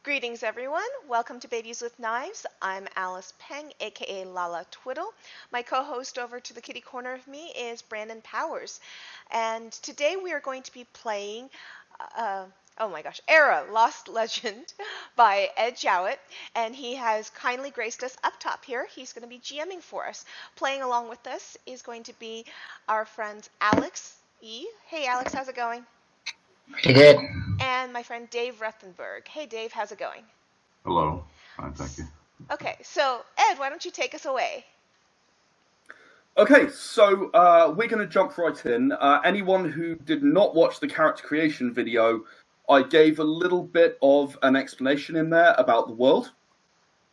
Greetings, everyone. Welcome to Babies with Knives. I'm Alice Peng, aka Lala Twiddle. My co-host over to the kitty corner of me is Brandon Powers. And today we are going to be playing, Era, Lost Legend by Ed Jowett. And he has kindly graced us up top here. He's going to be GMing for us. Playing along with us is going to be our friend Alex E. Hey, Alex, how's it going? Pretty good. And my friend Dave Rethenberg. Hey, Dave, how's it going? Hello. Fine, thank you. Okay, so Ed, why don't you take us away? Okay, so we're going to jump right in. Anyone who did not watch the character creation video, I gave a little bit of an explanation in there about the world.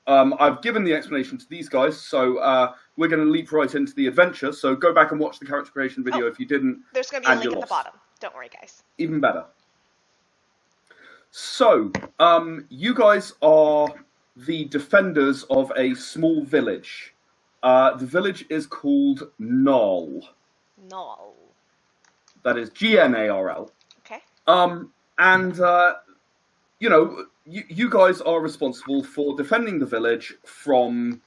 I've given the explanation to these guys, so we're going to leap right into the adventure. So go back and watch the character creation video if you didn't. There's going to be a link at the bottom. Don't worry, guys. Even better. So, you guys are the defenders of a small village. The village is called Gnarl. Gnarl. That is Gnarl. Okay. You guys are responsible for defending the village from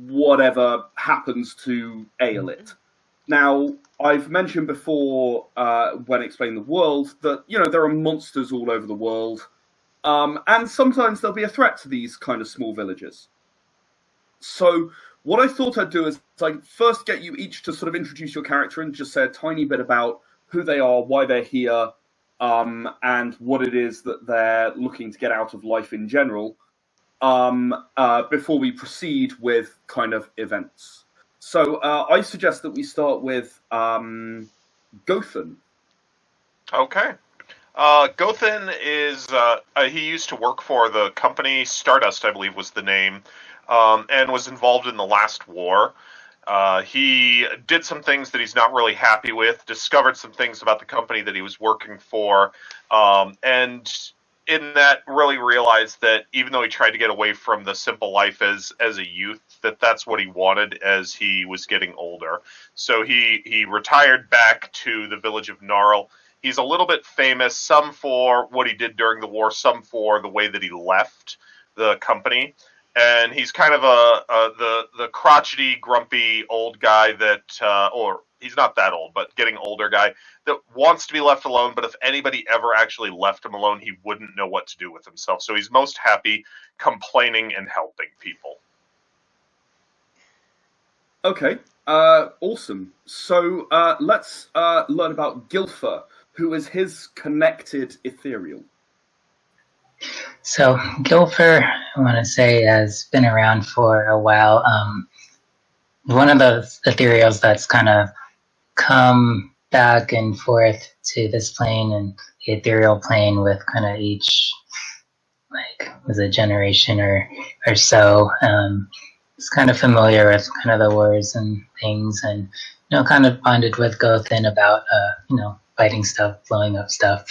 whatever happens to ail it. Now, I've mentioned before when explaining the world that, there are monsters all over the world, and sometimes there'll be a threat to these kind of small villages. So what I thought I'd do is I'd first get you each to sort of introduce your character and just say a tiny bit about who they are, why they're here, and what it is that they're looking to get out of life in general, before we proceed with kind of events. So I suggest that we start with Gothen. Okay. Gothen is, he used to work for the company, Stardust, I believe was the name, and was involved in the last war. He did some things that he's not really happy with, discovered some things about the company that he was working for, and in that really realized that even though he tried to get away from the simple life as a youth, that's what he wanted as he was getting older. So he retired back to the village of Gnarl. He's a little bit famous, some for what he did during the war, some for the way that he left the company. And he's kind of the crotchety, grumpy old guy that, or he's not that old, but getting older guy that wants to be left alone. But if anybody ever actually left him alone, he wouldn't know what to do with himself. So he's most happy complaining and helping people. Okay, awesome. So let's learn about Gilfer, who is his connected ethereal. So Gilfer, I want to say, has been around for a while. One of those ethereals that's kind of come back and forth to this plane and the ethereal plane with kind of each, was a generation or so. It's kind of familiar with kind of the wars and things, and kind of bonded with Gothen about fighting stuff, blowing up stuff.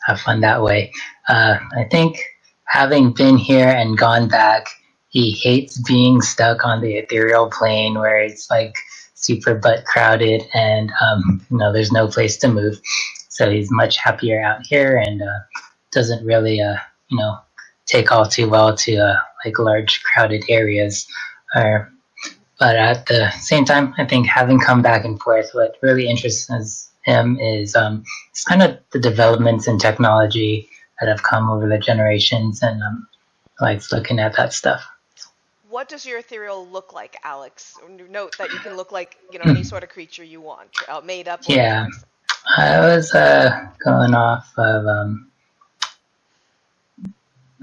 Have fun that way. I think having been here and gone back, he hates being stuck on the ethereal plane where it's super butt crowded and there's no place to move. So he's much happier out here and doesn't really take all too well to large crowded areas. But at the same time, I think having come back and forth, what really interests him is it's kind of the developments in technology that have come over the generations, and likes looking at that stuff. What does your ethereal look like, Alex? Note that you can look like any sort of creature you want, made up. Yeah, I was going off of.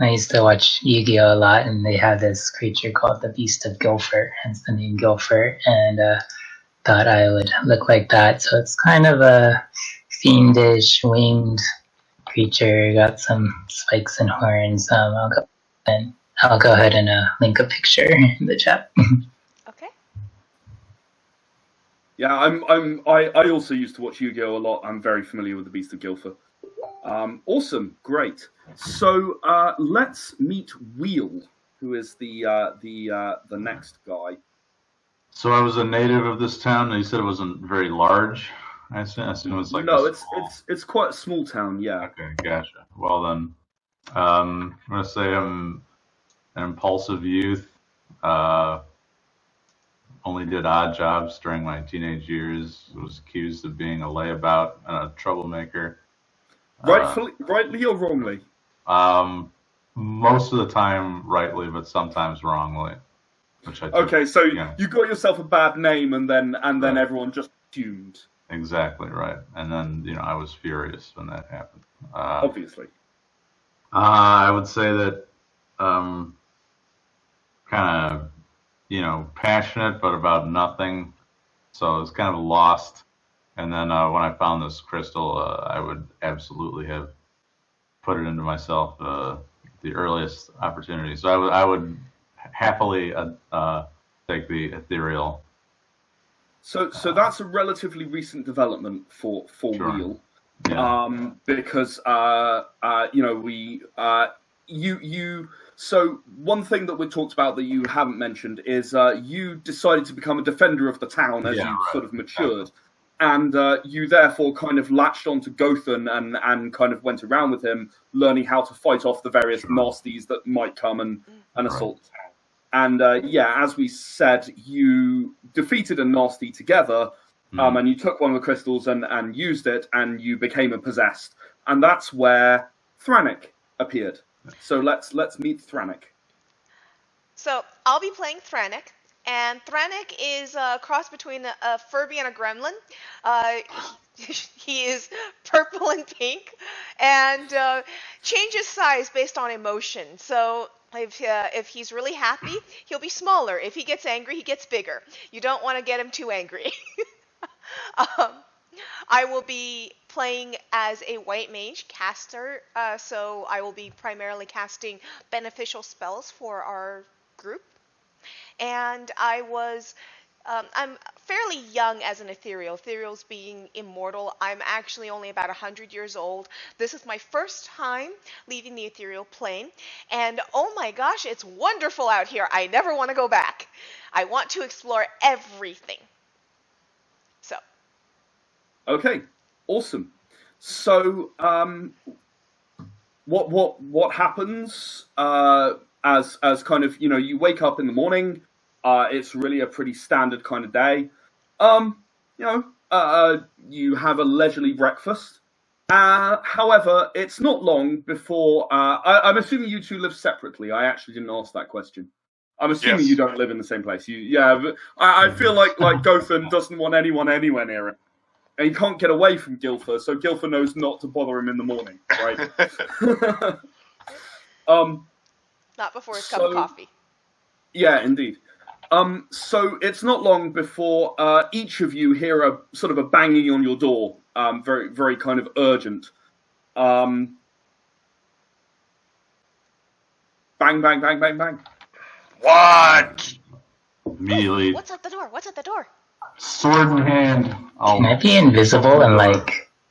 I used to watch Yu-Gi-Oh! A lot, and they had this creature called the Beast of Gilfer, hence the name Gilfer, and thought I would look like that. So it's kind of a fiendish winged creature, got some spikes and horns. I'll go ahead and link a picture in the chat. Okay. Yeah, I also used to watch Yu-Gi-Oh! A lot. I'm very familiar with the Beast of Gilfer. Awesome, great. So let's meet Wheel, who is the next guy. So I was a native of this town, and you said it wasn't very large. I assume it's like no, it's quite a small town. Yeah. Okay, gotcha. Well then, I'm gonna say I'm an impulsive youth. Uh, Only did odd jobs during my teenage years. Was accused of being a layabout and a troublemaker. Rightly or wrongly? Um, Most of the time rightly, but sometimes wrongly. Which I took, Okay, so yeah, you got yourself a bad name, and then right. everyone just assumed. Exactly right. And then I was furious when that happened. Obviously. I would say that kind of passionate, but about nothing. So I was kind of lost. And then when I found this crystal, I would absolutely have put it into myself the earliest opportunity. So I would happily take the ethereal. So that's a relatively recent development for Sure. Wheel, Yeah. because So one thing that we talked about that you haven't mentioned is you decided to become a defender of the town as you sort of matured, and you therefore kind of latched onto Gothan and kind of went around with him, learning how to fight off the various nasties that might come and assault the town. And as we said, you defeated a nasty together, and you took one of the crystals and used it, and you became a possessed. And that's where Thrannik appeared. So let's meet Thrannik. So I'll be playing Thrannik, and Thrannik is a cross between a Furby and a Gremlin. He is purple and pink, and changes size based on emotion. So if he's really happy, he'll be smaller. If he gets angry, he gets bigger. You don't want to get him too angry. I will be playing as a white mage caster, so I will be primarily casting beneficial spells for our group. And I'm fairly young as an ethereal. Ethereals being immortal. I'm actually only about 100 years old. This is my first time leaving the ethereal plane, and oh my gosh, it's wonderful out here. I never want to go back. I want to explore everything. So. Okay, awesome. So, what happens as kind of you wake up in the morning? It's really a pretty standard kind of day. You have a leisurely breakfast. However, it's not long before. I'm assuming you two live separately. I actually didn't ask that question. I'm assuming you don't live in the same place. But I feel like Gothan doesn't want anyone anywhere near it. And he can't get away from Gilfer, so Gilfer knows not to bother him in the morning, right? Not before his cup of coffee. Yeah, indeed. So it's not long before each of you hear a sort of a banging on your door, very, very kind of urgent. Bang, bang, bang, bang, bang. What? Immediately. What's at the door? What's at the door? Sword in hand. Can I be invisible and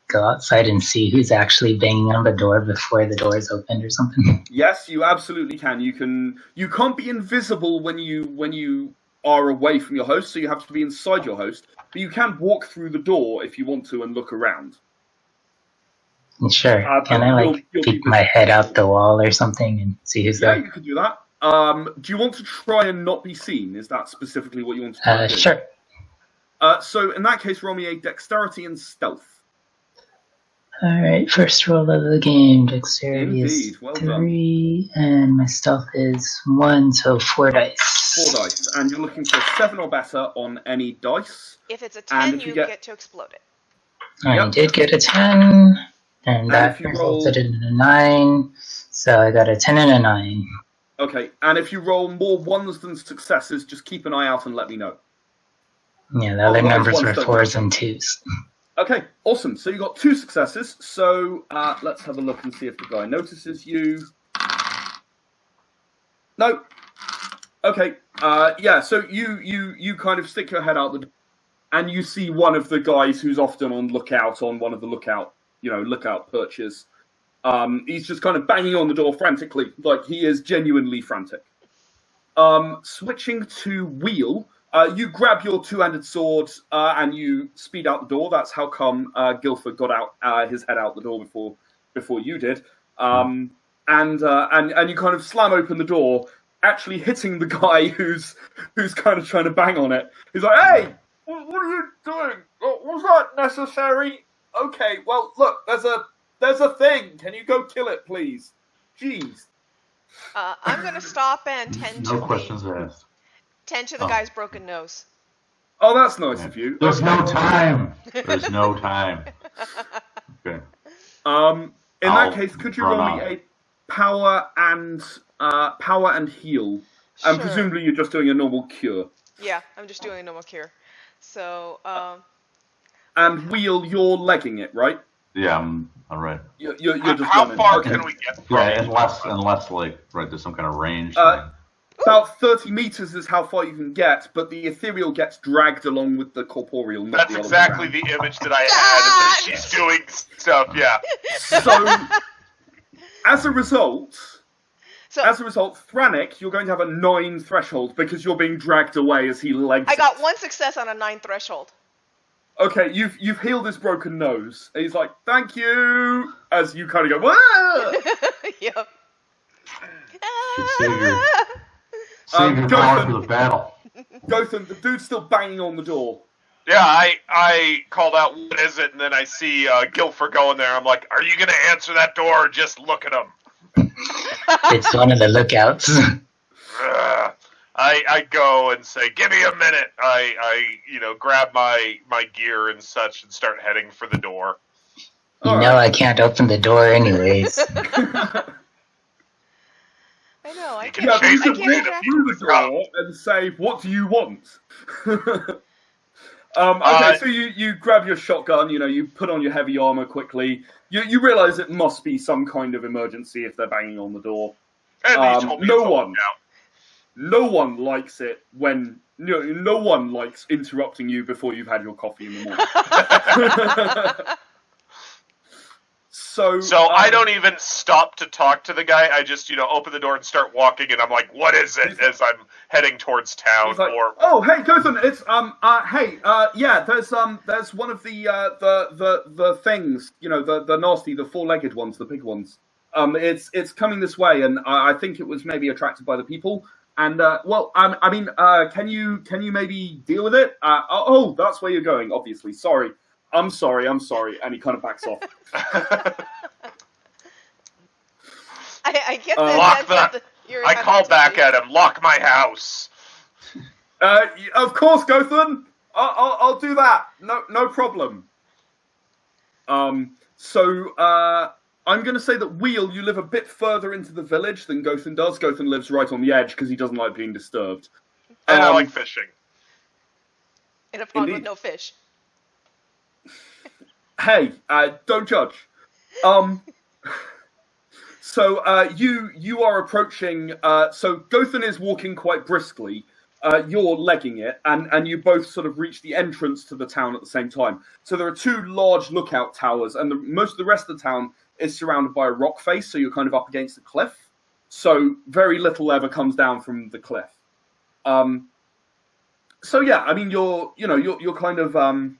go outside and see who's actually banging on the door before the door is opened or something? Yes, you absolutely can. You can't be invisible when you are away from your host, so you have to be inside your host. But you can walk through the door if you want to and look around. Sure. Can I peek my head out the wall or something and see who's there? Yeah, you can do that. Do you want to try and not be seen? Is that specifically what you want to do? Sure. So in that case, roll me a dexterity and stealth. Alright, first roll of the game. Dexterity is well 3, and my stealth is 1, so 4 dice. 4 dice, and you're looking for 7 or better on any dice. If it's a 10, you get to explode it. I did get a 10, and that resulted in a 9, so I got a 10 and a 9. Okay, and if you roll more 1s than successes, just keep an eye out and let me know. Yeah, the other numbers were 4s and 2s. Okay, awesome. So you got 2 successes. So let's have a look and see if the guy notices you. No. Okay. So you kind of stick your head out the door, and you see one of the guys who's often on lookout on one of the lookout perches. He's just kind of banging on the door frantically, like he is genuinely frantic. Switching to Wheel. You grab your 2-handed sword and you speed out the door. That's how come Guilford got out his head out the door before you did. And and you kind of slam open the door, actually hitting the guy who's kind of trying to bang on it. He's like, "Hey, what are you doing? Was that necessary? Okay, well, look, there's a thing. Can you go kill it, please? Jeez." I'm gonna stop and No questions asked. tend to the guy's broken nose. Oh, that's nice of you. There's no time. There's no time. Okay. In I'll that case, could you run roll me out. a power and heal? And Sure. presumably you're just doing a normal cure. Yeah, I'm just doing a normal cure. So, And Wheel, you're legging it, right? Yeah, I'm all right. You're just How running. far Okay. can we get from Yeah, each unless like right, there's some kind of range. Uh, thing. About 30 meters is how far you can get, but the ethereal gets dragged along with the corporeal. Not That's the other exactly way the image that I had, and then she's doing stuff, yeah. around. So, as a result, so Thranik, you're going to have a 9 threshold because you're being dragged away as he legs I got it. 1 success on a 9 threshold. Okay, you've healed his broken nose. And he's like, "Thank you," as you kind of go, "Whoa!" Yep. Should save your power for the battle. Gothan, the dude's still banging on the door. Yeah, I called out, what is it? And then I see Guilford going there. I'm like, are you going to answer that door or just look at him? It's one of the lookouts. I go and say, give me a minute. I grab my gear and such and start heading for the door. You know I can't open the door anyways. I know, I You can't, can Yeah, but you change I could can't walk interact. through the door and say, "What do you want?" Okay, so you grab your shotgun. You put on your heavy armor quickly. You realize it must be some kind of emergency if they're banging on the door. And he told me no to hold one. down. No one likes it when no one likes interrupting you before you've had your coffee in the morning. So I don't even stop to talk to the guy. I just, open the door and start walking, and I'm like, what is it? As I'm heading towards town. He's like, Or "Oh, hey, Gothan, it's yeah, there's one of the things, the nasty, the 4-legged ones, the big ones. It's coming this way, and I think it was maybe attracted by the people. And can you maybe deal with it? Oh, that's where you're going. Obviously, sorry. I'm sorry, and he kind of backs off. I get Lock that. You're I call back at him, lock my house. Of course, Gothan. I'll do that. No problem. So I'm going to say that Wheel, you live a bit further into the village than Gothan does. Gothan lives right on the edge because he doesn't like being disturbed. And I like fishing. in a pond with Indeed. no fish. Hey, don't judge. So you are approaching. So Gothan is walking quite briskly. You're legging it, and you both sort of reach the entrance to the town at the same time. So there are 2 large lookout towers, and most of the rest of the town is surrounded by a rock face. So you're kind of up against the cliff. So very little ever comes down from the cliff. So yeah, I mean you're kind of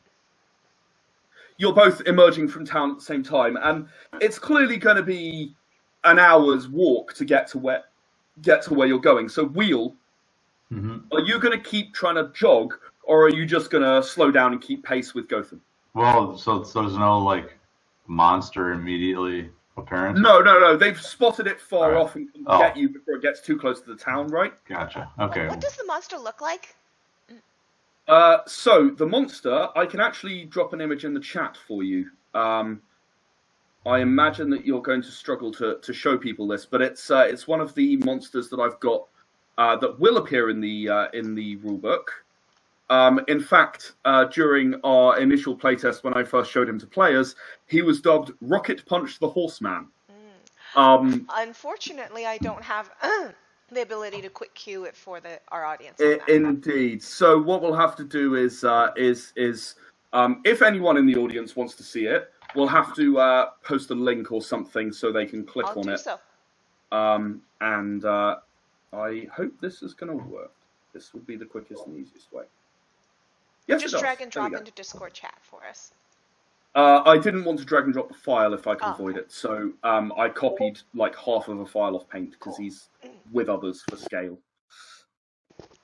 you're both emerging from town at the same time, and it's clearly going to be an hour's walk to get to where you're going. So Wheel, are you going to keep trying to jog, or are you just going to slow down and keep pace with Gothan? Well, so there's no like monster immediately apparent. No. They've spotted it far Alright. off and can get you before it gets too close to the town, right? Gotcha. Okay. What does the monster look like? So the monster, I can actually drop an image in the chat for you. I imagine that you're going to struggle to show people this, but it's one of the monsters that I've got that will appear in the rulebook. In fact, during our initial playtest, when I first showed him to players, he was dubbed Rocket Punch the Horseman. Unfortunately, I don't have the ability to quick cue it for our audience. on that. Indeed. So what we'll have to do is if anyone in the audience wants to see it, we'll have to post a link or something so they can click I'll on do it. so. And I hope this is going to work. This will be the quickest and easiest way. Yes, Just it does. drag and There we drop go. into Discord chat for us. I didn't want to drag and drop the file if I could Oh, avoid okay. it, so I copied like half of a file off Paint because he's with others for scale.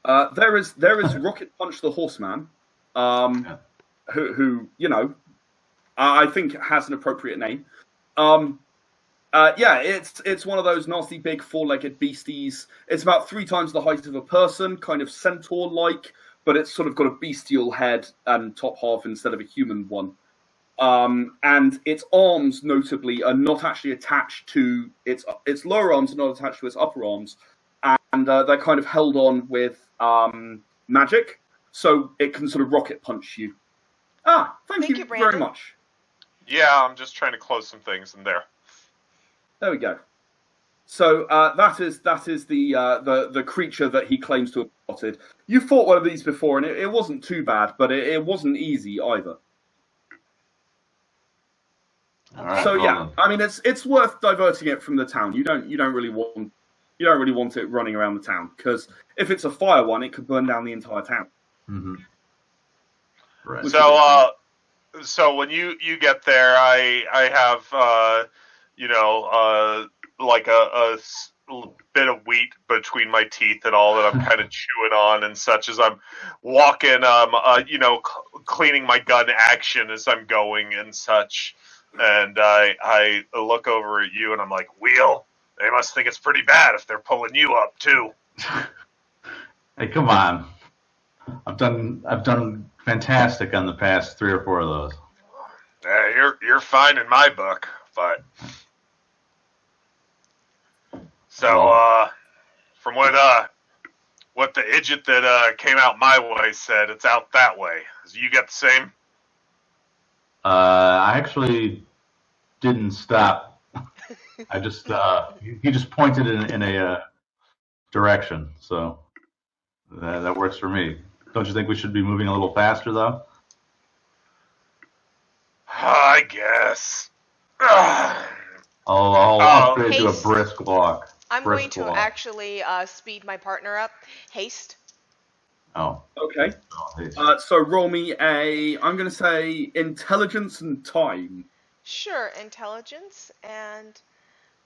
There is Rocket Punch the Horseman, who I think has an appropriate name. Yeah, it's one of those nasty big four-legged beasties. It's about 3 times the height of a person, kind of centaur-like, but it's sort of got a bestial head and top half instead of a human one. And its arms, notably, are not actually attached to its lower arms are not attached to its upper arms, and they're kind of held on with magic, so it can sort of rocket punch you. Thank you very Brandon. much. Yeah, I'm just trying to close some things in there. There we go. So that is the creature that he claims to have spotted. You fought one of these before, and it wasn't too bad, but it wasn't easy either. All right, So yeah, rolling. I mean it's worth diverting it from the town. You don't really want it running around the town, because if it's a fire one, it could burn down the entire town. Mm-hmm. Right. So when you get there, I have like a bit of wheat between my teeth and all that I'm kind of chewing on and such as I'm walking, cleaning my gun action as I'm going and such. And I look over at you and I'm like, Wheel, they must think it's pretty bad if they're pulling you up too. Hey, come on. I've done fantastic on the past 3 or 4 of those. You're fine in my book, but so from what the idiot that came out my way said, it's out that way. You get the same? I actually didn't stop. I just he just pointed in a direction, so that works for me. Don't you think we should be moving a little faster, though? I guess. I'll upgrade to a Haste. brisk walk. I'm going Brisk to walk. actually speed my partner up. Haste. Oh. Okay. Oh, So roll me I'm going to say intelligence and time. Sure, intelligence, and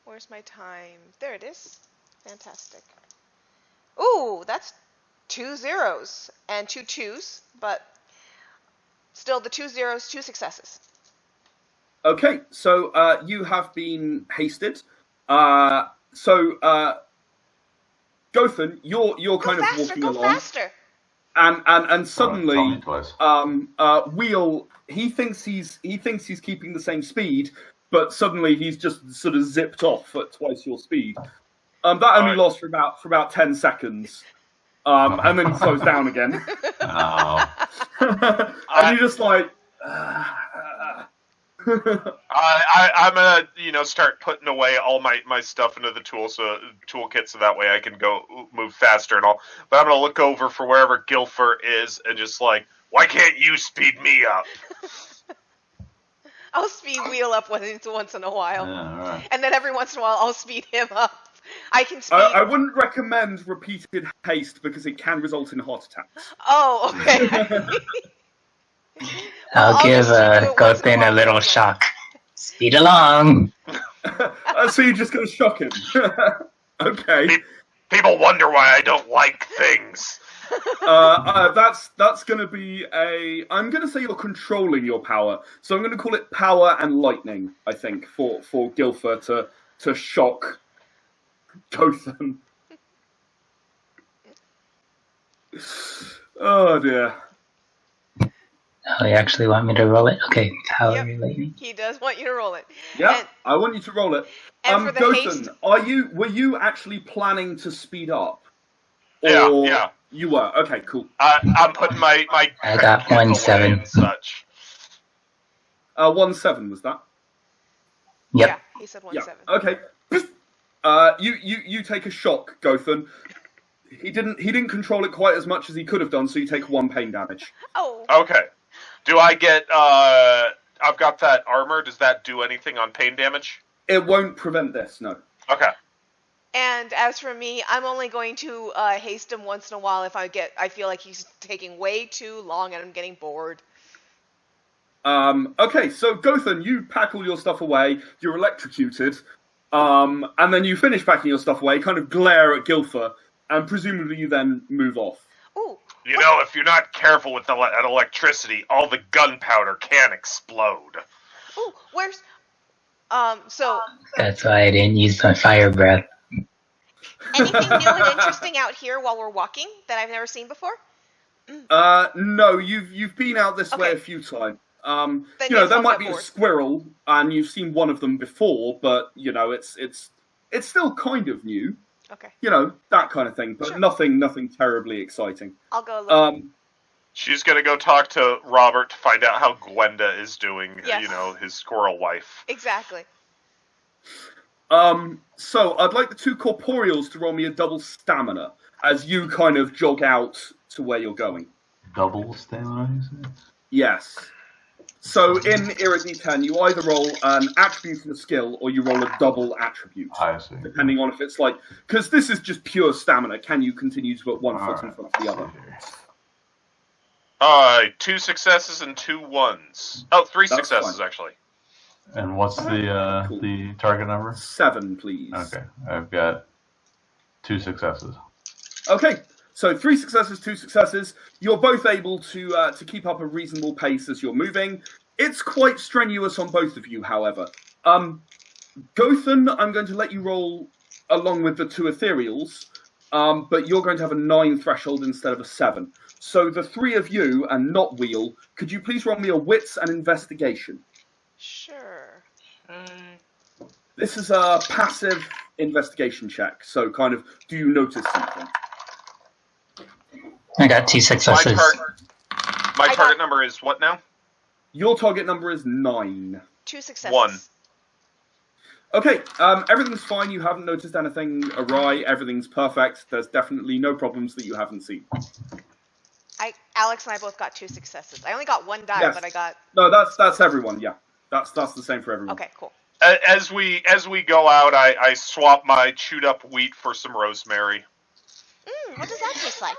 where's my time? There it is. Fantastic. Ooh, that's 2 zeros and 2 2s, but still the 2 zeros, 2 successes. Okay, so you have been hasted. Gothan, you're kind of walking Go along, faster. and suddenly, tell me twice. Wheel, he thinks he's keeping the same speed, but suddenly he's just sort of zipped off at twice your speed. That only lasts for about 10 seconds, and then he slows down again. Oh. And you're just like. I'm gonna start putting away all my stuff into the toolkit so that way I can go move faster and all. But I'm gonna look over for wherever Gilfer is and just like, why can't you speed me up? I'll speed Wheel up once in a while, Yeah, all right. and then every once in a while I'll speed him up. I can speed. I wouldn't recommend repeated haste because it can result in heart attacks. Oh, okay. I'll give Gothan a little shock. Speed along. So you're just going to shock him. Okay. People wonder why I don't like things. That's going to be I'm going to say you're controlling your power. So I'm going to call it power and lightning, I think, for Gilfer to shock Gothan. Oh, dear. Oh, you actually want me to roll it? Okay, power Yep. lightning. He does want you to roll it. Yeah, And, I want you to roll it. and for the Gothan, haste, were you actually planning to speed up? Yeah. You were. Okay, cool. I'm putting my I got kids away 1-7. and such. 1-7 was that? Yep. yeah, he said 1-7. Okay. You take a shock, Gothan. He didn't control it quite as much as he could have done, so you take 1 pain damage. Oh. Okay. Do I get I've got that armor, does that do anything on pain damage? It won't prevent this, no. Okay. And as for me, I'm only going to haste him once in a while if I feel like he's taking way too long and I'm getting bored. Okay, so Gothan, you pack all your stuff away, you're electrocuted, and then you finish packing your stuff away, kind of glare at Gilfer, and presumably you then move off. Ooh. You know, if you're not careful with that electricity, all the gunpowder can explode. Ooh, where's so That's why I didn't use my fire breath. anything new and interesting out here while we're walking that I've never seen before? No, you've been out this way Okay. a few times. Then You know, yes, there I'll might get be a bored. squirrel, and you've seen one of them before, but you know, it's still kind of new. Okay. You know, that kind of thing, but Sure. nothing terribly exciting. I'll go look. She's gonna go talk to Robert to find out how Gwenda is doing, Yes. you know, his squirrel wife. Exactly. So I'd like the two corporeals to roll me a double stamina as you kind of jog out to where you're going. Double stamina, you say? Yes. So in Era D10, you either roll an attribute and a skill, or you roll a double attribute, I see. depending on if it's like, because this is just pure stamina. Can you continue to put one foot in front of the other? Alright, 2 successes and 2 1s. Oh, 3 That's successes, fine. actually. And what's Cool. the target number? 7, please. Okay, I've got 2 successes. Okay. So 3 successes, 2 successes. You're both able to keep up a reasonable pace as you're moving. It's quite strenuous on both of you, however. Gothan, I'm going to let you roll along with the 2 ethereals, but you're going to have a 9 threshold instead of a 7. So the 3 of you, and not Wheel, could you please roll me a wits and investigation? Sure. This is a passive investigation check, so kind of, do you notice something? I got 2 My, successes. my target number is what now? Your target number is 9. 2 successes. 1. Okay, everything's fine. You haven't noticed anything awry. Everything's perfect. There's definitely no problems that you haven't seen. Alex and I both got 2 successes. I only got 1 die, Yes. but I got. No, that's everyone. Yeah, that's the same for everyone. Okay, cool. As we go out, I swap my chewed up wheat for some rosemary. What does that taste like?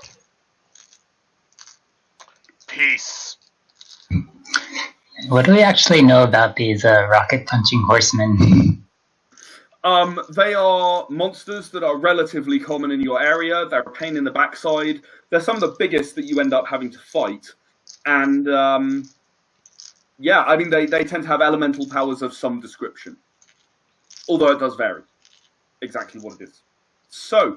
Peace. What do we actually know about these rocket punching horsemen? They are monsters that are relatively common in your area. They're a pain in the backside. They're some of the biggest that you end up having to fight. And, yeah, I mean, they tend to have elemental powers of some description. Although it does vary exactly what it is. So,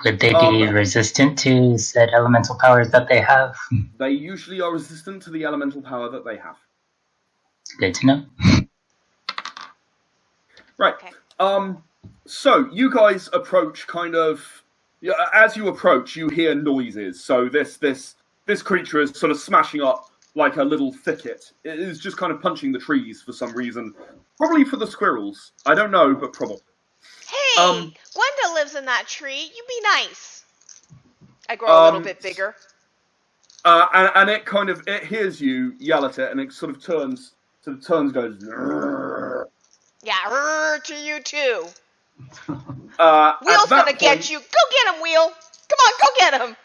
Would they be resistant to said elemental powers that they have? they usually are resistant to the elemental power that they have. Good to know. Right. Okay. So you guys approach kind of. As you approach, you hear noises. So this creature is sort of smashing up like a little thicket. It is just kind of punching the trees for some reason. Probably for the squirrels. I don't know, but probably. Hey, Gwenda lives in that tree. You be nice. I grow a little bit bigger. And it kind of it hears you yell at it, and it sort of turns, goes. "Grrr." Yeah, to you too. At Wheel's that gonna get you. Go get him, Wheel. Come on, go get him.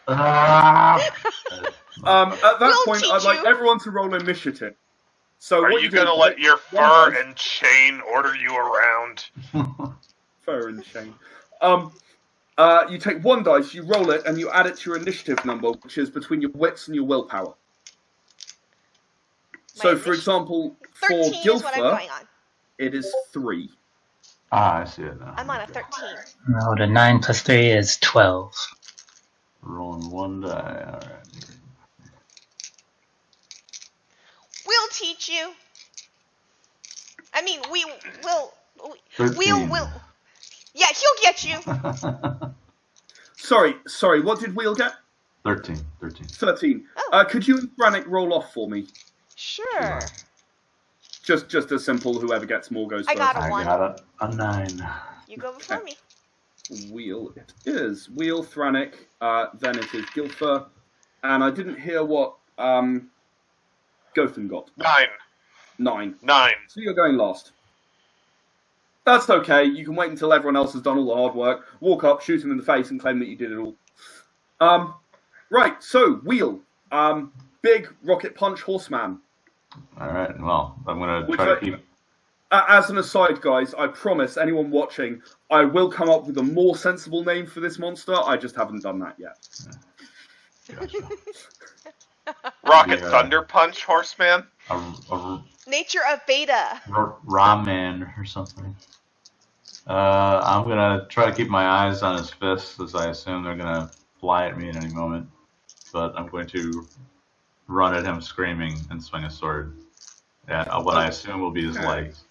At that We'll point, teach I'd like you. everyone to roll initiative. So Are what you do gonna is let pick your one fur dice. and chain order you around? Fur and chain. You take 1 dice, you roll it, and you add it to your initiative number, which is between your wits and your willpower. So, for example, for 13 is what I'm Gilfer, going on. it is 3. I see it now. I'm on a 13. Rolled a 9 plus 3 is 12. Rolling 1 die. All right. We'll teach you. I mean, we will. 13. We'll. Yeah, he'll get you. Sorry, what did Wheel get? 13. 13. Oh. Could you and Brannick roll off for me? Sure. Just as simple, whoever gets more goes I first. got I one. got a 9. You go before me. Wheel it is. Wheel, Thrannic, then it is Gilfer. And I didn't hear what Gothan got. 9. 9. 9. So you're going last. That's okay. You can wait until everyone else has done all the hard work, walk up, shoot him in the face, and claim that you did it all. Right, so, Wheel. Big rocket punch horseman. All right. Well, I'm gonna Which try to keep. As an aside, guys, I promise anyone watching, I will come up with a more sensible name for this monster. I just haven't done that yet. Gotcha. Rocket Yeah. Thunder Punch, Horseman. A Nature of Beta. ramen or something. I'm gonna try to keep my eyes on his fists, as I assume they're gonna fly at me at any moment. But I'm going to run at him screaming and swing a sword at what I assume will be his legs.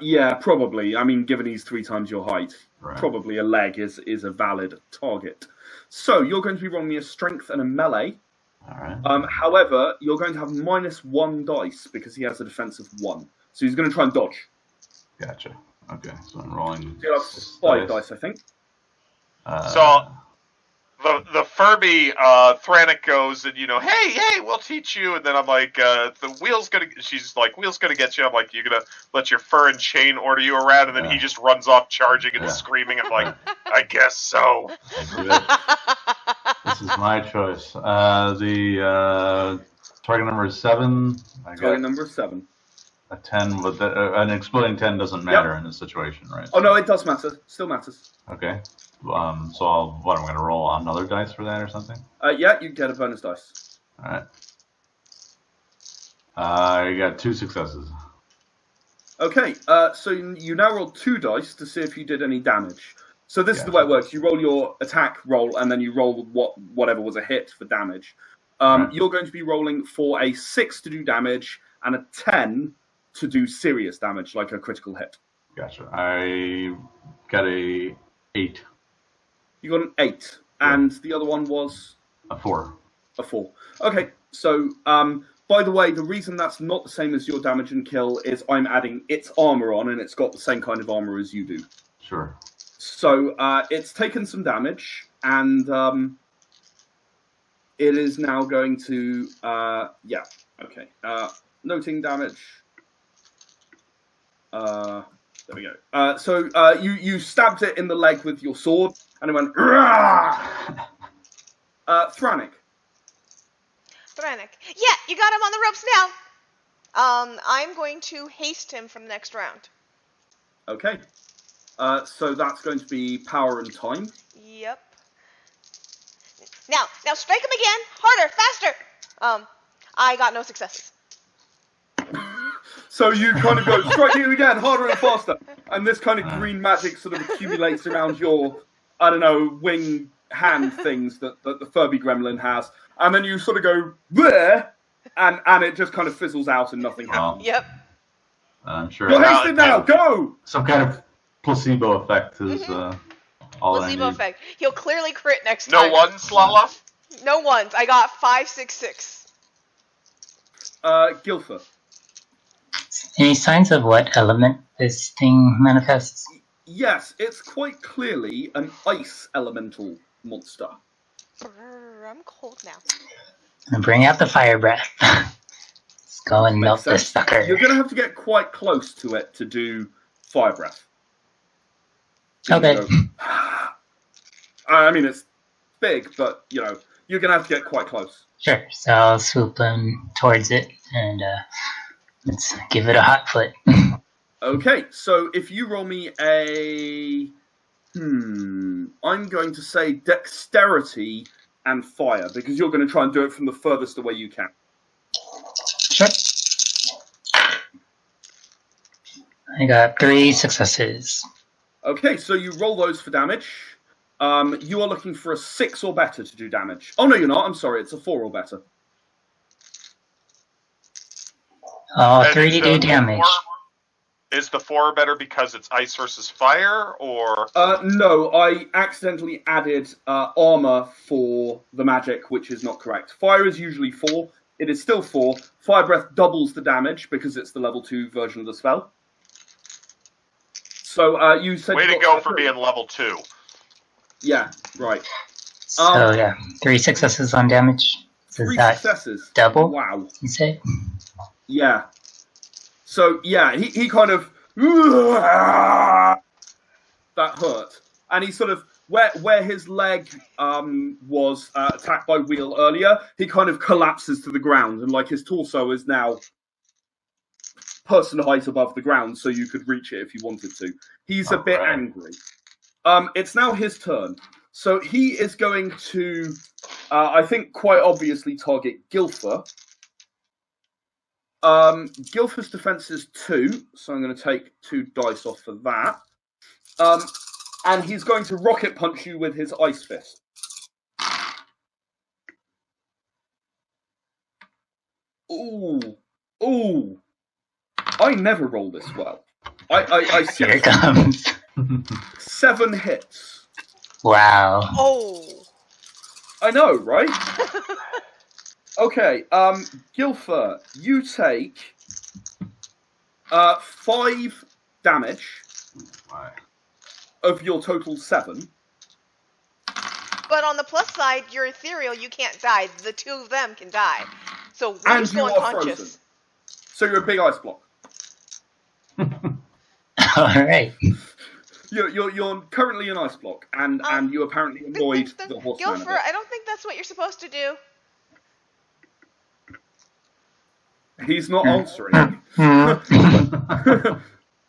Yeah, probably. I mean, given he's 3 times your height, Right. probably a leg is a valid target. So you're going to be rolling me a strength and a melee. All right. However, you're going to have -1 dice because he has a defense of 1. So he's going to try and dodge. Gotcha. Okay, so I'm rolling. You have 5 dice, I think. So the Furby Thranik goes and hey, we'll teach you, and then I'm like, she's like, wheel's gonna get you. I'm like, you're gonna let your fur and chain order you around, and then he just runs off charging and screaming. I'm like, I guess so. This is my choice. The target number is 7. Target number is 7. A 10, but an exploding 10 doesn't matter in this situation, right? Oh no, it does matter. Still matters. Okay. So I'm going to roll another dice for that or something? Yeah, you get a bonus dice. All right. I got 2 successes. Okay, so you now roll 2 dice to see if you did any damage. So this is the way it works. You roll your attack roll, and then you roll whatever was a hit for damage. You're going to be rolling for a 6 to do damage, and a 10 to do serious damage, like a critical hit. Gotcha. I got a 8. You got an 8, and the other one was? A 4. A 4. Okay, so, by the way, the reason that's not the same as your damage and kill is I'm adding its armor on, and it's got the same kind of armor as you do. Sure. So, it's taken some damage, and it is now going to, okay. Noting damage. There we go. So you stabbed it in the leg with your sword, and it went. Thranik. Thranik. Yeah, you got him on the ropes now. I'm going to haste him for the next round. Okay. So that's going to be power and time. Yep. Now strike him again, harder, faster. I got no successes. So you kind of go, strike you again, harder and faster. And this kind of green magic sort of accumulates around your, I don't know, wing hand things that the Furby gremlin has. And then you sort of go, there, and it just kind of fizzles out and nothing happens. Yep. I'm sure. You're hasted now, go! Some kind of placebo effect is all I need. Placebo effect. He'll clearly crit next No time. ones, Lala? No ones. I got 5, 6, 6. Gilfer. Any signs of what element this thing manifests? Yes, it's quite clearly an ice elemental monster. Brr, I'm cold now. And bring out the fire breath. Let's go and melt this sucker. You're going to have to get quite close to it to do fire breath. Okay. Go, I mean, it's big, but, you're going to have to get quite close. Sure. So I'll swoop towards it and let's give it a hot foot. Okay, so if you roll me a... I'm going to say dexterity and fire, because you're going to try and do it from the furthest away you can. Sure. I got 3 successes. Okay, so you roll those for damage. You are looking for a 6 or better to do damage. Oh, no, you're not. I'm sorry. It's a 4 or better. Oh, 3 to do damage. Is the 4 better because it's ice versus fire, or? No, I accidentally added armor for the magic, which is not correct. Fire is usually 4. It is still 4. Fire breath doubles the damage because it's the level 2 version of the spell. So you said... Way to go for being level 2. Yeah, right. So, yeah, 3 successes on damage. Does 3 that successes. double? Wow. You say? Yeah. So, yeah, he kind of... That hurt. And he sort of where his leg was attacked by Wheel earlier, he kind of collapses to the ground, and like his torso is now person height above the ground, so you could reach it if you wanted to. He's a bit angry. It's now his turn. So he is going to, I think, quite obviously target Gilfer. Gilfer's defense is 2, so I'm going to take 2 dice off for that. And he's going to rocket punch you with his ice fist. Ooh. I never roll this well. I Here it comes. 7 hits. Wow. Oh. I know, right? Okay, Gilfer, you take 5 damage of your total 7. But on the plus side, you're ethereal, you can't die. The 2 of them can die. So we're just going conscious. Frozen. So you're a big ice block. Alright. You're currently an ice block, and you apparently annoyed the horseman. Gilfer, I don't think that's what you're supposed to do. He's not answering.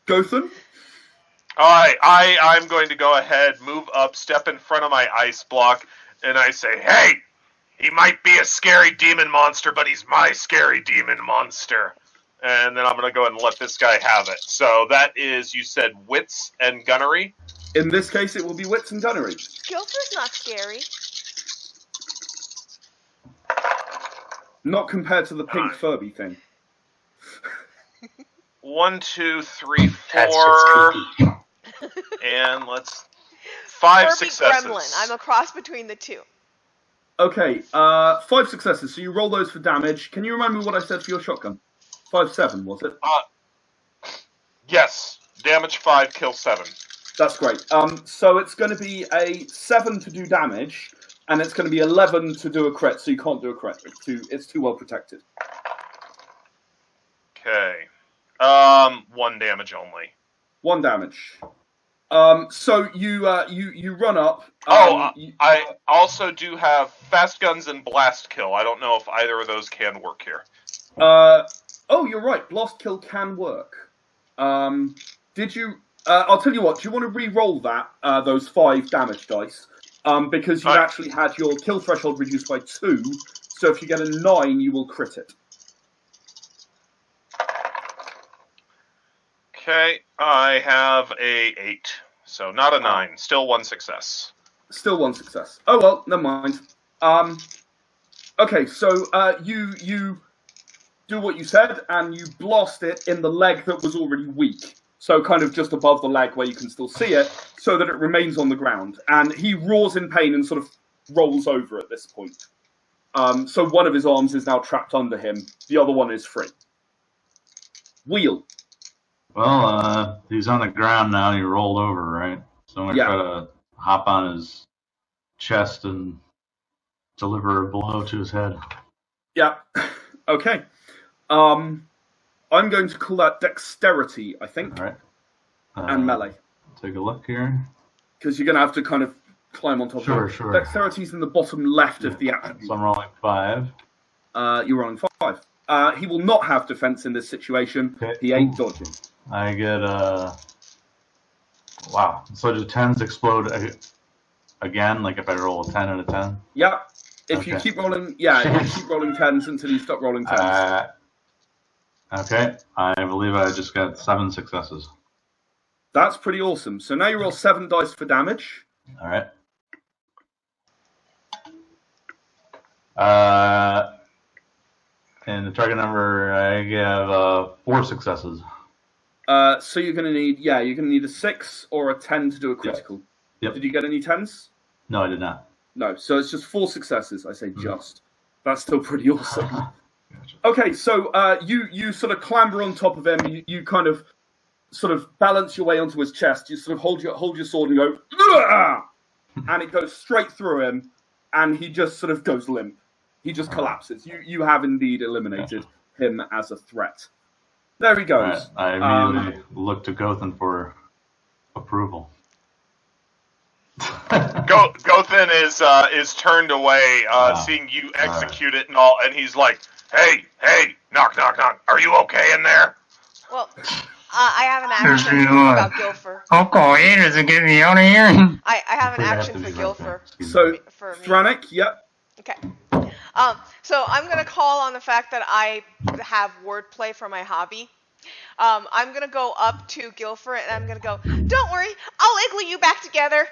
Gothen? I'm going to go ahead, move up, step in front of my ice block, and I say, hey, he might be a scary demon monster, but he's my scary demon monster. And then I'm going to go ahead and let this guy have it. So that is, you said, wits and gunnery? In this case, it will be wits and gunnery. Gilfer's not scary. Not compared to the pink Furby thing. 1, 2, 3, 4. That's just creepy. And let's... 5 Furby successes. Gremlin. I'm a cross between the 2. Okay, 5 successes. So you roll those for damage. Can you remember what I said for your shotgun? 5-7, was it? Yes. Damage 5, kill 7. That's great. So it's going to be a 7 to do damage, and it's going to be 11 to do a crit, so you can't do a crit. It's too well protected. Okay. 1 damage only. 1 damage. So you run up. I also do have fast guns and blast kill. I don't know if either of those can work here. You're right. Blast kill can work. Did you? I'll tell you what. Do you want to re-roll that those 5 damage dice? Because you've actually had your kill threshold reduced by 2. So if you get a 9, you will crit it. Okay, I have a 8, so not a 9. Still 1 success. Still 1 success. Oh well, never mind. Okay, so you do what you said, and you blast it in the leg that was already weak. So kind of just above the leg where you can still see it, so that it remains on the ground. And he roars in pain and sort of rolls over at this point. So one of his arms is now trapped under him. The other one is free. Wheel. Well, he's on the ground now. He rolled over, right? So I'm going to try to hop on his chest and deliver a blow to his head. Yeah. Okay. I'm going to call that dexterity, I think. All right. And melee. Take a look here. Because you're going to have to kind of climb on top of it. Sure. Dexterity's in the bottom left of the attribute. So I'm rolling 5. You're rolling 5. He will not have defense in this situation. Okay. He ain't dodging. I get wow. So do 10s explode again? Like if I roll a 10 and a 10? Yeah. If you keep rolling, you keep rolling 10s until you stop rolling 10s. Okay. I believe I just got 7 successes. That's pretty awesome. So now you roll 7 dice for damage. All right. And the target number, I have 4 successes. So you're going to need a 6 or a 10 to do a critical. Yep. Did you get any 10s? No, I did not. No, so it's just 4 successes. I say just. That's still pretty awesome. Okay, so you sort of clamber on top of him. You kind of sort of balance your way onto his chest. You sort of hold your sword and go, "Ugh!" And it goes straight through him, and he just sort of goes limp. He just collapses. You have indeed eliminated him as a threat. There he goes. Right. I immediately look to Gothen for approval. Gothin is turned away, seeing you execute it and all, and he's like, "Hey, knock, knock, knock. Are you okay in there?" Well, I have an action about Gilfer. Uncle Aid to get me out of here. I have an We're gonna have action to for be right Gilfer. back. So, For me. Thranik, yep. Okay. So I'm going to call on the fact that I have wordplay for my hobby. I'm going to go up to Gilfer and I'm going to go, "Don't worry, I'll igloo you back together."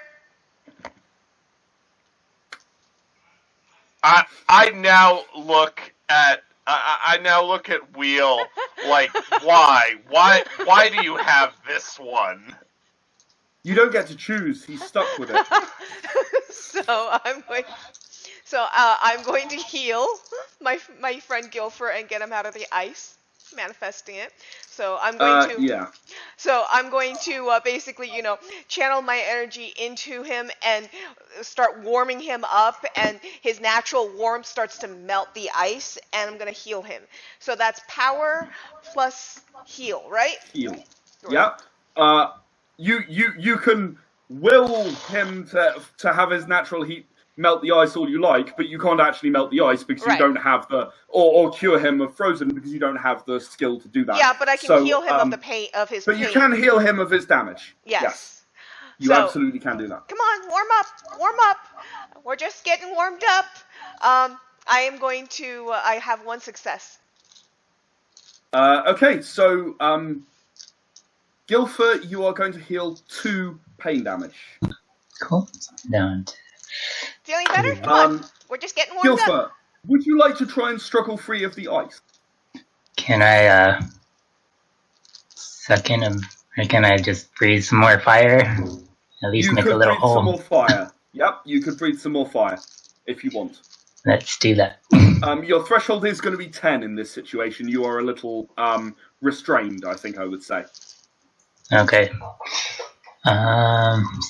I now look at Wheel like, why do you have this one? You don't get to choose. He's stuck with it. So I'm going to heal my friend Gilfer and get him out of the ice, manifesting it. So I'm going to Yeah. So I'm going to basically, channel my energy into him and start warming him up, and his natural warmth starts to melt the ice, and I'm going to heal him. So that's power plus heal, right? Heal. Yep. You can will him to have his natural heat melt the ice all you like, but you can't actually melt the ice because you don't have the or cure him of frozen because you don't have the skill to do that. Yeah, but I can heal him of the pain of his. But you can heal him of his damage. Yes. You absolutely can do that. Come on, warm up. We're just getting warmed up. I am going to. I have one success. Okay, so Gilfer, you are going to heal 2 pain damage. Cool. Down. Feeling better? Come on. We're just getting warmed Gilfer, up. would you like to try and struggle free of the ice? Can I suck in him, or can I just breathe some more fire? At least make a little hole. You could breathe some more fire. Yep, you could breathe some more fire if you want. Let's do that. Your threshold is going to be 10 in this situation. You are a little restrained, I think I would say. Okay.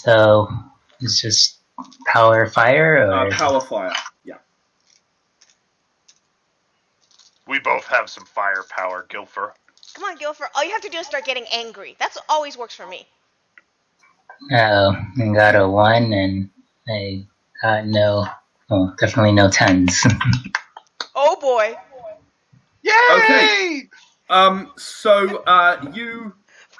So it's just power fire, or power fire. Yeah. We both have some firepower, Gilfer. Come on, Gilfer. All you have to do is start getting angry. That's always works for me. I got a 1, and I got definitely no 10s. Oh boy. Yay! Okay. So you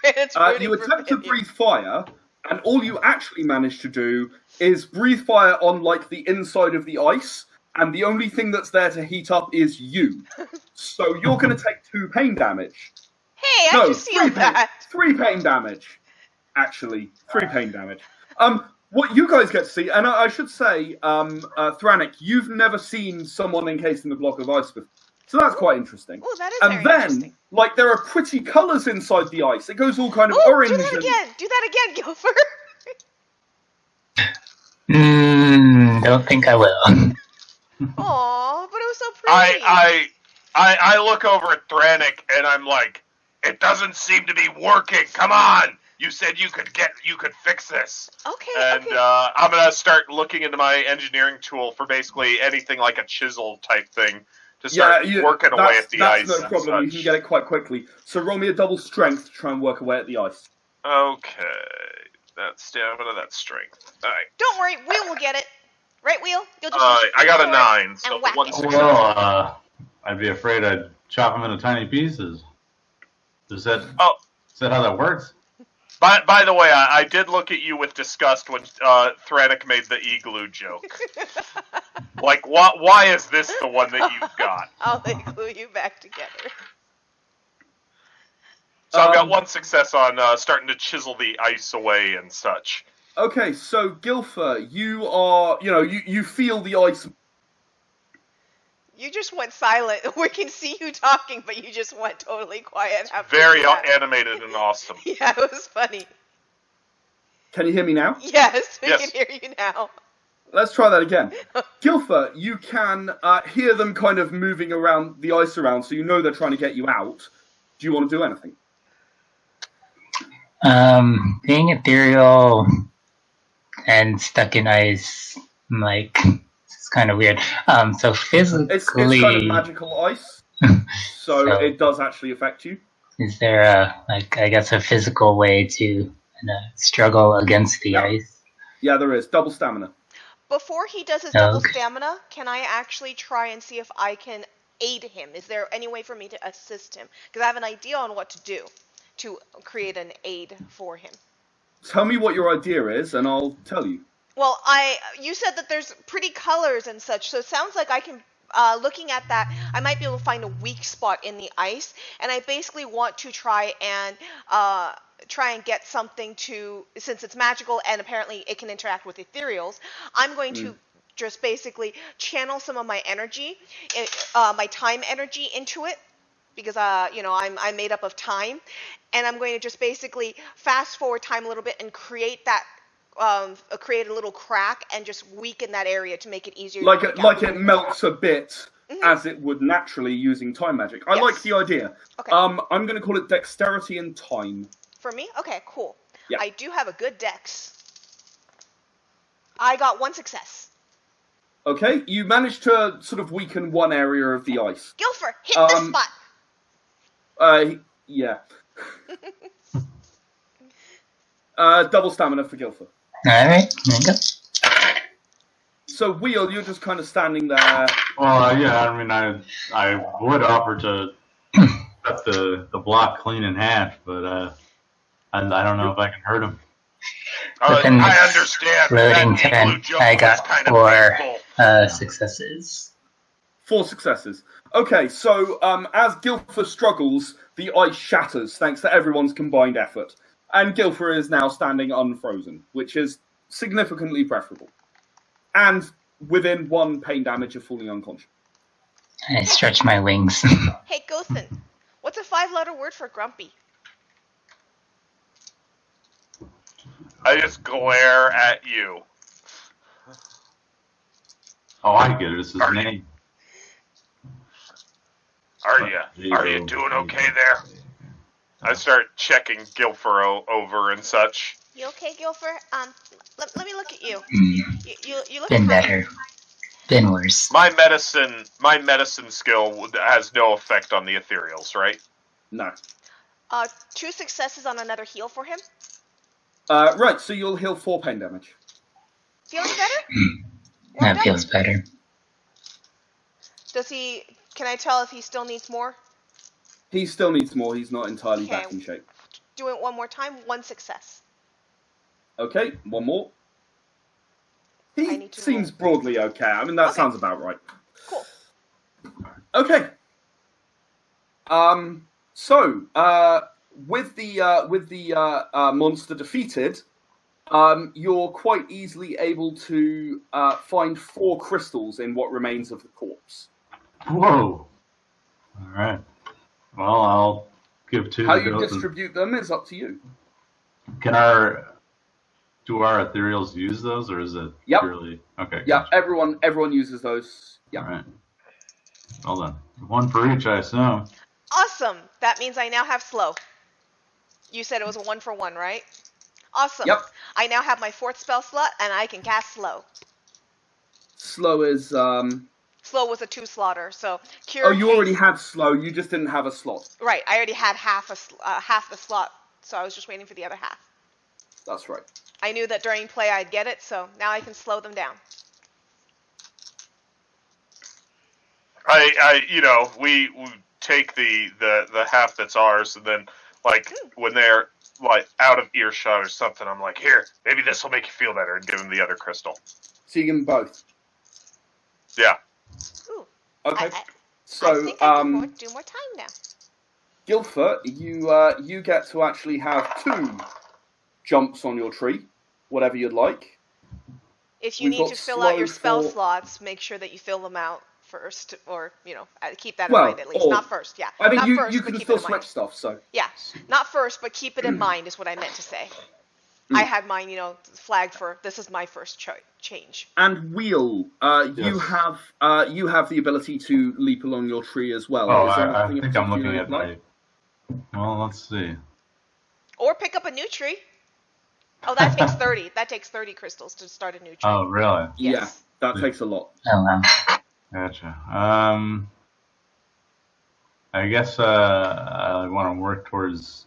attempt to breathe fire, and all you actually manage to do is breathe fire on like the inside of the ice, and the only thing that's there to heat up is you. So you're going to take 2 pain damage. Hey, I just sealed that. 3 pain damage. Actually, 3 pain damage. What you guys get to see, and I should say, Thranik, you've never seen someone encased in a block of ice before. So that's quite interesting. Oh, that is very interesting. And then, there are pretty colours inside the ice. It goes all kind of orange. Do that again. Do that again, Gilfer. Don't think I will. Aw, but it was so pretty. I look over at Thranik and I'm like, it doesn't seem to be working. Come on. You said you could fix this. Okay. And I'm gonna start looking into my engineering tool for basically anything like a chisel type thing to start working away at the ice. That's no problem. You can get it quite quickly. So roll me a double strength to try and work away at the ice. Okay. That's stamina, that's strength. All right. Don't worry, Wheel will get it. Right, Wheel? You'll just I got a 9, so 1 success. Well, I'd be afraid I'd chop them into tiny pieces. Is that how that works? By the way, I did look at you with disgust when Thranik made the igloo joke. Like, why is this the one that you've got? I'll igloo you back together. So I've got 1 success on starting to chisel the ice away and such. Okay, so Gilfer, you are, you feel the ice. You just went silent. We can see you talking, but you just went totally quiet. Very animated and awesome. Yeah, it was funny. Can you hear me now? Yes, we can hear you now. Let's try that again. Gilfer, you can hear them kind of moving around the ice around, so you know they're trying to get you out. Do you want to do anything? Being ethereal and stuck in ice, it's kind of weird. So physically, it's kind of magical ice, so it does actually affect you. Is there a physical way to struggle against the ice? Yeah, there is. Double stamina. Before he does his double Okay. stamina, can I actually try and see if I can aid him? Is there any way for me to assist him? Because I have an idea on what to do to create an aid for him. Tell me what your idea is, and I'll tell you. Well, you said that there's pretty colors and such, so it sounds like I can. Looking at that, I might be able to find a weak spot in the ice, and I basically want to try and get something to, since it's magical and apparently it can interact with ethereals. I'm going to just basically channel some of my energy, my time energy into it, because I'm made up of time, and I'm going to just basically fast forward time a little bit and create a little crack and just weaken that area to make it easier. Like to it melts a bit as it would naturally using time magic. I like the idea. Okay. I'm going to call it dexterity and time. For me? Okay, cool. Yeah. I do have a good dex. I got 1 success. Okay, you managed to sort of weaken one area of the ice. Gilfer, hit this spot. Yeah. Double stamina for Guilford. Alright, there you go. So, Wheel, you're just kind of standing there. Well, yeah, I mean, I would offer to cut the block clean in half, but I don't know if I can hurt him. Within I this understand. loading That pen, igloo jump I was got kind of 4 painful. successes. 4 successes. Okay, so as Guilford struggles, the ice shatters thanks to everyone's combined effort. And Guilford is now standing unfrozen, which is significantly preferable. And within 1 pain damage of falling unconscious. I stretch my wings. Hey, Gothen, what's a 5-letter word for grumpy? I just glare at you. Oh, I get it. It's his name. Are you doing okay there? I start checking Gilfer over and such. You okay, Gilfer? Let me look at you. You look Been fine. better. Been worse. My medicine skill has no effect on the ethereals, right? No. 2 successes on another heal for him. Right, so you'll heal 4 pain damage. Feeling better? That feels better. Does he? Can I tell if he still needs more? He still needs more. He's not entirely Okay. back in shape. Do it one more time. 1 success. Okay, one more. I He need to seems roll. broadly okay. I mean, that Okay. sounds about right. Cool. Okay. So, with the monster defeated, you're quite easily able to find 4 crystals in what remains of the corpse. Whoa. All right. Well, I'll give 2 How to you Gothen. distribute them is up to you. Do our ethereals use those, or is it Yep. purely okay? Yeah, Gotcha. everyone uses those. Yeah. All right. Well then, 1 for each, I assume. Awesome. That means I now have slow. You said it was a 1 for 1, right? Awesome. Yep. I now have my 4th spell slot, and I can cast slow. Slow is Slow was a 2 slotter, so cure. Oh, you already had slow. You just didn't have a slot. Right. I already had half the slot, so I was just waiting for the other half. That's right. I knew that during play I'd get it, so now I can slow them down. We take the half that's ours, and then when they're out of earshot or something, I'm like, here, maybe this will make you feel better, and give them the other crystal. So you give them both. Yeah. Ooh. Okay. I So think I can do more time now. Guilford, you get to actually have 2 jumps on your tree, whatever you'd like. If you We've need got to fill out your slow spell for- slots, make sure that you fill them out first, or keep that in Well, mind at least. or- Not first, yeah. I mean, not you first, you but can keep still it in mind. switch stuff. So Yeah, not first, but keep it in mind is what I meant to say. I had mine, flagged for this is my first change. and Wheel, you Yes. have the ability to leap along your tree as well. Oh, Is there I anything in think I'm looking particular at you'd my. Well, let's see. Or pick up a new tree. Oh, that takes 30. That takes 30 crystals to start a new tree. Oh, really? Yes. Yeah, that takes a lot. Oh wow. Gotcha. I guess I want to work towards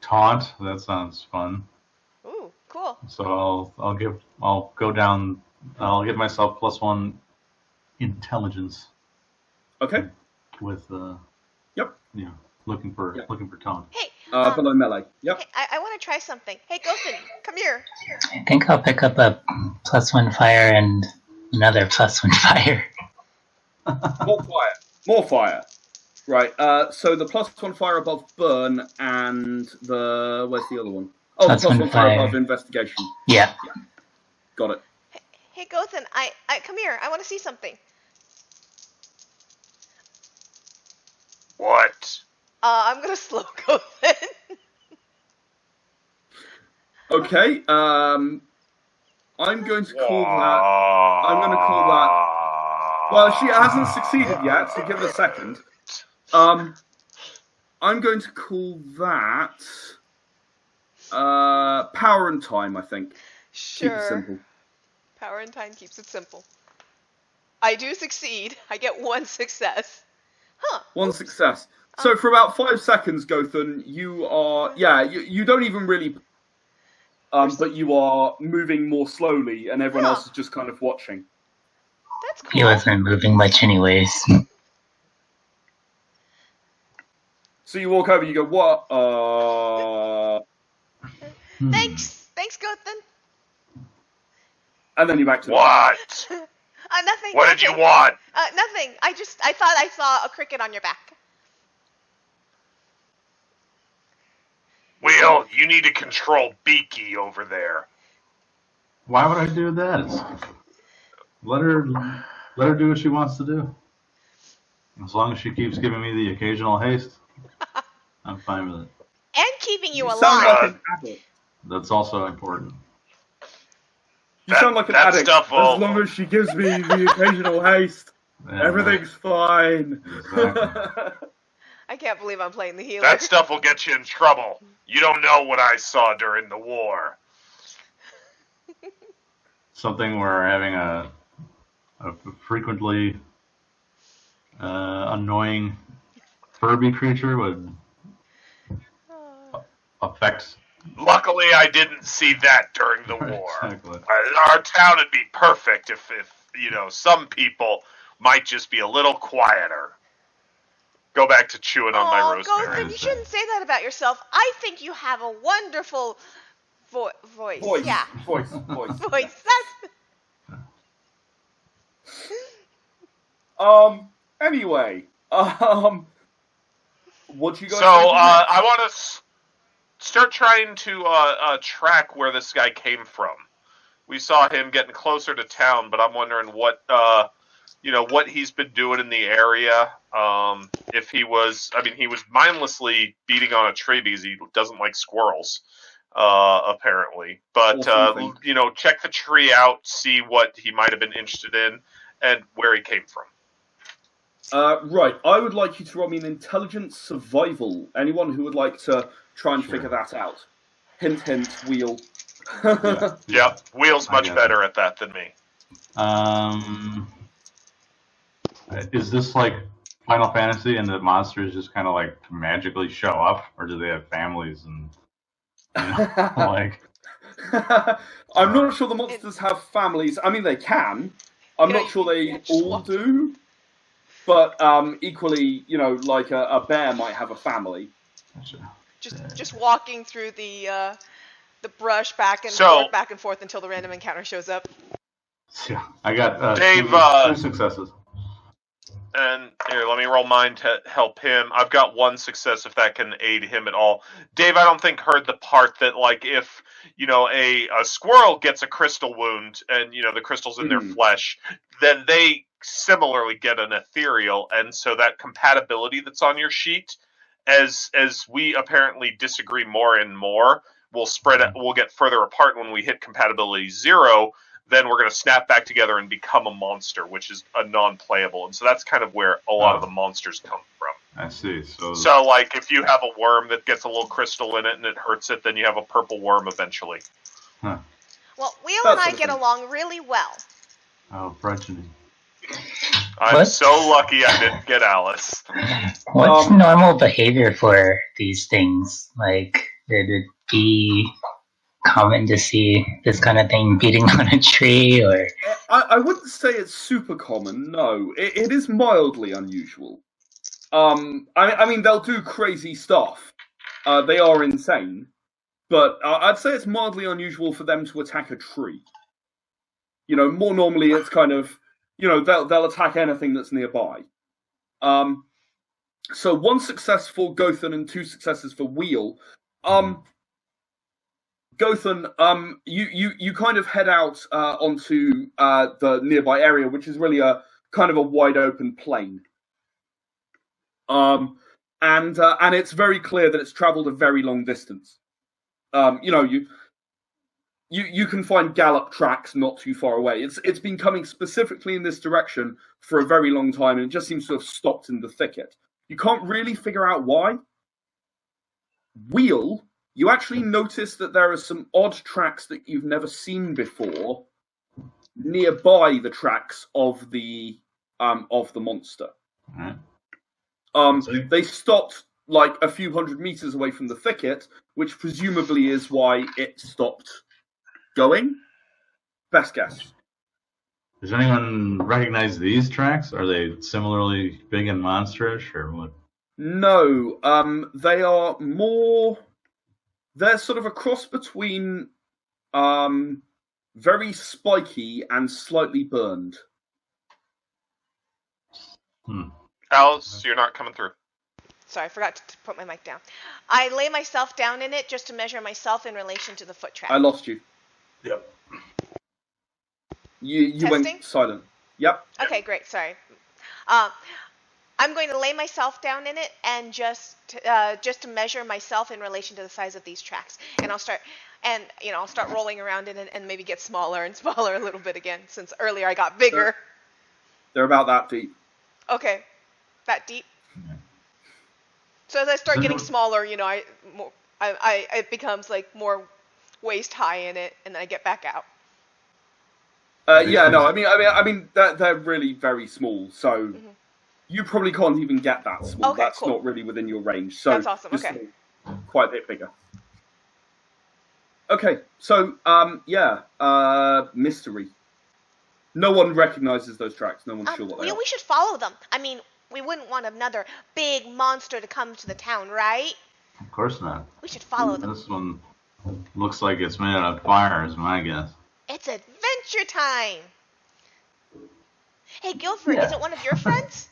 taunt. That sounds fun. Ooh, cool. cool. So I'll give myself +1 intelligence Okay. with Yep. looking for tone. Hey, Below melee. Yep. hey, I want to try something. Hey, Gothan, come here. I think I'll pick up a +1 fire and another +1 fire. More fire. More fire. Right. So the +1 fire above burn and where's the other one? Oh, the +1 fire above investigation. Yeah. Got it. Hey, Gothan, I come here. I want to see something. What? I'm gonna slow Gothan. Okay. I'm going to call that. I'm going to call that. Well, she hasn't succeeded yet, so give it a second. I'm going to call that power and time, I think. Sure. Keep it simple. Power and time keeps it simple. I do succeed. I get 1 success. Huh. 1 success. So for about 5 seconds, Gothan, you are... Yeah, you don't even really... but you are moving more slowly, and everyone else is just kind of watching. That's cool. He wasn't moving much anyways. So you walk over, you go, what? Thanks, Gothan. And then you're back to What? Nothing. What did you want? Nothing. I thought I saw a cricket on your back. Will, you need to control Beaky over there. Why would I do that? Let her do what she wants to do. As long as she keeps giving me the occasional haste, I'm fine with it. And keeping you alive. sound like an addict. That's also important. You sound like an addict. Stuff will... As long as she gives me the occasional haste, everything's fine. Exactly. I can't believe I'm playing the healer. That stuff will get you in trouble. You don't know what I saw during the war. Something where having a frequently annoying Furby creature would affect. Luckily, I didn't see that during the war. Exactly. Our town would be perfect if some people might just be a little quieter. Go back to chewing on my rosemary. Gothan, you shouldn't say that about yourself. I think you have a wonderful voice. Yeah. Voice. Voice. Anyway. What you guys? So I want to start trying to track where this guy came from. We saw him getting closer to town, but I'm wondering what what he's been doing in the area. If he was mindlessly beating on a tree because he doesn't like squirrels, apparently. But check the tree out, see what he might have been interested in, and where he came from. Right, I would like you to roll me an intelligence survival. Anyone who would like to try and figure that out? Hint, hint, Wheel. Yeah, Wheel's much better at that than me. Is this like Final Fantasy and the monsters just kind of like magically show up, or do they have families and like? I'm not sure the monsters have families. I mean, they can. I'm not sure they all do. But equally, like a bear might have a family. Just walking through the brush back and forth until the random encounter shows up. Yeah, I got Dave, 2 successes. And here, let me roll mine to help him. I've got 1 success if that can aid him at all. Dave, I don't think heard the part that like if a squirrel gets a crystal wound and the crystal's in their flesh, then they similarly get an ethereal, and so that compatibility that's on your sheet, as we apparently disagree more and more, will spread. We'll get further apart when we hit compatibility 0. Then we're going to snap back together and become a monster, which is a non-playable, and so that's kind of where a lot of the monsters come from. I see. So like if you have a worm that gets a little crystal in it and it hurts it, then you have a purple worm eventually. Huh. Well, Wheel and I get along really well. Oh, progeny. I'm so lucky I didn't get Alice. What's normal behavior for these things? Like, did it be common to see this kind of thing beating on a tree, or? I wouldn't say it's super common. No, it is mildly unusual. I mean, they'll do crazy stuff. They are insane, but I'd say it's mildly unusual for them to attack a tree. You know, more normally it's kind of, you know, they'll attack anything that's nearby. So 1 success for Gothan and 2 successes for Wheel. Gothan, you kind of head out onto the nearby area, which is really a kind of a wide open plain. And it's very clear that it's travelled a very long distance. You know, you can find gallop tracks not too far away. It's been coming specifically in this direction for a very long time, and it just seems to have stopped in the thicket. You can't really figure out why. Wheel, you actually notice that there are some odd tracks that you've never seen before nearby the tracks of the monster. They stopped like a few hundred meters away from the thicket, which presumably is why it stopped going. Best guess. Does anyone recognize these tracks? Are they similarly big and monstrous, or what? No, they are more. They're sort of a cross between very spiky and slightly burned. Alice, you're not coming through. Sorry, I forgot to put my mic down. I lay myself down in it just to measure myself in relation to the foot track. I lost you. Yep. You went silent. Yep. Okay, great. Sorry. I'm going to lay myself down in it and just to measure myself in relation to the size of these tracks, and I'll start rolling around in it and maybe get smaller and smaller a little bit again, since earlier I got bigger. They're about that deep. Okay, that deep. So as I start getting smaller, you know, it becomes like more waist high in it, and then I get back out. Yeah, no, I mean, they're really very small, so you probably can't even get that small. Okay, That's cool. not really within your range. So that's awesome. Okay. Quite a bit bigger. Okay, so mystery. No one recognizes those tracks. No one's sure what they are. We should follow them. I mean, we wouldn't want another big monster to come to the town, right? Of course not. We should follow them. This one looks like it's made out of fire, is my guess. It's adventure time. Hey, Guilford, is it one of your friends?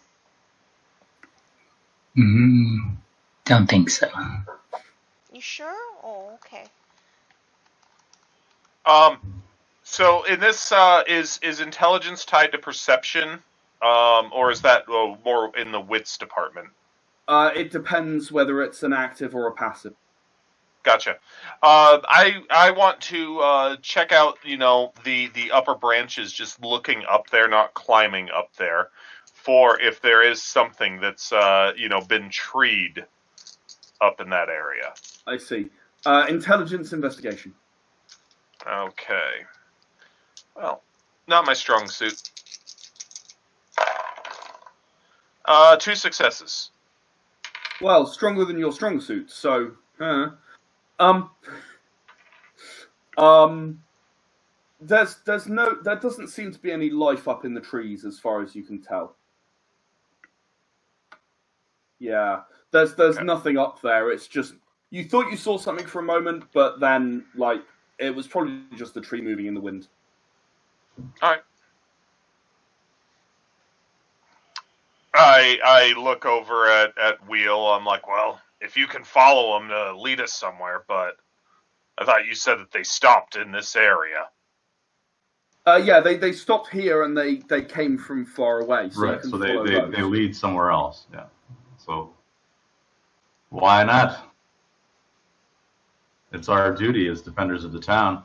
Don't think so. You sure? Oh, okay. So in this, is intelligence tied to perception, or is that more in the wits department? It depends whether it's an active or a passive. Gotcha. I want to check out, you know, the upper branches, just looking up there, not climbing up there, for if there is something that's been treed up in that area. I see. Intelligence investigation. Okay. Well, not my strong suit. 2 successes. Well, stronger than your strong suit, so there doesn't seem to be any life up in the trees as far as you can tell. Yeah, there's Okay. nothing up there. It's just, you thought you saw something for a moment, but then, like, it was probably just the tree moving in the wind. All right. I look over at Wheel. I'm like, well, if you can follow them to lead us somewhere, but I thought you said that they stopped in this area. Yeah, they stopped here and they came from far away. So Right, so they lead somewhere else. Yeah. So why not? It's our duty as defenders of the town.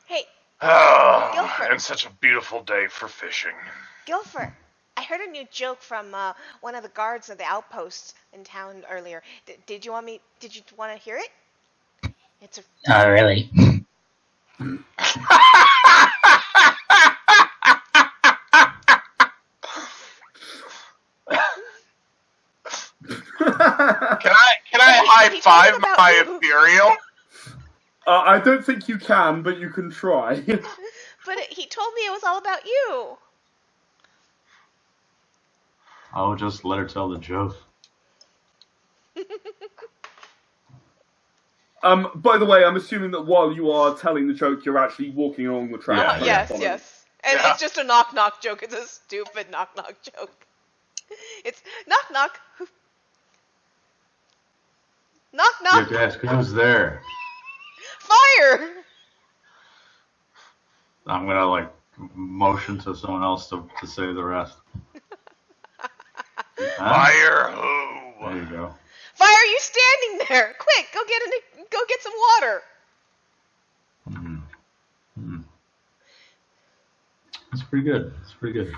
Hey, Oh, Guilford. and such a beautiful day for fishing. Guilford, I heard a new joke from one of the guards of the outpost in town earlier. Did you want to hear it? It's a... Not really. Can I high he told me five about my you. ethereal? I don't think you can, but you can try. But he told me it was all about you. I'll just let her tell the joke. By the way, I'm assuming that while you are telling the joke, you're actually walking along the track. Yeah, Yes, Following. yes. And Yeah. it's just a knock knock joke. It's a stupid knock knock joke. It's knock knock. Knock You have knock. to ask who's there. Fire. I'm gonna like motion to someone else to say the rest. Huh? Fire There who? you go. Fire, are you standing there? Quick, go get some water. That's pretty good. That's pretty good.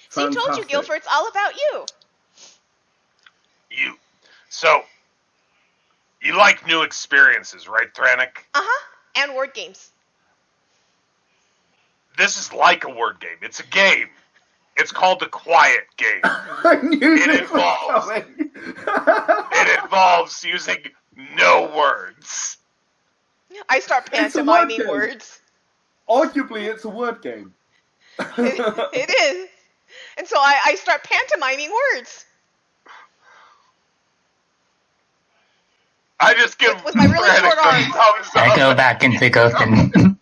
See, told you, Fantastic. Guilford, it's all about you. You like new experiences, right, Thranik? Uh-huh. And word games. This is like a word game. It's a game. It's called the Quiet Game. I knew It this was involves- coming. It involves using no words. I start It's a word pantomiming game. words. Arguably, it's a word game. It is. And so I start pantomiming words. I just give With my really Thranik short the arms. thumbs I up. go back into Gothen.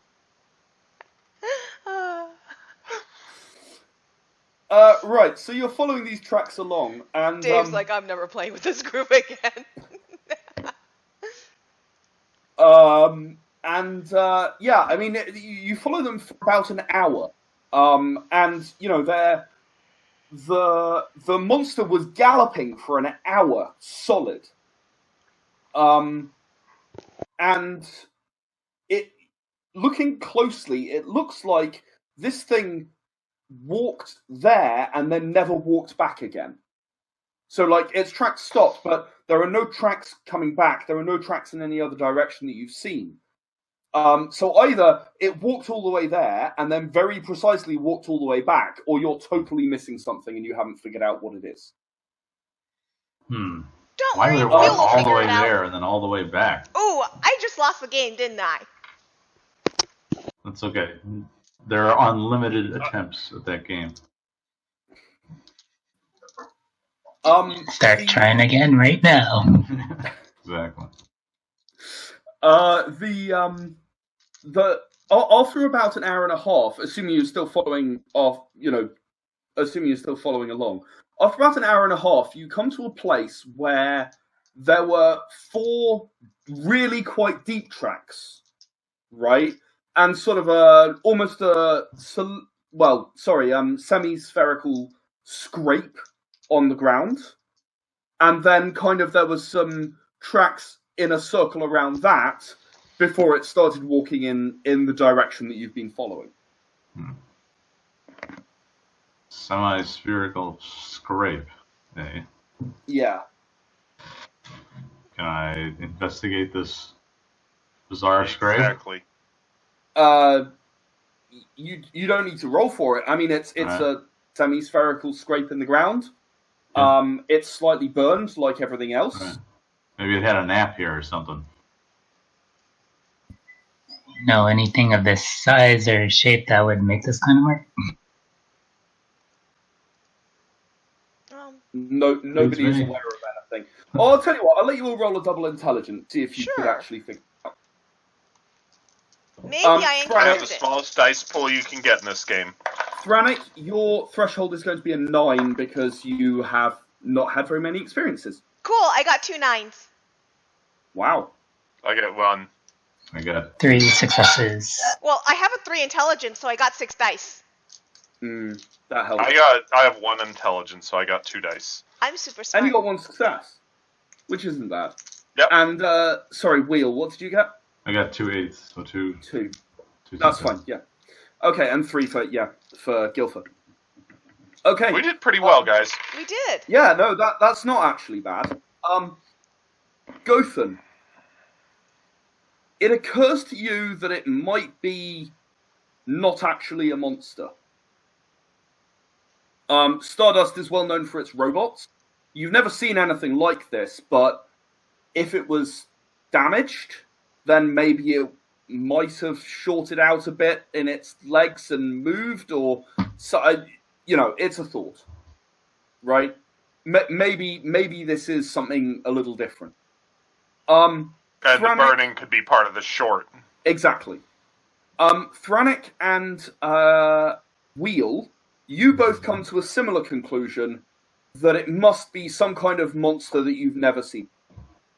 Right, so you're following these tracks along, and Dave's like, I'm never playing with this group again. yeah, I mean, you follow them for about an hour, and you know the monster was galloping for an hour solid, and it looking closely, it looks like this thing walked there and then never walked back again. So, like, its tracks stopped, but there are no tracks coming back. There are no tracks in any other direction that you've seen. So either it walked all the way there and then very precisely walked all the way back, or you're totally missing something and you haven't figured out what it is. Don't Why worry, would it we'll walk all the figure way it out. there and then all the way back? Ooh, I just lost the game, didn't I? That's okay. There are unlimited attempts at that game. Start trying again right now. Exactly. After about an hour and a half, assuming you're still following along, after about an hour and a half, you come to a place where there were 4 really quite deep tracks, right? And sort of almost a semi-spherical scrape on the ground, and then kind of there was some tracks in a circle around that before it started walking in the direction that you've been following. Semi-spherical scrape. Eh? Yeah. Can I investigate this bizarre scrape? Exactly. You don't need to roll for it. I mean, it's Right. a semi-spherical scrape in the ground. It's slightly burned, like everything else. Right. Maybe it had a nap here or something. Know anything of this size or shape that would make this kind of work? Nobody is me. aware of anything. Oh, I'll tell you what. I'll let you all roll a double intelligence. See if you could Sure. actually figure it out. Maybe I I I have encountered the it. smallest dice pool you can get in this game. Thranik, your threshold is going to be a 9 because you have not had very many experiences. Cool, I got 2 9s. Wow. I get 1. I got 3 successes. Well, I have a 3 intelligence, so I got 6 dice. That helps. I have 1 intelligence, so I got 2 dice. I'm super smart. And you got 1 success, which isn't bad. Yep. And, sorry, Wheel, what did you get? I got 2 8s, so 2. 2. 2 That's successes. fine, yeah. Okay, and 3 for Guilford. Okay. We did pretty well, guys. We did. Yeah, no, that's not actually bad. Gothen. It occurs to you that it might be not actually a monster. Stardust is well known for its robots, You've never seen anything like this, but if it was damaged, then maybe it might have shorted out a bit in its legs and moved, or so. It's a thought, right? Maybe this is something a little different. And Thranik, the burning could be part of the short. exactly. Thranik and Wheel, you both come to a similar conclusion that it must be some kind of monster that you've never seen.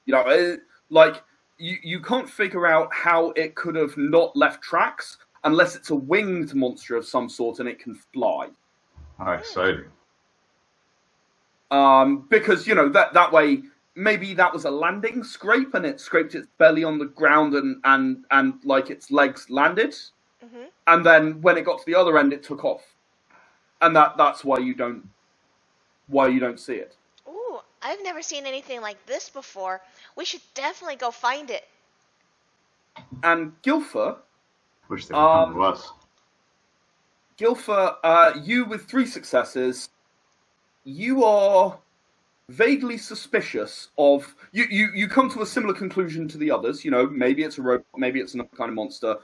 You can't figure out how it could have not left tracks unless it's a winged monster of some sort and it can fly. How exciting. Because, that way, maybe that was a landing scrape and it scraped its belly on the ground and like its legs landed. Mm-hmm. And then when it got to the other end, it took off. And that's why you don't see it. Ooh, I've never seen anything like this before. We should definitely go find it. And Gilfer, Wish they would come to us. Gilfer, you with 3 successes, you are vaguely suspicious of you come to a similar conclusion to the others. Maybe it's a robot, maybe it's another kind of monster.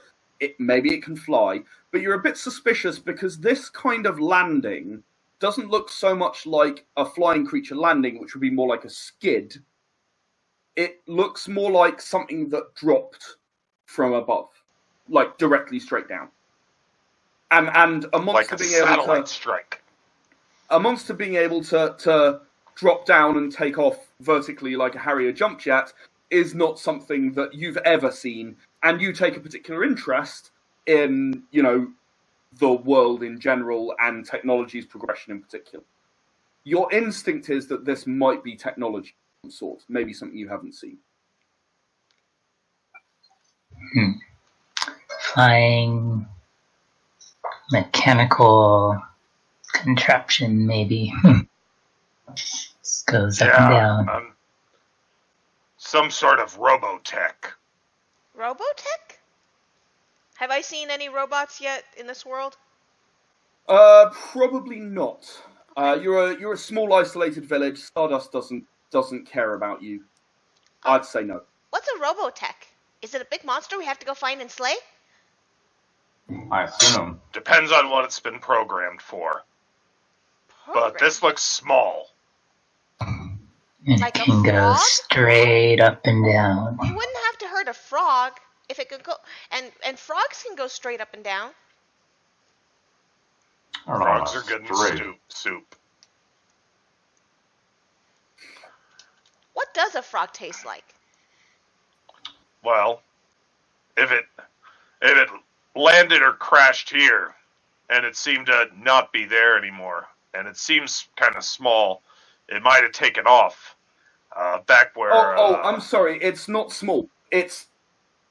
Maybe it can fly, but you're a bit suspicious because this kind of landing doesn't look so much like a flying creature landing, which would be more like a skid. It looks more like something that dropped from above, like directly straight down. And a monster Like a being able satellite to strike. a monster being able to drop down and take off vertically like a Harrier jump jet is not something that you've ever seen, and you take a particular interest in, the world in general and technology's progression in particular. Your instinct is that this might be technology of some sort, maybe something you haven't seen. Flying mechanical contraption, maybe. Just goes up and down. Some sort of robotech. Robotech? Have I seen any robots yet in this world? Probably not. You're a small isolated village. Stardust doesn't care about you. I'd say no. What's a robotech? Is it a big monster we have to go find and slay? I assume. Depends on what it's been programmed for. But this looks small. And Like it a can go frog? straight up and down. You wouldn't have to hurt a frog if it could go, and frogs can go straight up and down. I don't know Frogs about are good straight. in soup. What does a frog taste like? Well, if it landed or crashed here, and it seemed to not be there anymore, and it seems kind of small, it might have taken off. Back where. I'm sorry. It's not small. It's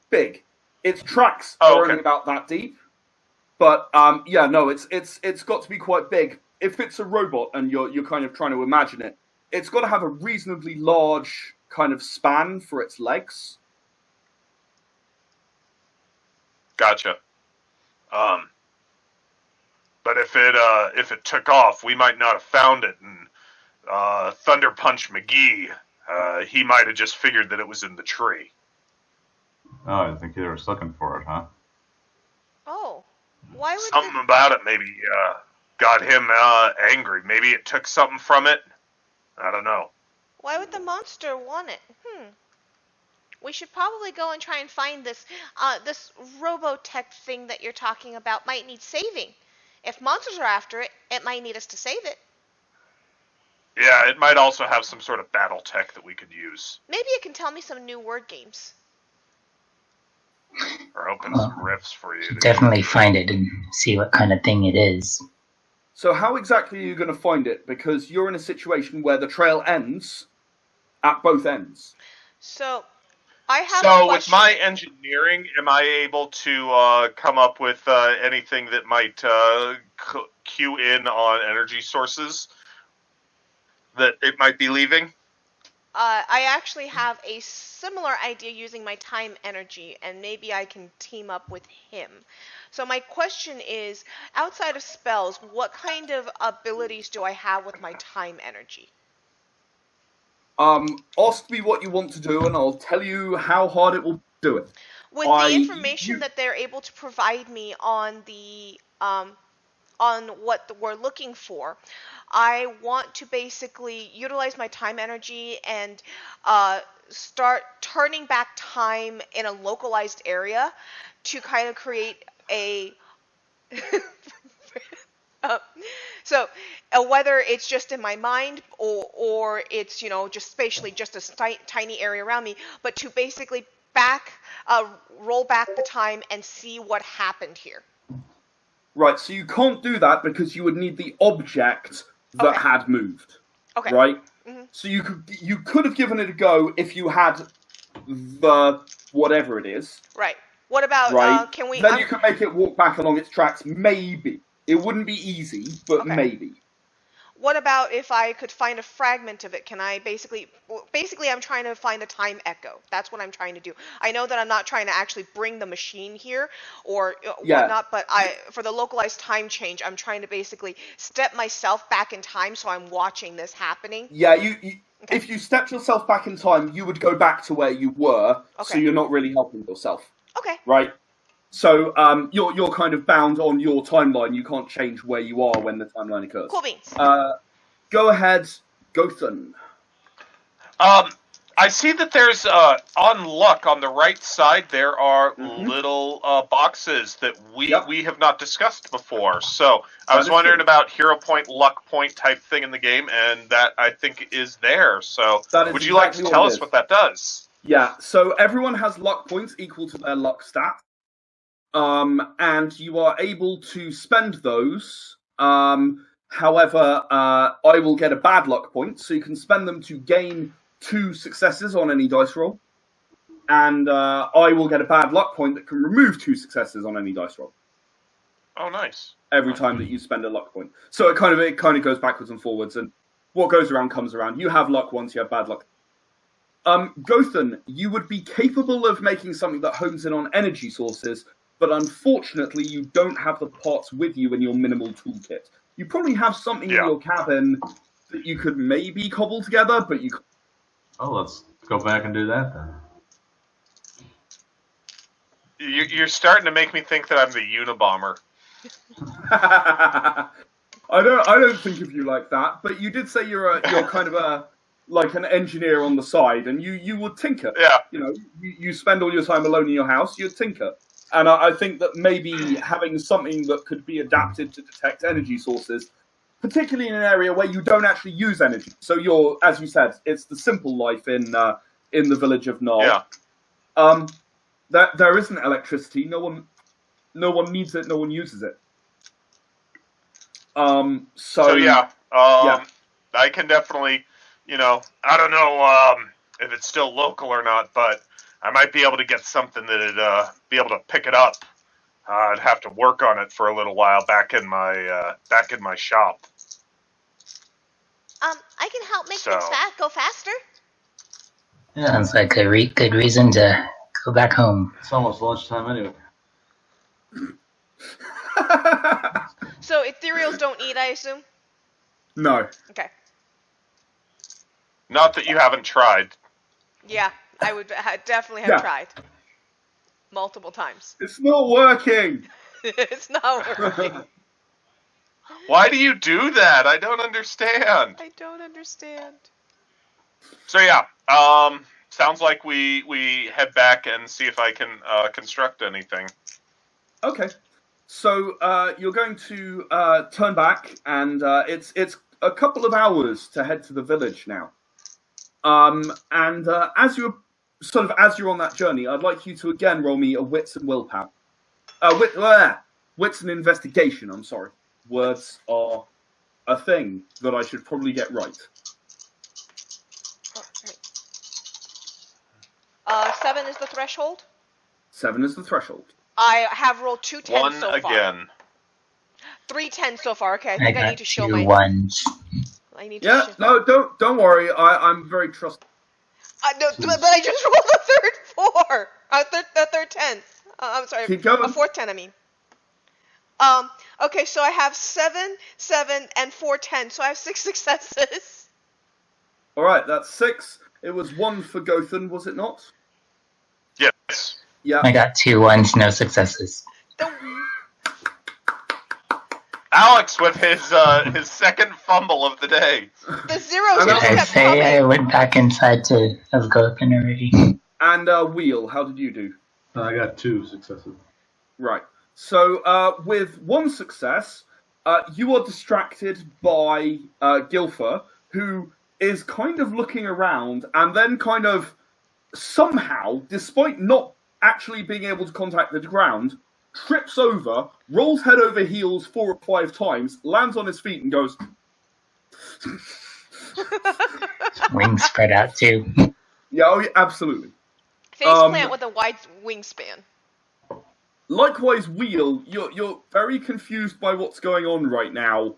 big. Its tracks are only about that deep. But it's got to be quite big. If it's a robot and you're kind of trying to imagine it, it's got to have a reasonably large kind of span for its legs. Gotcha. But if it took off, we might not have found it. And Thunder Punch McGee, he might have just figured that it was in the tree. Oh, I think they were looking for it, huh? Oh, why would Something about it maybe got him angry. Maybe it took something from it. I don't know. Why would the monster want it? We should probably go and try and find this. This robotech thing that you're talking about might need saving. If monsters are after it, it might need us to save it. Yeah, it might also have some sort of battle tech that we could use. Maybe it can tell me some new word games. Or open some riffs for you. Definitely find it and see what kind of thing it is. So how exactly are you going to find it? Because you're in a situation where the trail ends at both ends. So, I have So a question. with my engineering, am I able to come up with anything that might cue in on energy sources that it might be leaving? I actually have a similar idea using my time energy, and maybe I can team up with him. So my question is, outside of spells, what kind of abilities do I have with my time energy? Ask me what you want to do, and I'll tell you how hard it will do it. With the information that they're able to provide me on the on what we're looking for, I want to basically utilize my time energy and start turning back time in a localized area to kind of create a so whether it's just in my mind or it's just spatially just a tiny area around me, but to basically roll back the time and see what happened here. Right, so you can't do that because you would need the object that had moved. Okay. Right? Mm-hmm. So you could have given it a go if you had the whatever it is. Right. What about can we? Then you could make it walk back along its tracks. Maybe it wouldn't be easy, but maybe. What about if I could find a fragment of it? Can I basically I'm trying to find a time echo. That's what I'm trying to do. I know that I'm not trying to actually bring the machine here or whatnot, but for the localized time change, I'm trying to basically step myself back in time so I'm watching this happening. Yeah, if you stepped yourself back in time, you would go back to where you were, so you're not really helping yourself. Okay. Right? So you're kind of bound on your timeline. You can't change where you are when the timeline occurs. Cool beans. Go ahead, Gothan. I see that there's on luck on the right side there are little boxes that we have not discussed before. So I was wondering about hero point, luck point type thing in the game, and that I think is there. So would you like to tell us what that does? Yeah. So everyone has luck points equal to their luck stat. And you are able to spend those. However, I will get a bad luck point, so you can spend them to gain 2 successes on any dice roll. And I will get a bad luck point that can remove 2 successes on any dice roll. Oh, nice. Every time that you spend a luck point. So it kind of goes backwards and forwards, and what goes around comes around. You have luck once, you have bad luck. Gothan, you would be capable of making something that hones in on energy sources, but unfortunately, you don't have the parts with you in your minimal toolkit. You probably have something in your cabin that you could maybe cobble together, but you. Oh, let's go back and do that then. You're starting to make me think that I'm the Unabomber. I don't think of you like that, but you did say you're kind of like an engineer on the side, and you would tinker. Yeah. You spend all your time alone in your house, you'd tinker. And I think that maybe having something that could be adapted to detect energy sources, particularly in an area where you don't actually use energy. So as you said, it's the simple life in the village of Gnarl. Yeah. There isn't electricity. No one needs it. No one uses it. So yeah. I can definitely, I don't know if it's still local or not, but I might be able to get something that'd be able to pick it up. I'd have to work on it for a little while back in my shop. I can help make things go faster. Sounds like a good reason to go back home. It's almost lunchtime anyway. So ethereals don't eat, I assume? No. Okay. Not that you haven't tried. Yeah, I would definitely have tried. Multiple times. It's not working! It's not working. Why do you do that? I don't understand. I don't understand. So yeah, sounds like we head back and see if I can construct anything. Okay. So you're going to turn back, and it's a couple of hours to head to the village now. And as you're on that journey, I'd like you to again roll me a wits and willpower. Wits and investigation. I'm sorry. Words are a thing that I should probably get right. Oh, wait. 7 is the threshold? 7 is the threshold. I have rolled 2 10s 1 so far. again. 3 10s so far. Okay, I think I need to show my... 2 1s. I need to show... No, don't worry. I'm very trustful. No, but I just rolled a third 4. The third 10. I'm sorry. Keep going. A fourth 10, I mean. Okay, so I have 7, 7, and 4 10, so I have 6 successes. All right, that's 6. It was 1 for Gothen, was it not? Yes. Yeah. I got 2 ones, no successes. Alex with his second fumble of the day. The zeros And just Did I kept say coming. I went back inside of Gothen already? And Wheel, how did you do? I got 2 successes. Right. So with 1 success, you are distracted by Gilfer, who is kind of looking around and then kind of somehow, despite not actually being able to contact the ground, trips over, rolls head over heels 4 or 5 times, lands on his feet and goes... Wings spread out too. Yeah, oh, yeah, absolutely. Faceplant with a wide wingspan. Likewise, Wheel, you're very confused by what's going on right now.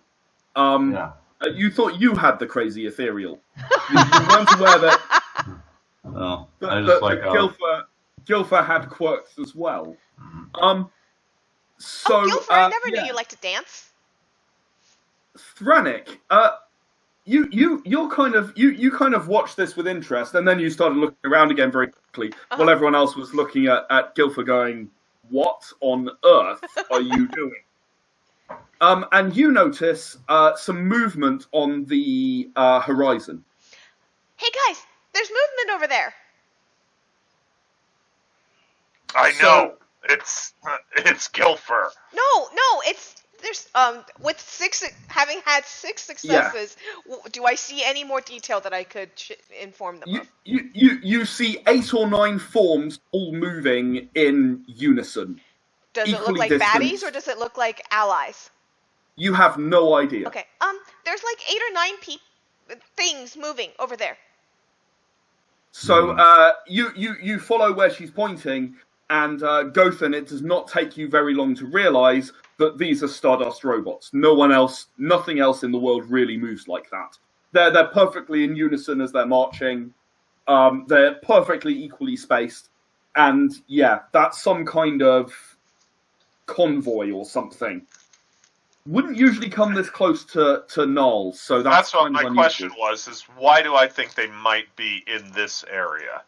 Yeah. You thought you had the crazy ethereal. You weren't aware that, Well, that, I that, just like that Gilfer had quirks as well. So, Oh, Gilfer, I never yeah. knew you liked to dance. Thrannic, you kind of watched this with interest, and then you started looking around again very quickly, while everyone else was looking at Gilfer going, "What on earth are you doing?" And you notice some movement on the horizon. Hey guys, there's movement over there. I So- know. It's Gilfer. No, there's with having had 6 successes. Do I see any more detail that I could inform them of? You see 8 or 9 forms all moving in unison. Does it look equally like distanced. baddies or does it look like allies? You have no idea. Okay. There's like 8 or 9 things moving over there. So you follow where she's pointing, and Gothen, it does not take you very long to realise that these are Stardust robots. Nothing else in the world really moves like that. They're perfectly in unison as they're marching. They're perfectly equally spaced, and yeah, that's some kind of convoy or something. Wouldn't usually come this close to Gnarl, so that's what kind my of question unusual. was, is why do I think they might be in this area?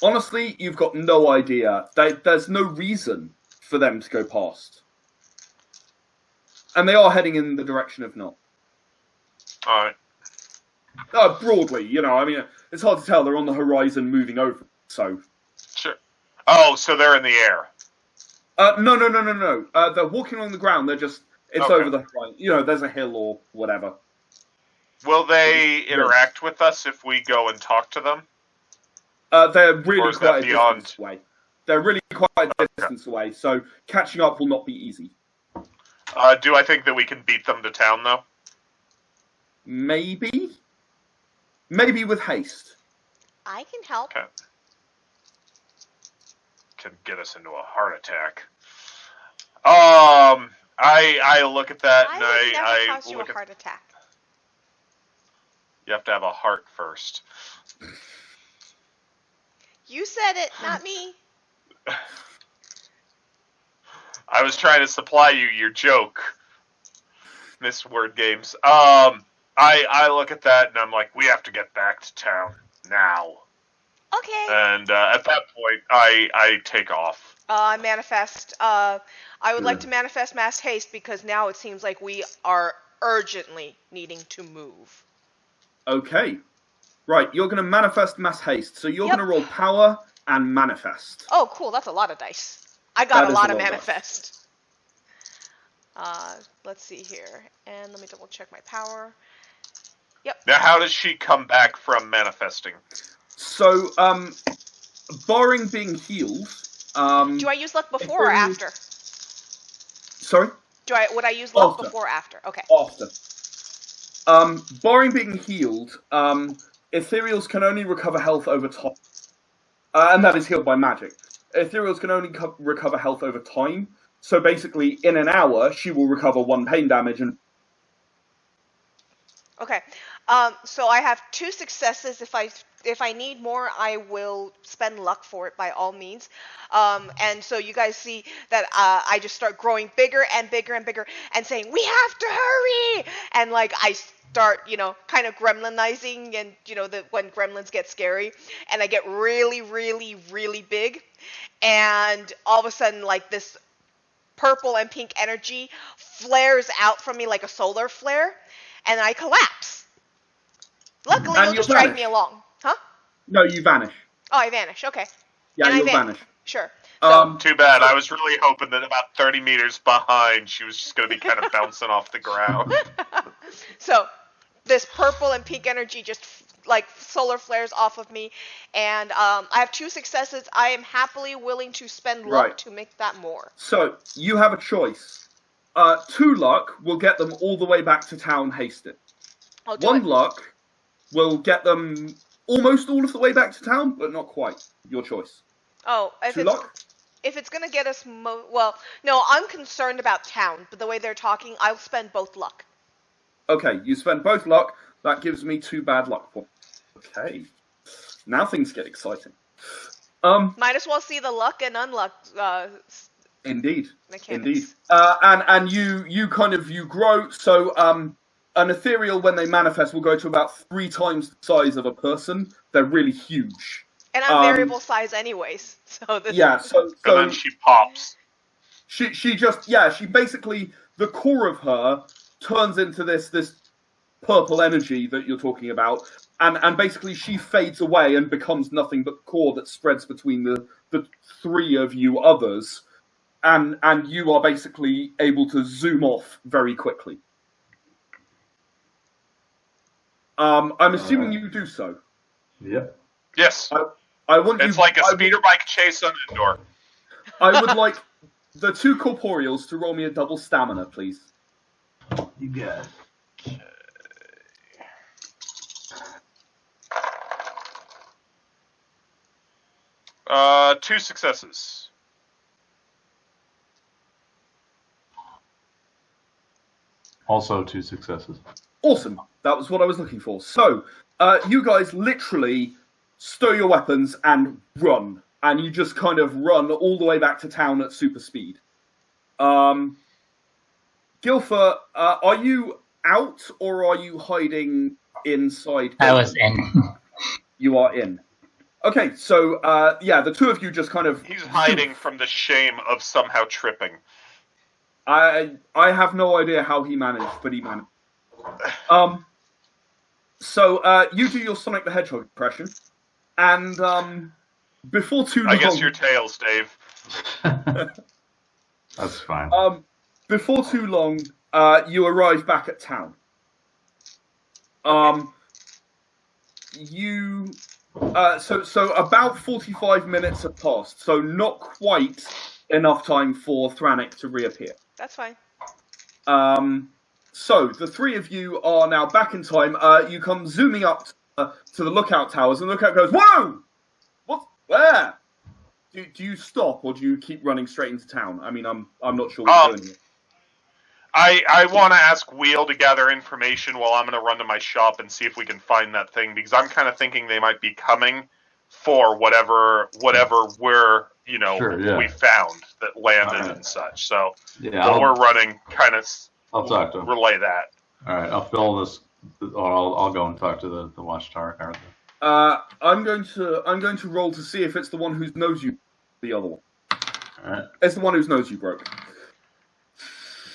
Honestly, you've got no idea. There's no reason for them to go past. And they are heading in the direction of Gnarl. Alright. Broadly, I mean, it's hard to tell. They're on the horizon moving over, so... Sure. Oh, so they're in the air. No. They're walking on the ground. They're just... It's Okay. over the horizon. There's a hill or whatever. Will they interact with us if we go and talk to them? They're Or really is that quite a beyond? distance away. They're really quite a distance away, so catching up will not be easy. Do I think that we can beat them to town, though? Maybe? Maybe with haste. I can help. Okay. Can get us into a heart attack. I look at that and I would never I cause you look a at. heart attack. You have to have a heart first. You said it, not me. I was trying to supply you your joke. Miss Word Games. I look at that and I'm like, we have to get back to town now. Okay. And at that point, I take off. I manifest. I would like to manifest mass haste because now it seems like we are urgently needing to move. Okay. Right, you're going to manifest mass haste. So you're Yep. going to roll power and manifest. Oh, cool. That's a lot of dice. I got That a is lot a of lot of manifest. Let's see here. And let me double check my power. Now, how does she come back from manifesting? So, barring being healed... Do I use luck before or after? Sorry? Would I use luck After. before or after? Okay. After. Barring being healed, ethereals can only recover health over time. And that is healed by magic. Ethereals can only recover health over time. So basically, in an hour, she will recover 1 pain damage. And Okay. So I have 2 successes if I if I need more, I will spend luck for it by all means. And so you guys see that I just start growing bigger and bigger and bigger and saying, "We have to hurry!" And like I start, kind of gremlinizing, and when gremlins get scary, and I get really, really, really big, and all of a sudden, like this purple and pink energy flares out from me like a solar flare, and I collapse. Luckily, And you'll you'll just drag vanish. me along. Huh? No, you vanish. Oh, I vanish. Okay. Yeah, And you'll vanish. Sure. So, Too bad. I was really hoping that about 30 meters behind, she was just going to be kind of bouncing off the ground. so this purple and pink energy just like solar flares off of me, and I have 2 successes. I am happily willing to spend luck Right. to make that more. So, you have a choice. 2 luck will get them all the way back to town hasted. I'll do 1 it. luck will get them almost all of the way back to town, but not quite. Your choice. Oh, 2 luck? if it's gonna get us well, no, I'm concerned about town, but the way they're talking, I'll spend both luck. Okay, you spend both luck. That gives me 2 bad luck points. Okay. Now things get exciting. Might as well see the luck and unluck Indeed. mechanics. Indeed. And you grow, so an ethereal, when they manifest, will go to about 3 times the size of a person. They're really huge. And I'm variable size anyways, so this. Yeah, so And then she pops. she basically, the core of her turns into this purple energy that you're talking about, and basically she fades away and becomes nothing but core that spreads between the 3 of you others, and you are basically able to zoom off very quickly. I'm assuming you do so. Yep. Yes. I want It's you. like a speeder bike chase on indoor. I would like the 2 corporeals to roll me a double stamina, please. You got it. 2 successes. Also 2 successes. Awesome. That was what I was looking for. So, you guys literally stow your weapons and run. And you just kind of run all the way back to town at super speed. Gilfer, are you out or are you hiding inside? I was in. You are in. Okay, so, the 2 of you just kind of... He's hiding from the shame of somehow tripping. I have no idea how he managed, but he managed. So, you do your Sonic the Hedgehog impression, and, before too long... I guess your tails, Dave. That's fine. Before too long, you arrive back at town. So about 45 minutes have passed, so not quite enough time for Thranik to reappear. That's fine. So the 3 of you are now back in time. You come zooming up to the lookout towers, and the lookout goes, "Whoa! What? Where?" Do you stop, or do you keep running straight into town? I mean, I'm not sure what you're doing here. I want to ask Wheel to gather information while I'm going to run to my shop and see if we can find that thing, because I'm kind of thinking they might be coming for whatever we're, Sure, yeah. we found that landed and such. So Yeah, while we're running, kind of I'll talk to him. relay that. All right, I'll fill this. Or I'll go and talk to the watchtower. Or I'm going to roll to see if it's the one whose nose you, the other one. all right, It's the one whose nose you broke.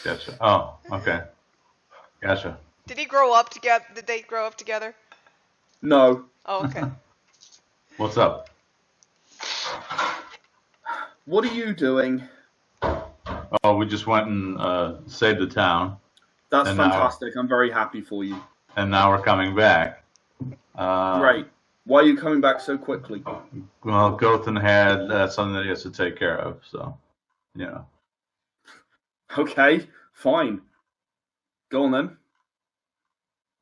gotcha. Oh, okay, gotcha. Did he grow up together? Did they grow up together? No. Oh, okay. What's up? What are you doing? Oh, we just went and saved the town, That's And now- fantastic. I'm very happy for you. and now we're coming back. Great. Why are you coming back so quickly? Well, Gothan had something that he has to take care of, so Okay, fine. Go on then.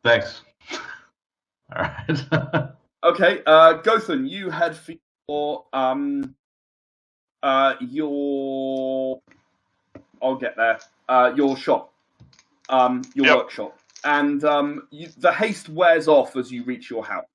Thanks. All right. Okay, Gothan, you head for your I'll get there. Your shop. Your Yep. workshop. And the haste wears off as you reach your house.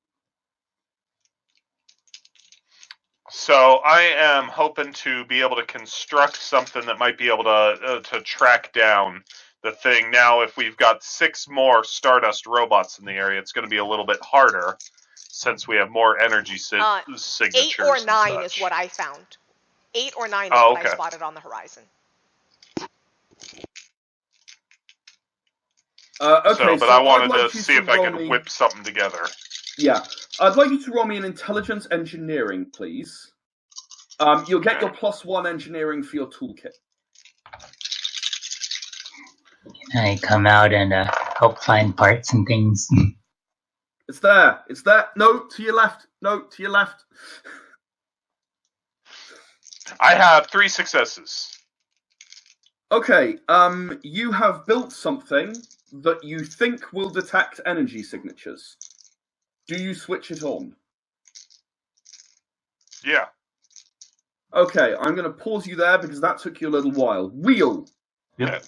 So I am hoping to be able to construct something that might be able to track down the thing. Now, if we've got 6 more Stardust robots in the area, it's going to be a little bit harder since we have more energy signatures. 8 or and 9 is such. what I found. 8 or 9 is Oh, what I okay. spotted on the horizon. Okay, But I I'd wanted like to you see if I roll could me- whip something together. Yeah, I'd like you to roll me an intelligence engineering, please. You'll get your +1 engineering for your toolkit. I come out and help find parts and things. It's there. It's there. No, to your left. No, to your left. I have 3 successes. Okay, you have built something that you think will detect energy signatures. Do you switch it on? Yeah. Okay, I'm going to pause you there because that took you a little while. Wheel. Yep.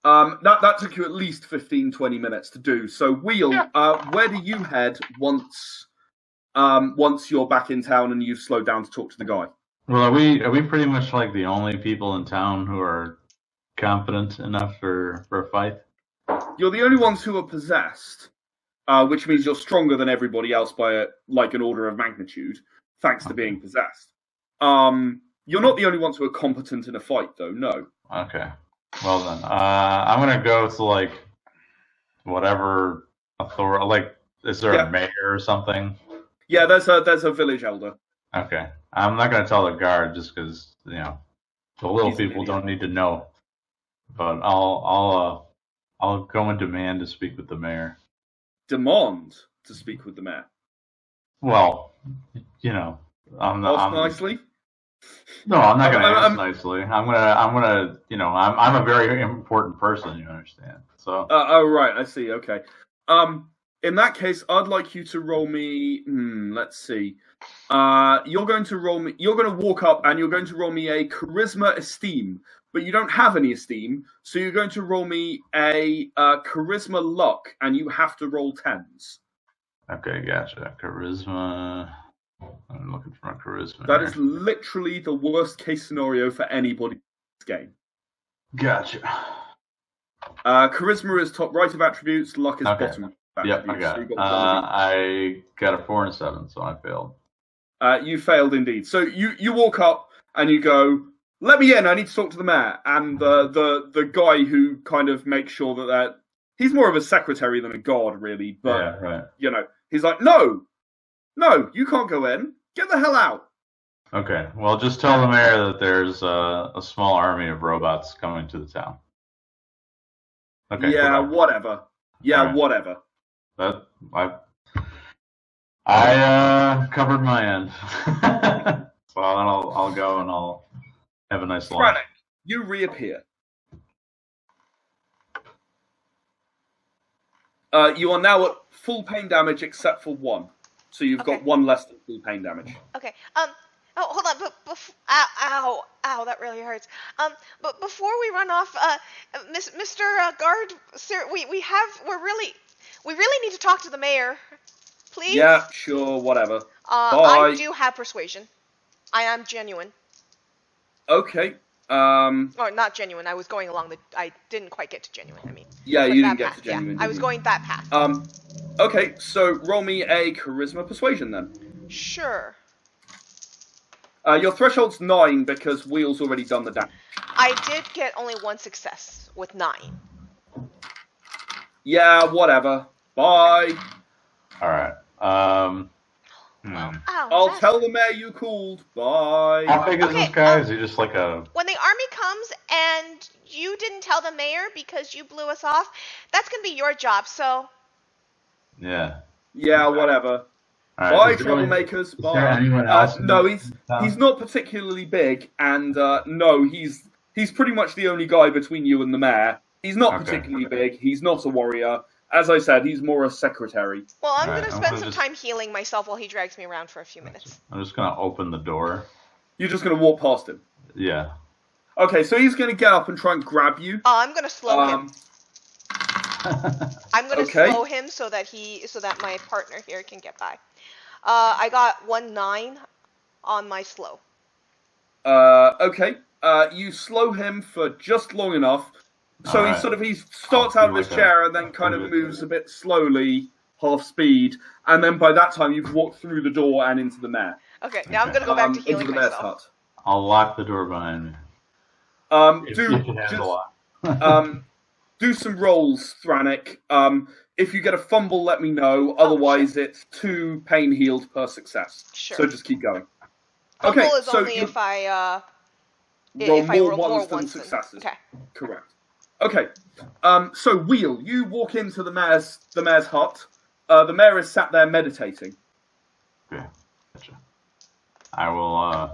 That took you at least 15, 20 minutes to do. So, Wheel, Yeah. where do you head once you're back in town and you've slowed down to talk to the guy? Well, are we pretty much like the only people in town who are confident enough for a fight? You're the only ones who are possessed, which means you're stronger than everybody else by an order of magnitude, thanks to being possessed. You're not the only ones who are competent in a fight, though. No. Okay. Well then, I'm gonna go to like whatever authority. Like, is there a mayor or something? Yeah, there's a village elder. Okay. I'm not gonna tell the guard just because the little people don't need to know. But I'll go and demand to speak with the mayor. Demand to speak with the mayor. Well, I'm nicely. No, I'm not gonna ask nicely. I'm gonna I'm a very important person. You understand? So. Oh right, I see. Okay. In that case, I'd like you to roll me. Let's see. You're going to walk up and you're going to roll me a charisma esteem, but you don't have any esteem, so you're going to roll me a charisma luck, and you have to roll 10s. Okay, gotcha. Charisma. I'm looking for my charisma. That is literally the worst case scenario for anybody in this game. Gotcha. Charisma is top right of attributes, luck is bottom of attributes. Yep, I got so it. I got a 4 and a 7, so I failed. You failed indeed. So you walk up and you go, "Let me in, I need to talk to the mayor." And the guy who kind of makes sure that he's more of a secretary than a guard, really. But, yeah, right. He's like, no, you can't go in. Get the hell out. Okay, well, just tell the mayor that there's a small army of robots coming to the town. Okay. Yeah, whatever. Yeah, right. Whatever. I covered my end. So I'll go and I'll have a nice lunch. Frank, you reappear. You are now at full pain damage except for 1. So you've got 1 less than full pain damage. Okay. Oh, hold on. But ow, that really hurts. But before we run off, Mr. Guard, sir, we really need to talk to the mayor. Please. Yeah, sure, whatever. I do have persuasion. I am genuine. Okay. Or not genuine. I was going along I didn't quite get to genuine. I mean. Yeah, you didn't get to genuine. Yeah, I was going that path. Okay, so roll me a charisma persuasion then. Sure. Your threshold's 9 because Wheel's already done the damage. I did get only 1 success with 9. Yeah, whatever. Bye. All right. I'll tell the mayor you called. Bye. How big is this guy? Is he just like a... When the army comes and you didn't tell the mayor because you blew us off, that's going to be your job, so... Yeah. Yeah, whatever. Right, bye, troublemakers. Bye. Is there anyone else? No, he's not particularly big, and no, he's pretty much the only guy between you and the mayor. He's not particularly big. He's not a warrior. As I said, he's more a secretary. Well, I'm going to spend some time healing myself while he drags me around for a few minutes. I'm just going to open the door. You're just going to walk past him? Yeah. Okay, so he's going to get up and try and grab you. I'm going to slow him. I'm going to slow him so that my partner here can get by. I got 1 9. on my slow. Okay. You slow him for just long enough. So Alright. he starts out of his chair and then kind of moves a bit slowly, half speed, and then by that time you've walked through the door and into the mare. Okay, now I'm gonna go back to Into healing the mare's myself. hut. I'll lock the door behind me. If Do you can handle just do some rolls, Thranik. If you get a fumble, let me know. Otherwise, it's 2 pain healed per success. Sure. So just keep going. Fumble Okay, is so only you if I roll if I more roll ones more than ones successes. Okay. Correct. Okay. So Wheel, you walk into the mayor's hut. The mayor is sat there meditating. Okay, gotcha. I will, I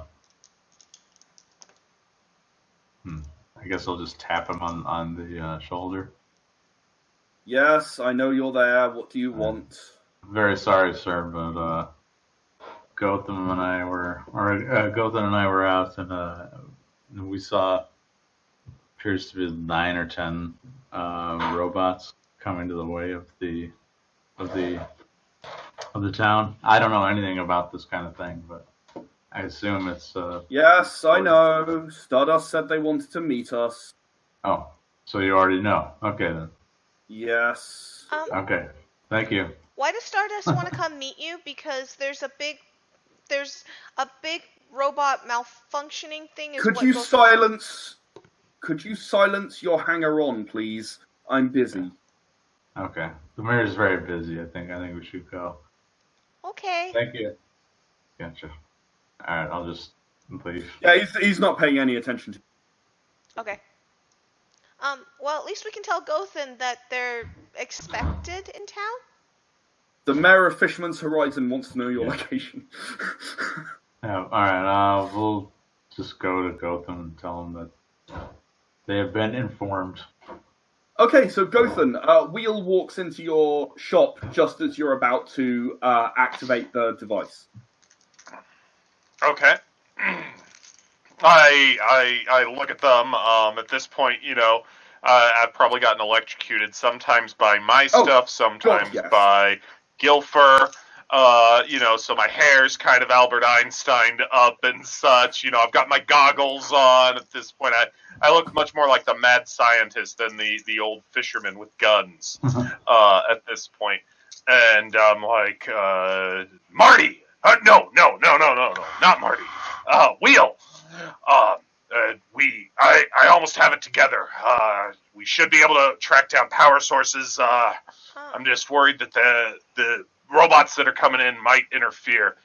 guess I'll just tap him on the shoulder. Yes, I know you're there. What do you want? Very sorry, sir, but Gotham and I were out, and we saw appears to be 9 or 10 robots coming to the way of the town. I don't know anything about this kind of thing, but I assume it's. Yes, I know. Stardust said they wanted to meet us. Oh, so you already know. Okay then. Yes. Okay, thank you. Why does Stardust want to come meet you? Because there's a big robot malfunctioning thing. Could you silence your hanger-on, please? I'm busy. Okay, the mayor's very busy. I think we should go. Okay. Thank you. Gotcha. All right, I'll just leave. Yeah, he's not paying any attention to. Okay. Well, at least we can tell Gothan that they're expected in town. The mayor of Fisherman's Horizon wants to know your location. Yeah, all right. We'll just go to Gotham and tell them that they have been informed. Okay, so Gothan, Wheel walks into your shop just as you're about to activate the device. Okay. I look at them. At this point, I've probably gotten electrocuted sometimes by my stuff, sometimes by Gilfer. So my hair's kind of Albert Einsteined up and such. I've got my goggles on at this point. I look much more like the mad scientist than the old fisherman with guns at this point. And I'm like, Marty! No, not Marty. Wheel! I almost have it together. We should be able to track down power sources. I'm just worried that the robots that are coming in might interfere.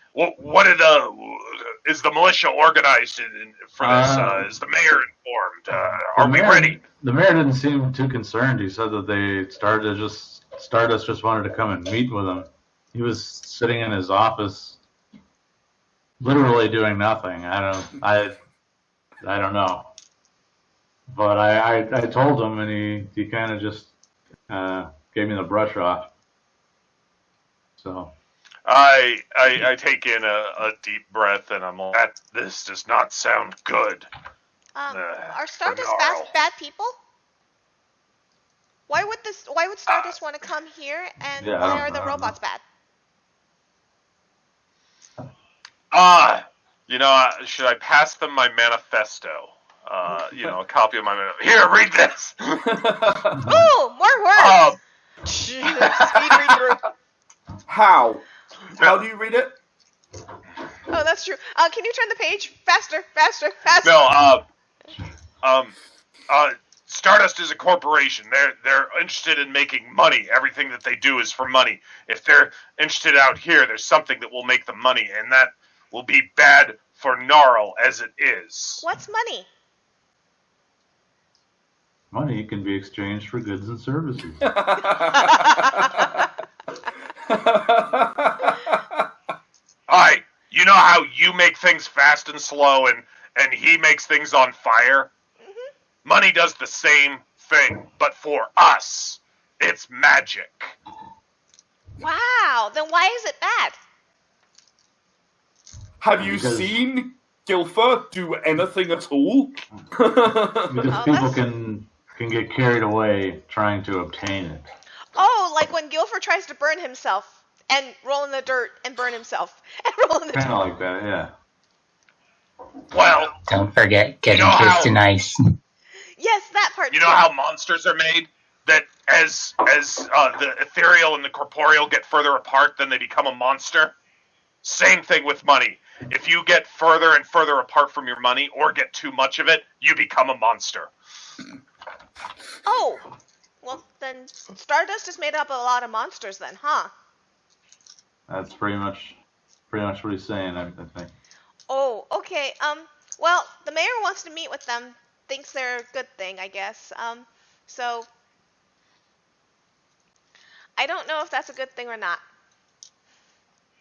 Is the militia organized for this? Is the mayor informed? Are we ready? The mayor didn't seem too concerned. He said that Stardust just wanted to come and meet with him. He was sitting in his office, literally doing nothing. I don't know. But I told him, and he kind of just gave me the brush off. So I take in a deep breath, and I'm like, this does not sound good. Are Stardust bad people? Why would Stardust want to come here, and why are the robots bad? Should I pass them my manifesto? A copy of my manifesto. Here, read this! Ooh, more words! Speed read through. How? How do you read it? Oh, that's true. Can you turn the page? Faster! No, Stardust is a corporation. They're interested in making money. Everything that they do is for money. If they're interested out here, there's something that will make them money, and that will be bad for Gnarl as it is. What's money? Money can be exchanged for goods and services. Alright, you know how you make things fast and slow and he makes things on fire? Mm-hmm. Money does the same thing, but for us, it's magic. Wow, then why is it bad? Have you seen Gilfer do anything at all? Because people can get carried away trying to obtain it. Oh, like when Gilfer tries to burn himself and roll in the dirt and burn himself and roll in the dirt. Kind of like that, yeah. Well, Don't forget getting You know kissed how- in ice. Yes, that part. you know too. how monsters are made? That as the ethereal and the corporeal get further apart, then they become a monster? Same thing with money. If you get further and further apart from your money, or get too much of it, you become a monster. Oh, well then, Stardust is made up of a lot of monsters, then, huh? That's pretty much what he's saying, I think. Oh, okay. Well, the mayor wants to meet with them. Thinks they're a good thing, I guess. So I don't know if that's a good thing or not.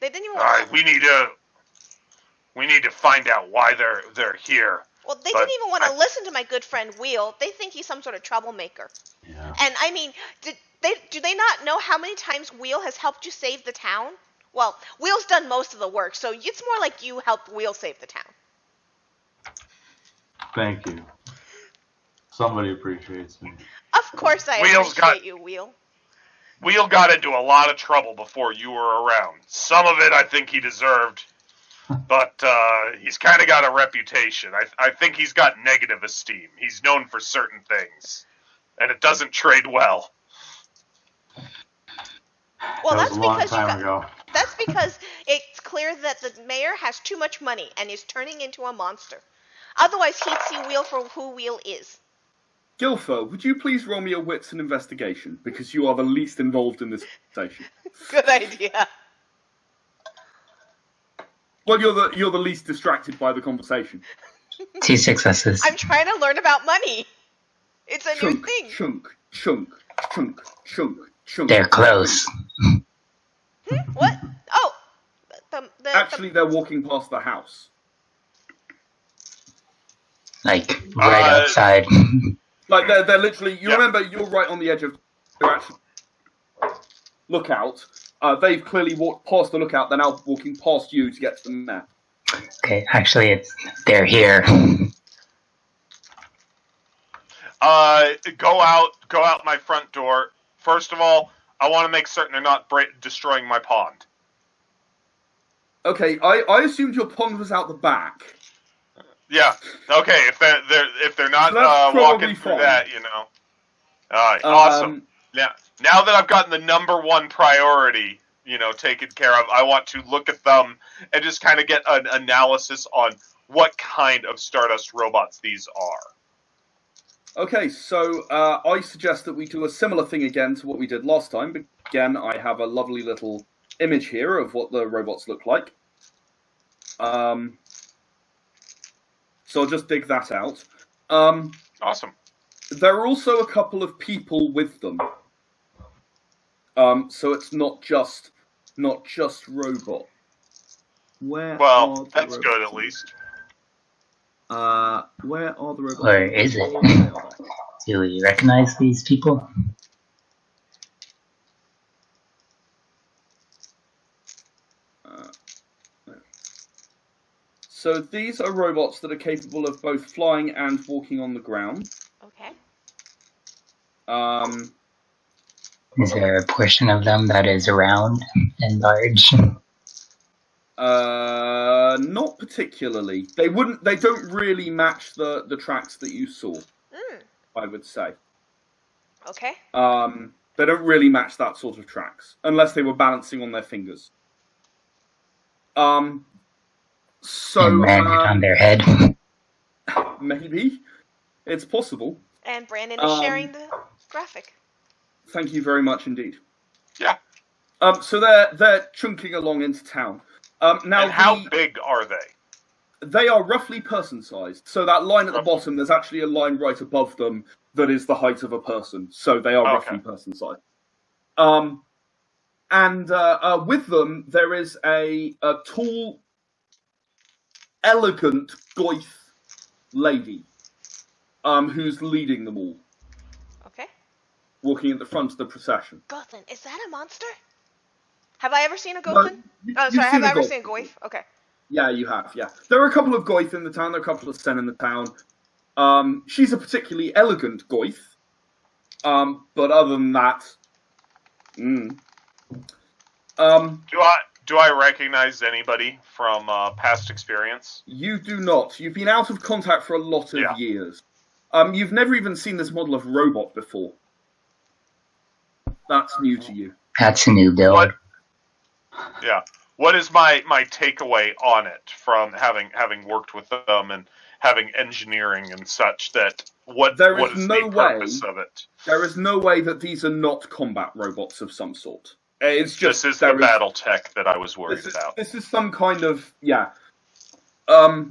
They didn't even. All right, we need to find out why they're here. Well, they but didn't even want to I- listen to my good friend Wheel. They think he's some sort of troublemaker. Yeah. And I mean, do they not know how many times Wheel has helped you save the town? Well, Wheel's done most of the work, so it's more like you helped Wheel save the town. Thank you. Somebody appreciates me. Of course I Wheel's appreciate got- you, Wheel. Wheel got into a lot of trouble before you were around. Some of it I think he deserved, but he's kind of got a reputation. I think he's got negative esteem. He's known for certain things, and it doesn't trade well. Well, that that's was a long because time ago. That's because it's clear that the mayor has too much money and is turning into a monster. Otherwise, he'd see Wheel for who Wheel is. Gilfer, would you please roll me a wits and investigation, because you are the least involved in this conversation. Good idea. Well, you're the least distracted by the conversation. 2 successes. I'm trying to learn about money. It's a new Chunk, thing. chunk, chunk, chunk, chunk, chunk. They're close. What? Oh, Actually, they're walking past the house. Like, right outside. Like they're literally. You Yeah. remember, you're right on the edge of. They're actually lookout. They've clearly walked past the lookout. They're now walking past you to get to the map. Okay, actually, they're here. Go out my front door. First of all, I want to make certain they're not destroying my pond. Okay, I assumed your pond was out the back. Yeah. Okay. If they're not So that's probably walking through fine. that, All right. Awesome. Now that I've gotten the number one priority, taken care of, I want to look at them and just kind of get an analysis on what kind of Stardust robots these are. Okay, so I suggest that we do a similar thing again to what we did last time. But again, I have a lovely little image here of what the robots look like. So I'll just dig that out. Awesome. There are also a couple of people with them. So it's not just robot. Where are Well, the that's good robots? at least. Where are the robots? Or is it? Do we recognize these people? So these are robots that are capable of both flying and walking on the ground. Okay. Is there a portion of them that is round and large? Not particularly. They don't really match the tracks that you saw, I would say. Okay. They don't really match that sort of tracks, unless they were balancing on their fingers. So And landed on their head? maybe it's possible. And Brandon is sharing the graphic. Thank you very much indeed. Yeah. So they're chunking along into town. Now, And how big are they? they are roughly person-sized. So that line at the bottom, there's actually a line right above them that is the height of a person. So they are roughly person-sized. And with them, there is a tall, elegant Goith lady who's leading them all, Okay. walking at the front of the procession. Gothan, is that a monster? Have I ever seen a No, Gothan? you've Oh, sorry, seen have a I ever Goith. seen a Goith? Okay. Yeah, you have, yeah. There are a couple of Goith in the town, there are a couple of Sen in the town. She's a particularly elegant Goith. But other than that... Do Do I recognize anybody from past experience? You do not. You've been out of contact for a lot of years. You've never even seen this model of robot before. That's new to you. That's a new build. What is my takeaway on it from having worked with them and having engineering and such? That what is the purpose of it? There is no way that these are not combat robots of some sort. It's just this is the battle tech that I was worried about. This is some kind of they are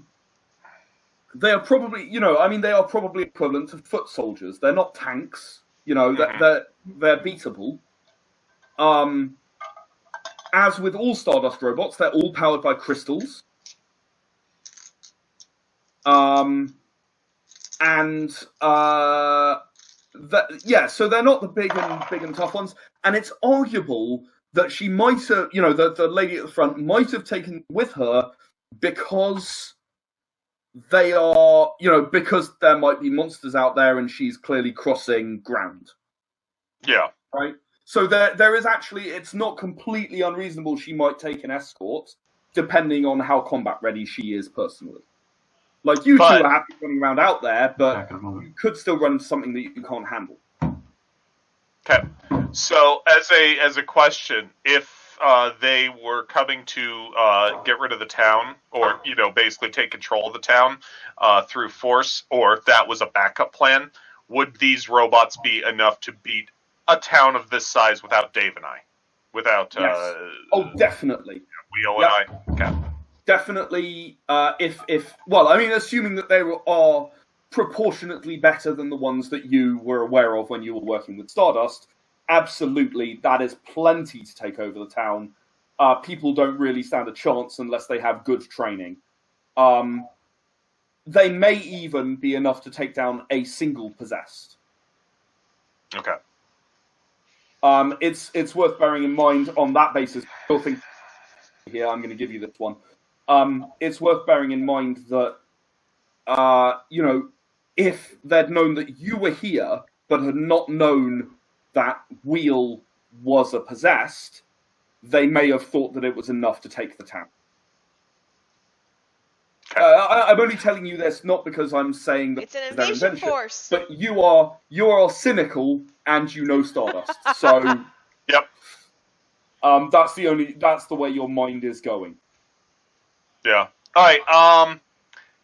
probably they are probably equivalent to foot soldiers. They're not tanks. They're beatable. As with all Stardust robots, they're all powered by crystals. So they're not the big and tough ones. And it's arguable that she might have, the lady at the front might have taken with her because they are, because there might be monsters out there and she's clearly crossing ground. Yeah. Right? So there is actually, it's not completely unreasonable she might take an escort, depending on how combat ready she is personally. Like, you two are happy running around out there, but you could still run into something that you can't handle. Okay. So, as a question, if they were coming to get rid of the town, or, basically take control of the town through force, or if that was a backup plan, would these robots be enough to beat a town of this size without Dave and I? Without... Yes. Definitely. Wheel and I? Okay. Definitely, assuming that they are proportionately better than the ones that you were aware of when you were working with Stardust, absolutely, that is plenty to take over the town. People don't really stand a chance unless they have good training. They may even be enough to take down a single possessed. Okay. It's worth bearing in mind on that basis. I think here I'm going to give you this one. It's worth bearing in mind that, if they'd known that you were here, but had not known that Wheel was a possessed, they may have thought that it was enough to take the town. I'm only telling you this not because I'm saying that it's an invasion force, but you are cynical and you know Stardust, so yep. That's the way your mind is going. Yeah. All right.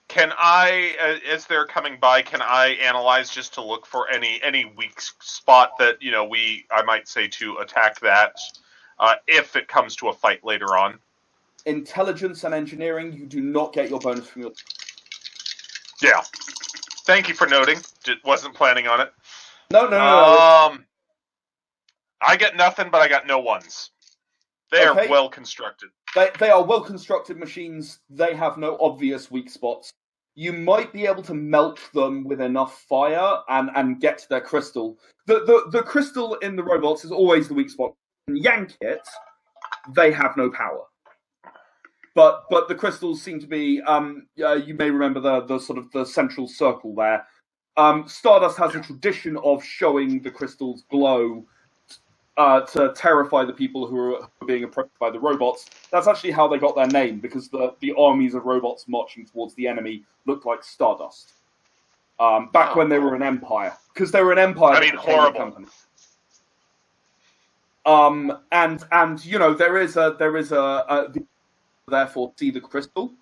Can I, as they're coming by, can I analyze just to look for any weak spot that I might say to attack that if it comes to a fight later on? Intelligence and engineering, you do not get your bonus from your... Yeah. Thank you for noting. Wasn't planning on it. No. I get nothing, but I got no ones. They are well constructed. They are well constructed machines. They have no obvious weak spots. You might be able to melt them with enough fire and get to their crystal. The crystal in the robots is always the weak spot. When you yank it, they have no power. But the crystals seem to be, you may remember the sort of the central circle there. Stardust has a tradition of showing the crystals glow to terrify the people who are being approached by the robots. That's actually how they got their name, because the armies of robots marching towards the enemy looked like Stardust. Back when they were an empire. Because they were an empire. I mean, horrible. Company. And there is a therefore see the crystal,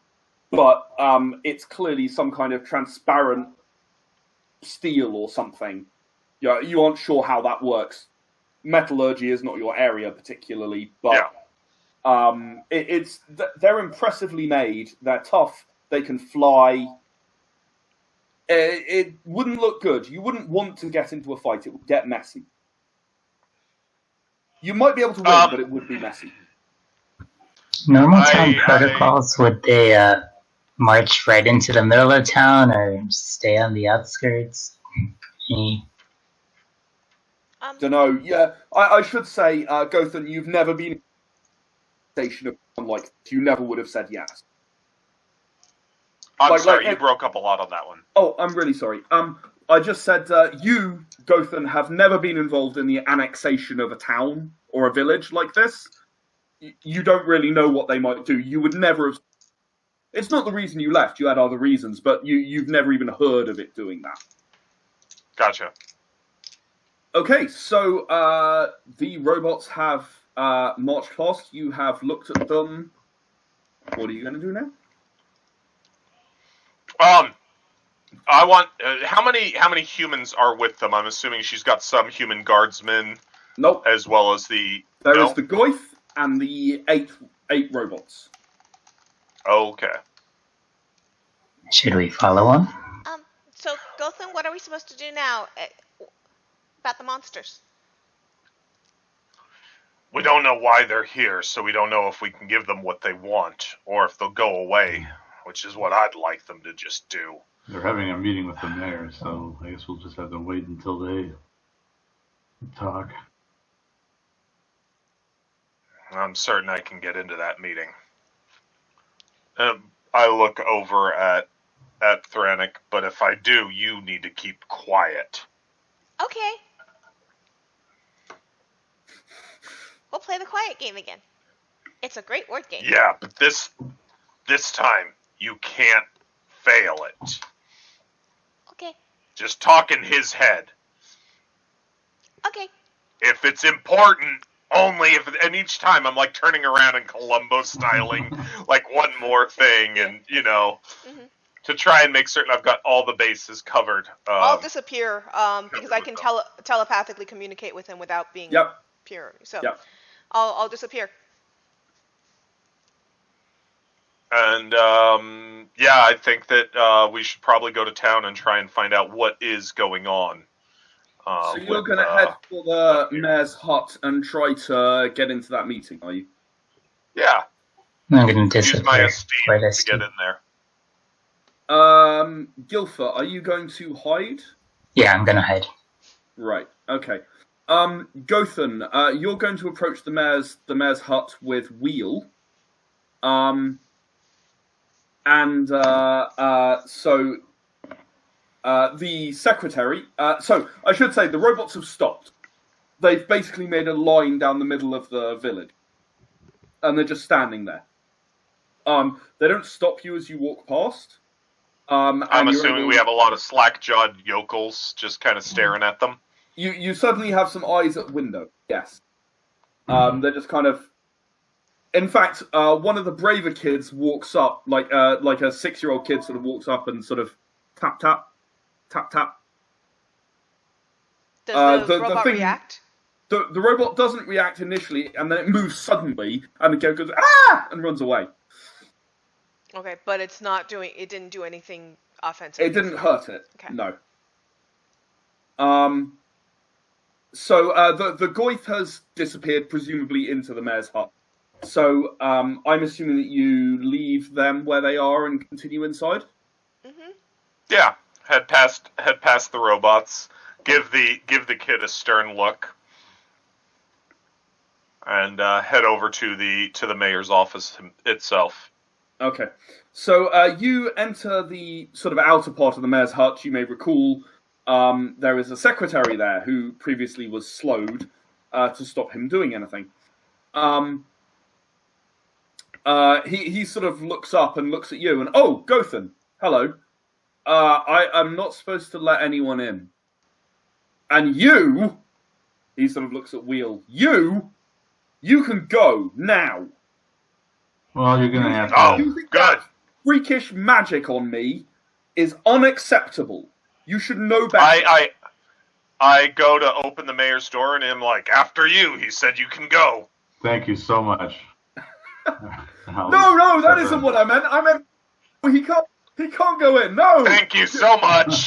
but it's clearly some kind of transparent steel or something. You aren't sure how that works. Metallurgy is not your area particularly, but they're impressively made. They're tough. They can fly. It wouldn't look good. You wouldn't want to get into a fight. It would get messy. You might be able to win, but it would be messy. Normal town protocols, would they march right into the middle of town or stay on the outskirts? Don't know. Yeah, I should say, Gothan, you've never been in a station of like this. You never would have said yes. I'm sorry, you broke up a lot on that one. Oh, I'm really sorry. I just said you, Gothan, have never been involved in the annexation of a town or a village like this. you don't really know what they might do. You would never have. It's not the reason you left. You had other reasons, but you've never even heard of it doing that. Gotcha. Okay, so the robots have marched past. You have looked at them. What are you going to do now? I want how many humans are with them? I'm assuming she's got some human guardsmen. Nope. As well as the There is the Goyf and the eight robots. Okay. Should we follow him? So Gothan, what are we supposed to do now about the monsters? We don't know why they're here, so we don't know if we can give them what they want, or if they'll go away, which is what I'd like them to just do. They're having a meeting with the mayor, so I guess we'll just have to wait until they talk. I'm certain I can get into that meeting. I look over at Thranik, but if I do, you need to keep quiet. Okay. We'll play the quiet game again. It's a great word game. Yeah, but this time, you can't fail it. Okay. Just talk in his head. Okay. If it's important, only if... And each time I'm like turning around and Columbo styling like one more thing and, to try and make certain I've got all the bases covered. I'll disappear because I can telepathically communicate with him without being pure. So I'll disappear. And, I think that we should probably go to town and try and find out what is going on. So you're going to head for the mayor's hut and try to get into that meeting, are you? Yeah. I'm going to use my disappear esteem to get in there. Gilfer, are you going to hide? Yeah, I'm going to hide. Right, okay. Gothan, you're going to approach the mayor's hut with Wheel. So the secretary... so, I should say, the robots have stopped. They've basically made a line down the middle of the village. And they're just standing there. They don't stop you as you walk past. I'm assuming we have a lot of slack-jawed yokels just kind of staring at them. You suddenly have some eyes at the window, yes. They're just kind of... In fact, one of the braver kids walks up, like a 6-year-old kid sort of walks up and sort of tap, tap, tap, tap. Does the robot react? The robot doesn't react initially, and then it moves suddenly, and the kid goes, ah! And runs away. Okay, but it didn't do anything offensive. It didn't hurt it, okay. No. So the Goyf has disappeared, presumably into the mayor's hut. So I'm assuming that you leave them where they are and continue inside? Mm-hmm. Yeah, head past the robots, give the kid a stern look, and head over to the mayor's office itself. Okay, so you enter the sort of outer part of the mayor's hut. You may recall there is a secretary there who previously was slowed to stop him doing anything. He sort of looks up and looks at you and, oh, Gothan, hello. I'm not supposed to let anyone in. And you, he sort of looks at Wheel, you can go now. Well, you're going to have to... Oh, you think good. That freakish magic on me is unacceptable. You should know better. I go to open the mayor's door and I'm like, after you. He said you can go. Thank you so much. No, that isn't what I meant. I meant he can't go in. No. Thank you so much.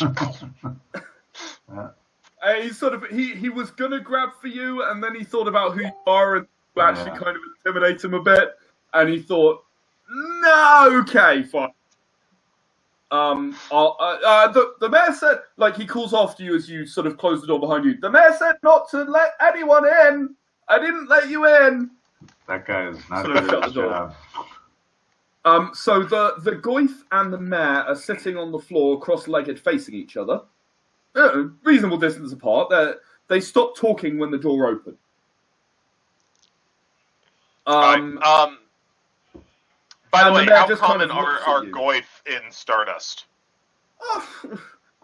He was gonna grab for you, and then he thought about who you are and actually kind of intimidate him a bit, and he thought, no, okay, fine. The mayor said, like, he calls after you as you sort of close the door behind you. The mayor said not to let anyone in. I didn't let you in. That guy is not So good shut at his the door. job. So the Goyf and the mayor are sitting on the floor, cross-legged, facing each other. Reasonable distance apart. They stopped talking when the door opened. By the and the way, mayor how just kind common of looks at are you. goith in Stardust?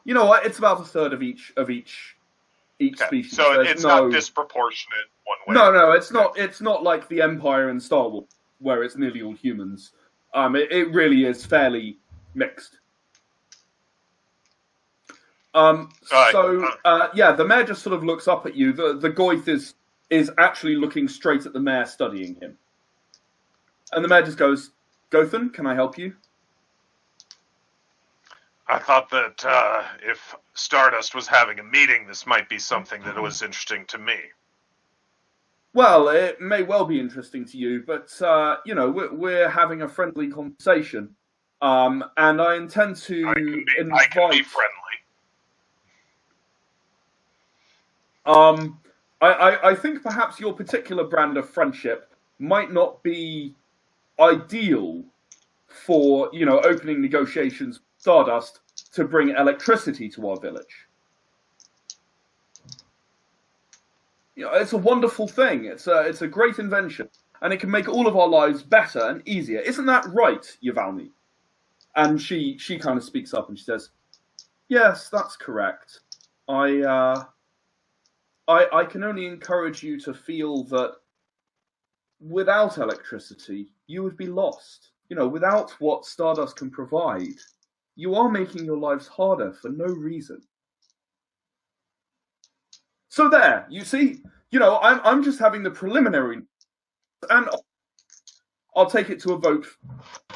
You know what? It's about a third of each Okay, species. so There's it's no not disproportionate one way. no. It's not. It's not like the Empire in Star Wars where it's nearly all humans. It really is fairly mixed. Yeah, the mayor just sort of looks up at you. The goith is actually looking straight at the mayor, studying him. And the mayor just goes, "Gothen, can I help you?" I thought that if Stardust was having a meeting, this might be something that was interesting to me. Well, it may well be interesting to you, but you know, we're having a friendly conversation, and I intend to I can invite. be friendly. I think perhaps your particular brand of friendship might not be ideal for, you know, opening negotiations with Stardust to bring electricity to our village. You know, it's a wonderful thing. It's a great invention, and it can make all of our lives better and easier. Isn't that right, Yavalni? And she kind of speaks up and she says, "Yes, that's correct. I can only encourage you to feel that without electricity, you would be lost. You know, without what Stardust can provide, you are making your lives harder for no reason." So there, you see, you know, I'm just having the preliminary, and I'll take it to a vote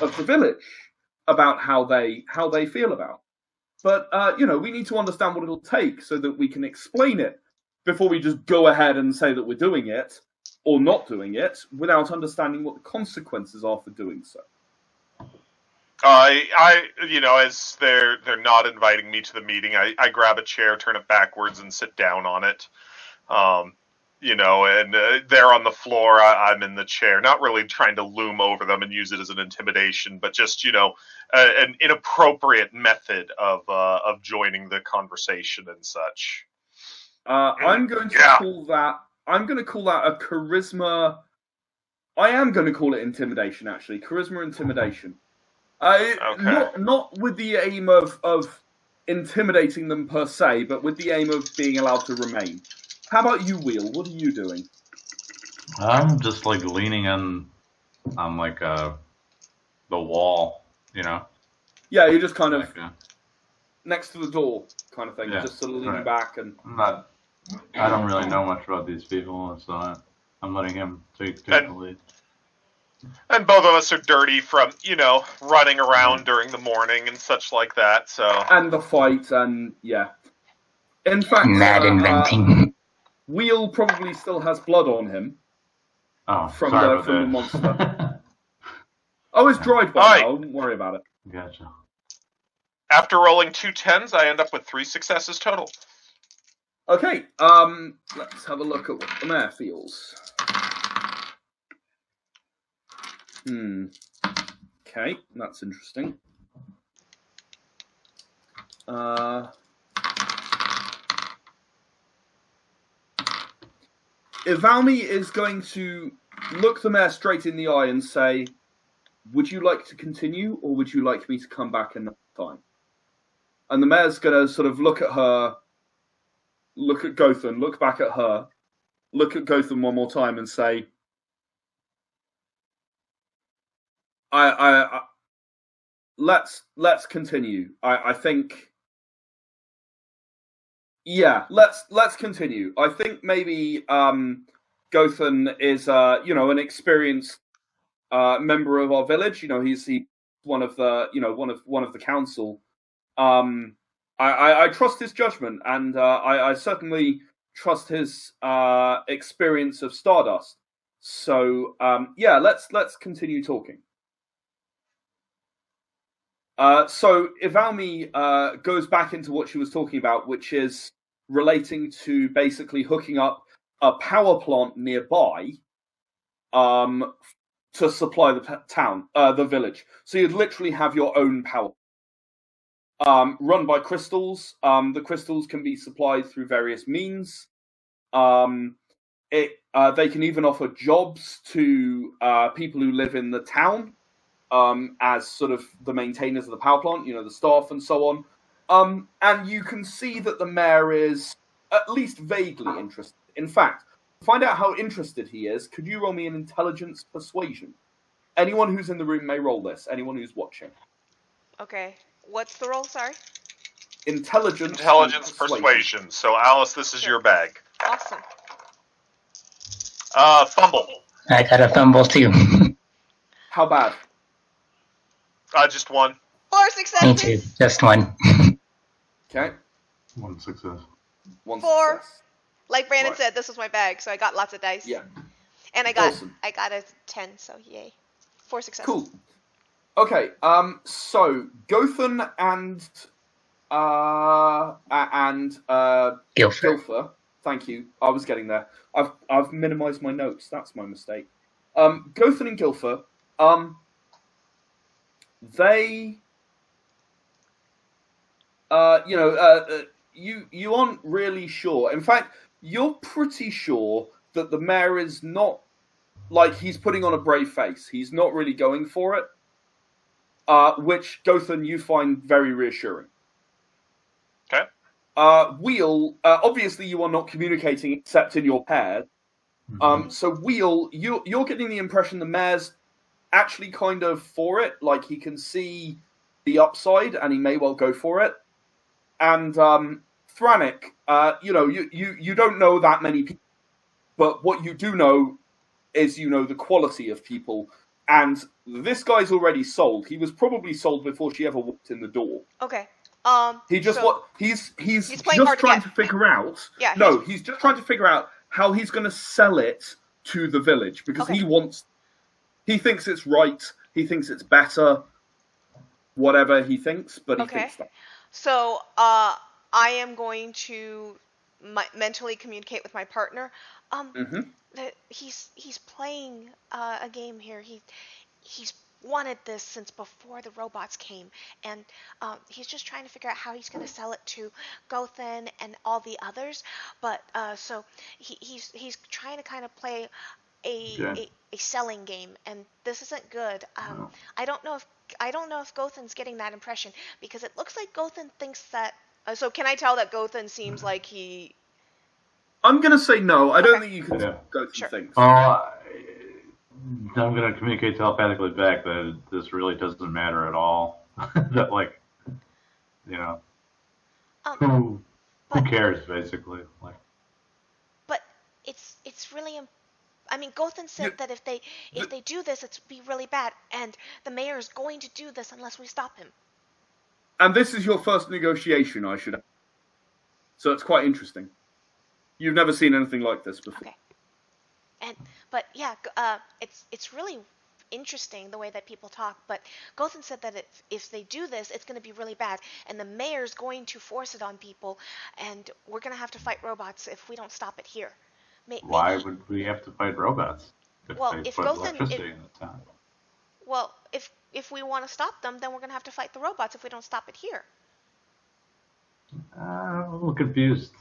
of the village about how they feel about. But you know, we need to understand what it'll take so that we can explain it before we just go ahead and say that we're doing it or not doing it without understanding what the consequences are for doing so. You know, as they're not inviting me to the meeting, I grab a chair, turn it backwards, and sit down on it. You know, and they're on the floor, I'm in the chair, not really trying to loom over them and use it as an intimidation, but just, you know, an inappropriate method of joining the conversation and such. I'm going to call that a charisma. I am going to call it intimidation, actually. Charisma intimidation. Okay. Not with the aim of intimidating them per se, but with the aim of being allowed to remain. How about you, Wheel? What are you doing? I'm just like leaning on like the wall, you know. Yeah, you're just kind of Like, next to the door, kind of thing. Yeah, Just sort of leaning right. back and. I don't really know much about these people, so I'm letting him take the lead. And both of us are dirty from, you know, running around during the morning and such like that. So. And the fight, and yeah. In fact, Mad inventing. Wheel probably still has blood on him. Oh, from sorry the about monster. Oh, it's dried by now. Don't worry about it. Gotcha. After rolling 2 10s, I end up with 3 successes total. Okay, let's have a look at what the mayor feels. Okay, that's interesting. Ivalmi is going to look the mayor straight in the eye and say, "Would you like to continue, or would you like me to come back another time?" And the mayor's going to sort of look at her, look at Gothen, look back at her, look at Gothen one more time and say, let's continue. I think, yeah, let's continue. I think maybe Gothen is an experienced member of our village. You know, he's one of the council. I trust his judgment, and I certainly trust his experience of Stardust. So yeah, let's continue talking. So Ivalmi goes back into what she was talking about, which is relating to basically hooking up a power plant nearby to supply the village. So you'd literally have your own power. Run by crystals. The crystals can be supplied through various means. It They can even offer jobs to people who live in the town as sort of the maintainers of the power plant, the staff and so on. And you can see that the mayor is at least vaguely interested. In fact, to find out how interested he is, could you roll me an intelligence persuasion? Anyone who's in the room may roll this. Anyone who's watching. Okay. What's the roll? Sorry. Intelligence persuasion. So, Alice, this is your bag. Awesome. Fumble. I got a fumble too. How bad? Just one. 4 successes. Me too. Just one. Okay. 1 success. 1 4. success. Like Brandon Right. said, this was my bag, so I got lots of dice. Yeah. And I got Awesome. a 10, so yay. 4 successes. Cool. Okay. So Gothan and Guilford. Gilfer. Thank you. I was getting there. I've minimised my notes. That's my mistake. Gothan and Gilfer. They. You aren't really sure. In fact, you're pretty sure that the mayor is not, like, he's putting on a brave face. He's not really going for it, which, Gothan, you find very reassuring. Okay. Wheel, obviously you are not communicating except in your pairs. So Wheel, you're getting the impression the mayor's actually kind of for it. Like, he can see the upside and he may well go for it. And Thranik, you don't know that many people, but what you do know is the quality of people. And this guy's already sold. He was probably sold before she ever walked in the door. Okay. He's just playing hard to trying get. to figure out. Yeah, he's just trying to figure out how he's going to sell it to the village because Okay. he thinks it's right. He thinks it's better. Whatever he thinks, but he Okay. thinks that. So, I am going to mentally communicate with my partner. He's playing a game here. He's wanted this since before the robots came, and he's just trying to figure out how he's going to sell it to Gothan and all the others. But so he's trying to kind of play a selling game, and this isn't good. I don't know if Gothan's getting that impression because it looks like Gothan thinks that. So can I tell that Gothan seems like he? I'm going to say no. I don't Okay. think you can go through Sure. things. I'm going to communicate telepathically back that this really doesn't matter at all. That, like, who cares, basically? Like, But it's really. I mean, Gothan said that if they do this, it's be really bad, and the mayor is going to do this unless we stop him. And this is your first negotiation, I should add. So it's quite interesting. You've never seen anything like this before. Okay. But yeah, it's really interesting the way that people talk. But Gothan said that if they do this, it's going to be really bad, and the mayor's going to force it on people, and we're going to have to fight robots if we don't stop it here. why would we have to fight robots if Well, they if put Gothan- electricity in the town? Well, if we want to stop them, then we're going to have to fight the robots if we don't stop it here. I'm a little confused.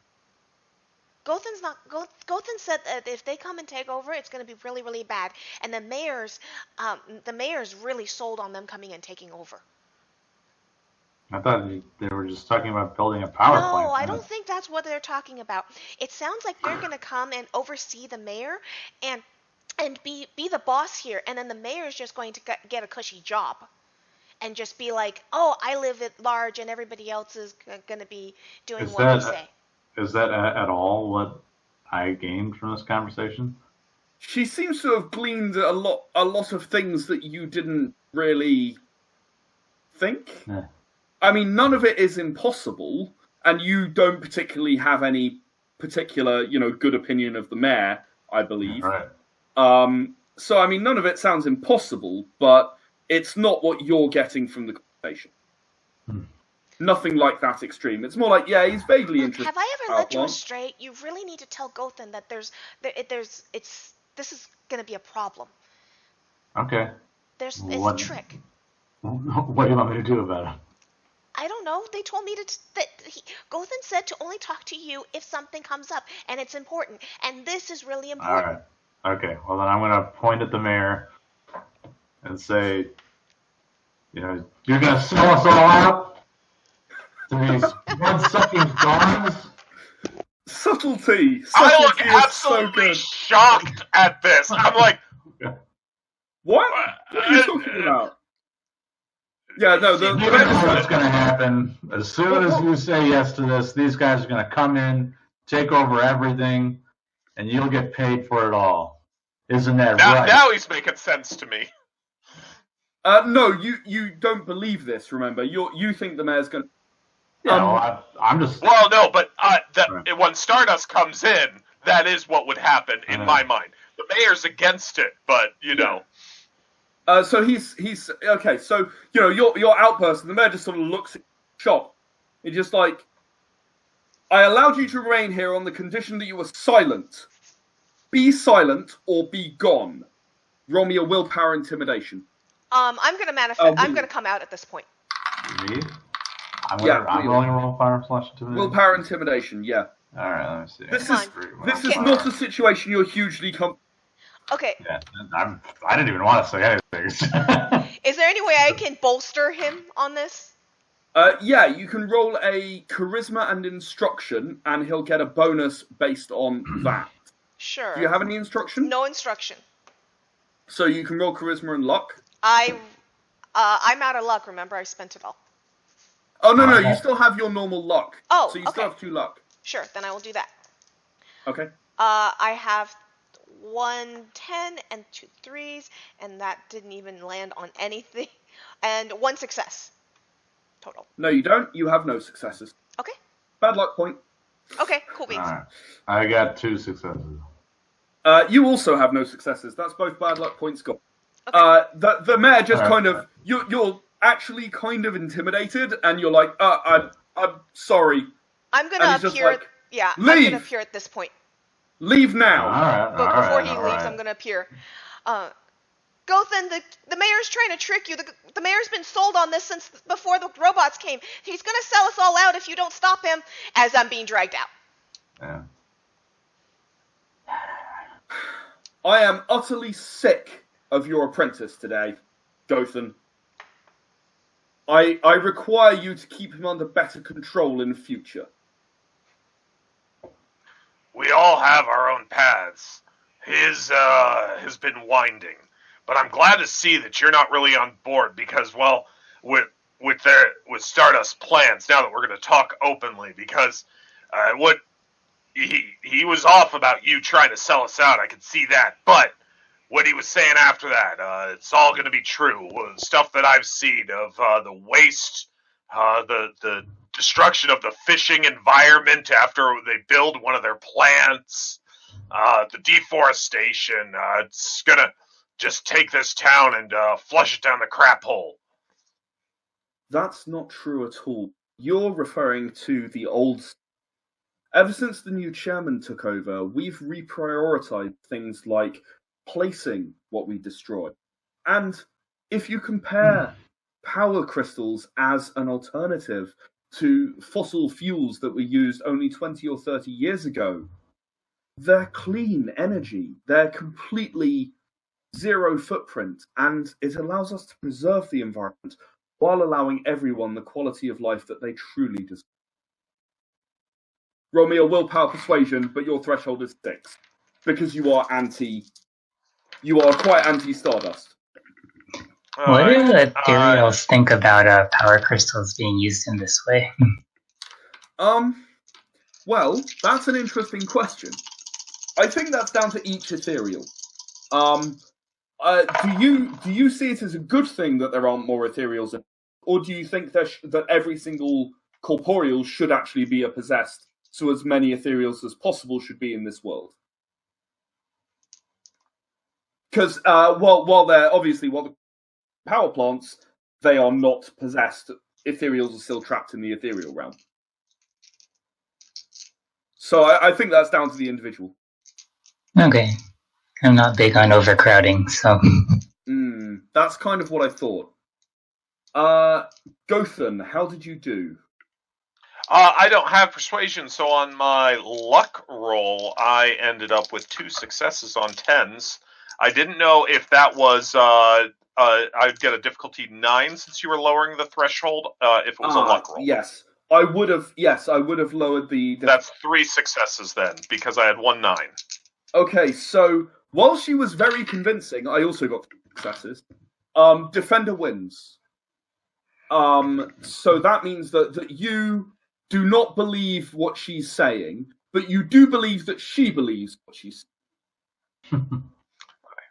Gothan said that if they come and take over, it's going to be really, really bad. And the mayor's really sold on them coming and taking over. I thought they were just talking about building a power plant. No, I don't think that's what they're talking about. It sounds like they're going to come and oversee the mayor and be the boss here. And then the mayor's just going to get a cushy job. And just be like, oh, I live at large and everybody else is going to be doing what we say. Is that at all what I gained from this conversation? She seems to have gleaned a lot of things that you didn't really think. Yeah. I mean, none of it is impossible, and you don't particularly have any particular, good opinion of the mayor, I believe. Right. So, I mean, none of it sounds impossible, but it's not what you're getting from the conversation. Nothing like that extreme. It's more like, yeah, he's vaguely interested. Have I ever led you astray? You really need to tell Gothan that this is going to be a problem. Okay. It's a trick. What do you want me to do about it? I don't don't know. They told me Gothan said to only talk to you if something comes up and it's important. And this is really All important. right. Okay. Well, then I'm going to point at the mayor and say, you're going to sell us all out to these blood-sucking dogs? Subtlety. I look Subtlety is so absolutely good. shocked at this. I'm like, What? What are you talking about? Yeah, no, the You know what's going to happen. As soon as you say yes to this, these guys are going to come in, take over everything, and you'll get paid for it all. Isn't that right? now he's making sense to me. No, you don't believe this. Remember, you think the mayor's going. I'm just. Well, no, but when Stardust comes in, that is what would happen in my mind. The mayor's against it, but you know. So he's okay. So your outburst, and the mayor just sort of looks shocked. He's just like, I allowed you to remain here on the condition that you were silent. Be silent or be gone. Roll me a willpower intimidation. I'm gonna manifest. I'm gonna come out at this point. Me? I'm rolling a willpower / intimidation. Willpower intimidation. Yeah. All right. Let me see. This is not a situation you're hugely Okay. Yeah, I didn't even want to say anything. Is there any way I can bolster him on this? Yeah, you can roll a charisma and instruction, and he'll get a bonus based on that. Sure. Do you have any instruction? No instruction. So you can roll charisma and luck. I'm out of luck. Remember, I spent it all. Oh no, you still have your normal luck. Oh, so you still have 2 luck. Sure, then I will do that. Okay. I have 1 10 and 2 3s, and that didn't even land on anything, and 1 success total. No, you don't. You have no successes. Okay. Bad luck point. Okay, cool beans. All right. I got 2 successes. You also have no successes. That's both bad luck points gone. Okay. The mayor just kind of you're actually kind of intimidated, and you're like, I'm sorry. I'm gonna appear. Like, I'm gonna appear at this point. Leave now. All right. But before he leaves, I'm gonna appear. Gothan, the mayor's trying to trick you. The mayor's been sold on this since before the robots came. He's gonna sell us all out if you don't stop him. As I'm being dragged out. Yeah. I am utterly sick of your apprentice today, Gothan. I require you to keep him under better control in the future. We all have our own paths. His has been winding, but I'm glad to see that you're not really on board because, well, with Stardust plans. Now that we're going to talk openly, because what he was off about you trying to sell us out. I could see that, but what he was saying after that, it's all going to be true. Stuff that I've seen of the waste, the destruction of the fishing environment after they build one of their plants, the deforestation. It's going to just take this town and flush it down the crap hole. That's not true at all. You're referring to the old. Ever since the new chairman took over, we've reprioritized things like placing what we destroy. And if you compare power crystals as an alternative to fossil fuels that were used only 20 or 30 years ago, they're clean energy. They're completely zero footprint, and it allows us to preserve the environment while allowing everyone the quality of life that they truly deserve. Roll me a willpower persuasion, but your threshold is 6 because you are quite anti-Stardust. What do ethereals think about power crystals being used in this way? Well, that's an interesting question. I think that's down to each ethereal. Do you see it as a good thing that there aren't more ethereals, or do you think that every single corporeal should actually be a possessed, so as many ethereals as possible should be in this world? Because while the power plants, they are not possessed, ethereals are still trapped in the ethereal realm. So I think that's down to the individual. Okay. I'm not big on overcrowding, so... That's kind of what I thought. Gothan, how did you do? I don't have persuasion, so on my luck roll, I ended up with 2 successes on 10s. I didn't know if that was I'd get a difficulty 9 since you were lowering the threshold. If it was a luck roll, Yes, I would have. Yes, I would have lowered the. That's 3 successes then, because I had 1 9. Okay, so while she was very convincing, I also got successes. Defender wins. So that means that you do not believe what she's saying, but you do believe that she believes what she's saying.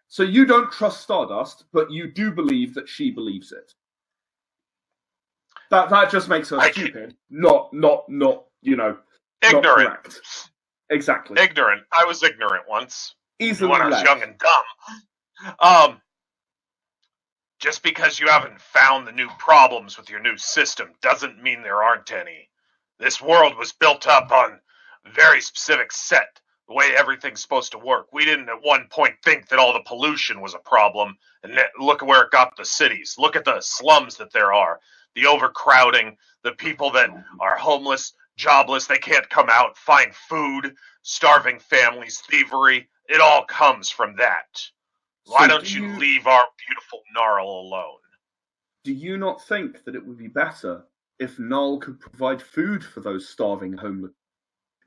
So you don't trust Stardust, but you do believe that she believes it. That just makes her stupid. Not ignorant. Not correct. Exactly. Ignorant. I was ignorant once. Easily when I was led. young and dumb. Just because you haven't found the new problems with your new system doesn't mean there aren't any. This world was built up on a very specific set, the way everything's supposed to work. We didn't at one point think that all the pollution was a problem, and look at where it got the cities. Look at the slums that there are, the overcrowding, the people that are homeless, jobless, they can't come out, find food, starving families, thievery. It all comes from that. Why don't you leave our beautiful Gnarl alone? Do you not think that it would be better if Gnarl could provide food for those starving homeless?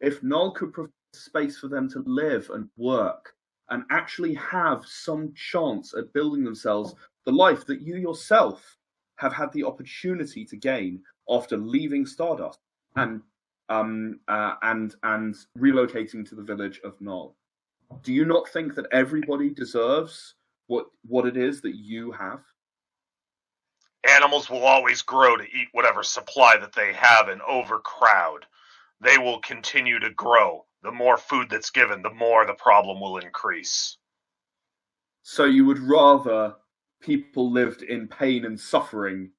If Gnarl could provide space for them to live and work and actually have some chance at building themselves the life that you yourself have had the opportunity to gain after leaving Stardust and relocating to the village of Gnarl. Do you not think that everybody deserves what it is that you have? Animals will always grow to eat whatever supply that they have and overcrowd. They will continue to grow. The more food that's given, the more the problem will increase. So you would rather people lived in pain and suffering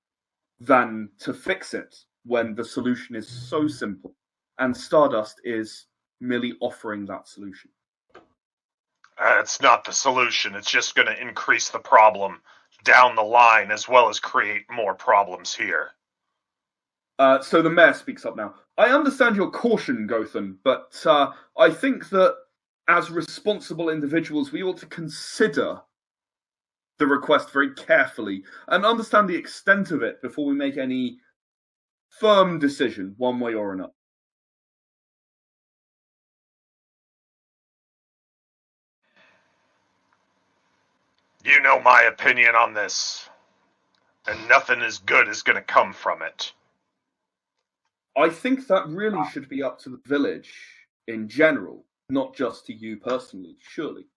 than to fix it when the solution is so simple, and Stardust is merely offering that solution. It's not the solution. It's just going to increase the problem down the line as well as create more problems here. So the mayor speaks up now. I understand your caution, Gothan, but I think that as responsible individuals, we ought to consider the request very carefully and understand the extent of it before we make any firm decision one way or another. You know my opinion on this, and nothing as good is going to come from it. I think that really should be up to the village in general, not just to you personally, surely.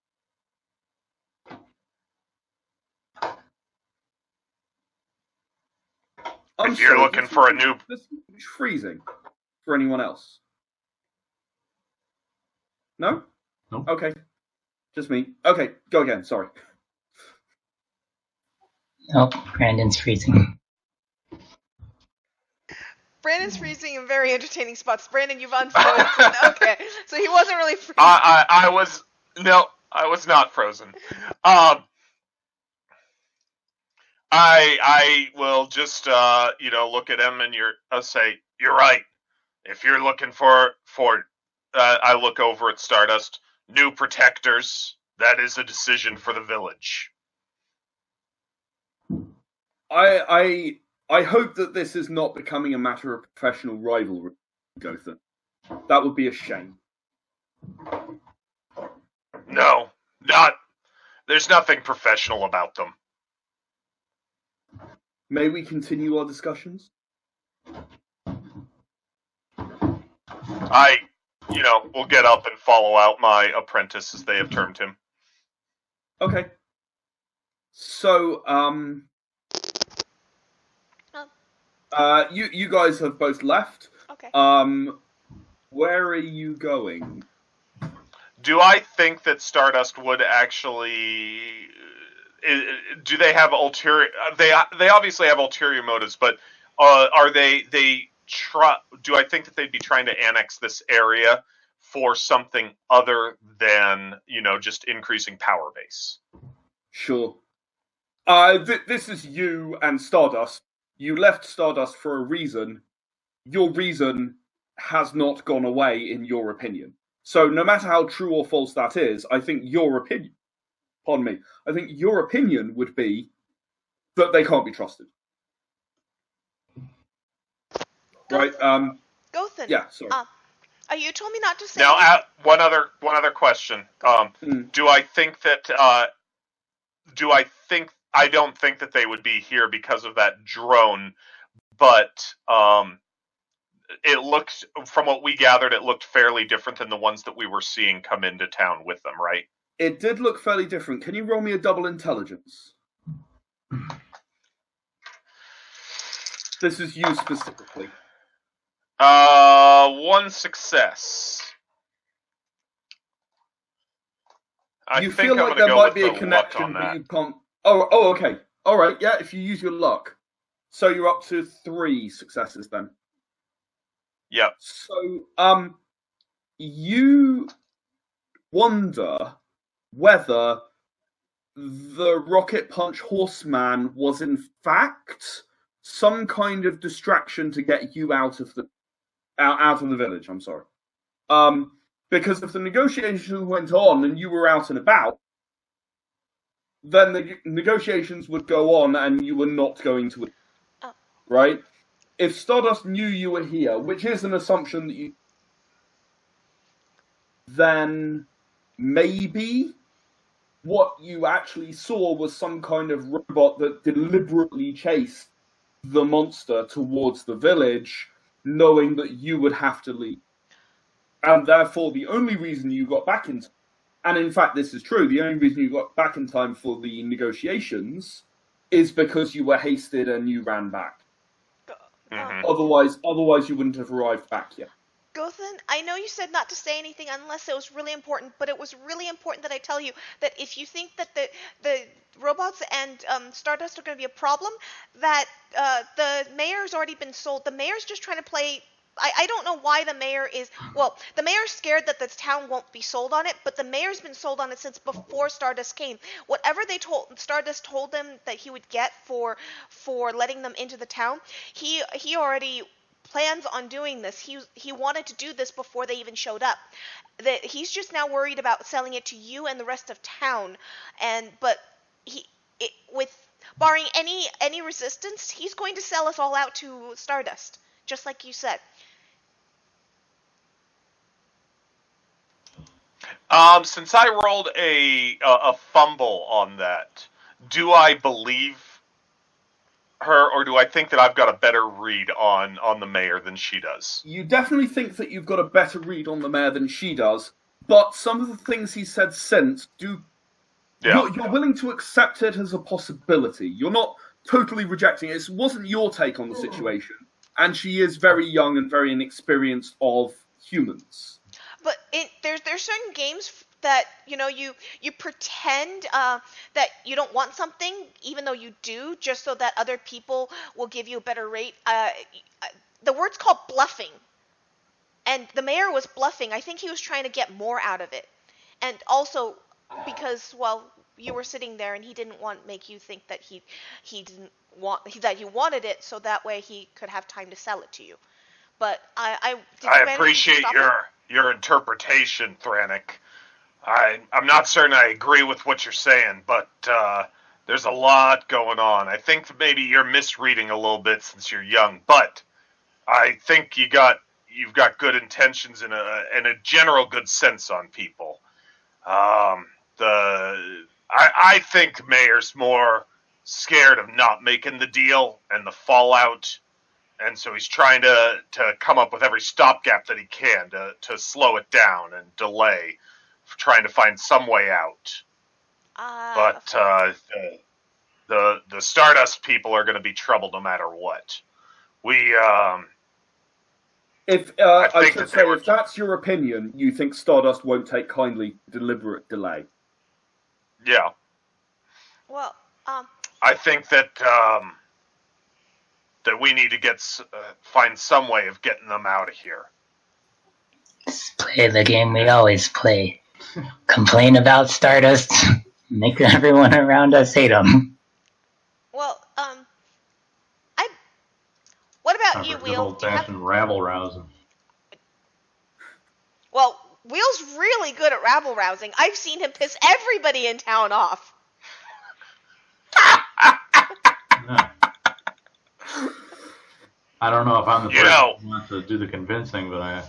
If you're looking for a new... This is freezing for anyone else. No? Nope. Okay. Just me. Okay, go again, sorry. Oh, Brandon's freezing. Brandon's freezing in very entertaining spots. Brandon, you've unfrozen. Okay, so he wasn't really freezing. I was not frozen. I will just look at him and say you're right. If you're looking for I look over at Stardust, new protectors. That is a decision for the village. I hope that this is not becoming a matter of professional rivalry, Gothan. That would be a shame. No, not. There's nothing professional about them. May we continue our discussions? We'll get up and follow out my apprentice, as they have termed him. Okay. So, you guys have both left. Okay. Where are you going? Do I think that Stardust would actually? Do they have ulterior? They obviously have ulterior motives, but are they? Do I think that they'd be trying to annex this area for something other than just increasing power base? Sure. This is you and Stardust. You left Stardust for a reason. Your reason has not gone away, in your opinion. So no matter how true or false that is, I think your opinion, I think your opinion would be that they can't be trusted. Right? Gothan. Yeah, sorry. You told me not to say. Now, one other question. Do I think that? I don't think that they would be here because of that drone, but it looked, from what we gathered, it looked fairly different than the ones that we were seeing come into town with them, right? It did look fairly different. Can you roll me a double intelligence? This is you specifically. One success. You feel like there might be a connection, but you can't. Oh, okay. All right. Yeah, if you use your luck, so you're up to 3 successes then. Yep. So, you wonder whether the Rocket Punch Horseman was in fact some kind of distraction to get you out of the village. I'm sorry. Because if the negotiations went on and you were out and about, then the negotiations would go on and you were not going to win. Oh. Right? If Stardust knew you were here, which is an assumption that you... then maybe what you actually saw was some kind of robot that deliberately chased the monster towards the village, knowing that you would have to leave. And therefore, the only reason you got back in time, and in fact this is true, the only reason you got back in time for the negotiations is because you were hasted and you ran back. Mm-hmm. Otherwise you wouldn't have arrived back yet. Gothan, I know you said not to say anything unless it was really important, but it was really important that I tell you that if you think that the robots and Stardust are going to be a problem, that the mayor's already been sold. The mayor's just trying to play... I don't know why the mayor is... Well, the mayor's scared that the town won't be sold on it, but the mayor's been sold on it since before Stardust came. Whatever Stardust told them that he would get for letting them into the town, he already plans on doing this. He wanted to do this before they even showed up. That he's just now worried about selling it to you and the rest of town. But with barring any resistance, he's going to sell us all out to Stardust, just like you said. Since I rolled a fumble on that, do I believe her, or do I think that I've got a better read on the mayor than she does? You definitely think that you've got a better read on the mayor than she does, but some of the things he said since do... Yeah. You're willing to accept it as a possibility. You're not totally rejecting it. It wasn't your take on the situation. And she is very young and very inexperienced of humans. But there's certain games that you pretend that you don't want something, even though you do, just so that other people will give you a better rate. The word's called bluffing, and the mayor was bluffing. I think he was trying to get more out of it, and also because you were sitting there and he didn't want to make you think that he didn't want that he wanted it, so that way he could have time to sell it to you. But I appreciate your interpretation, Thranik. I'm not certain I agree with what you're saying, but there's a lot going on. I think maybe you're misreading a little bit since you're young, but I think you've got good intentions and a general good sense on people. I think Mayor's more scared of not making the deal and the fallout, and so he's trying to come up with every stopgap that he can to slow it down and delay, trying to find some way out. But the Stardust people are going to be trouble no matter what. If that's your opinion, you think Stardust won't take kindly deliberate delay. Yeah. Well, I think that that we need to find some way of getting them out of here. Let's play the game we always play. Complain about Stardust, make everyone around us hate them. Well, about you, for good Wheel? Do you have? old-fashioned rabble rousing. Well, Wheel's really good at rabble rousing. I've seen him piss everybody in town off. Yeah. I don't know if I'm the You person know. who wants to do the convincing, but I.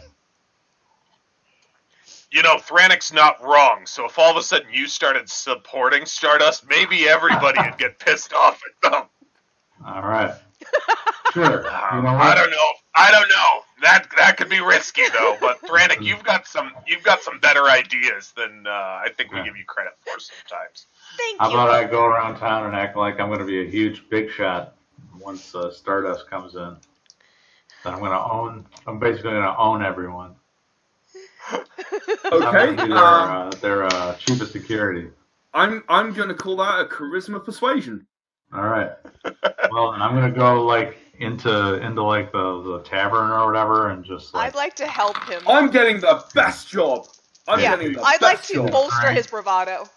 You know, Thranic's not wrong, so if all of a sudden you started supporting Stardust, maybe everybody would get pissed off at them. All right. Sure. You know I what? don't know. I don't know. That could be risky though. But Thranic, you've got some better ideas than I think we give you credit for sometimes. Thank How you. about I go around town and act like I'm going to be a huge big shot once Stardust comes in? Then I'm basically going to own everyone. I'm Okay. going to be their cheapest security. I'm going to call that a charisma persuasion. All right. Well, and I'm going to go like into like the tavern or whatever, and just like. I'd like to help him. I'm getting the best job. Yeah, Getting the I'd like best to job. bolster his bravado.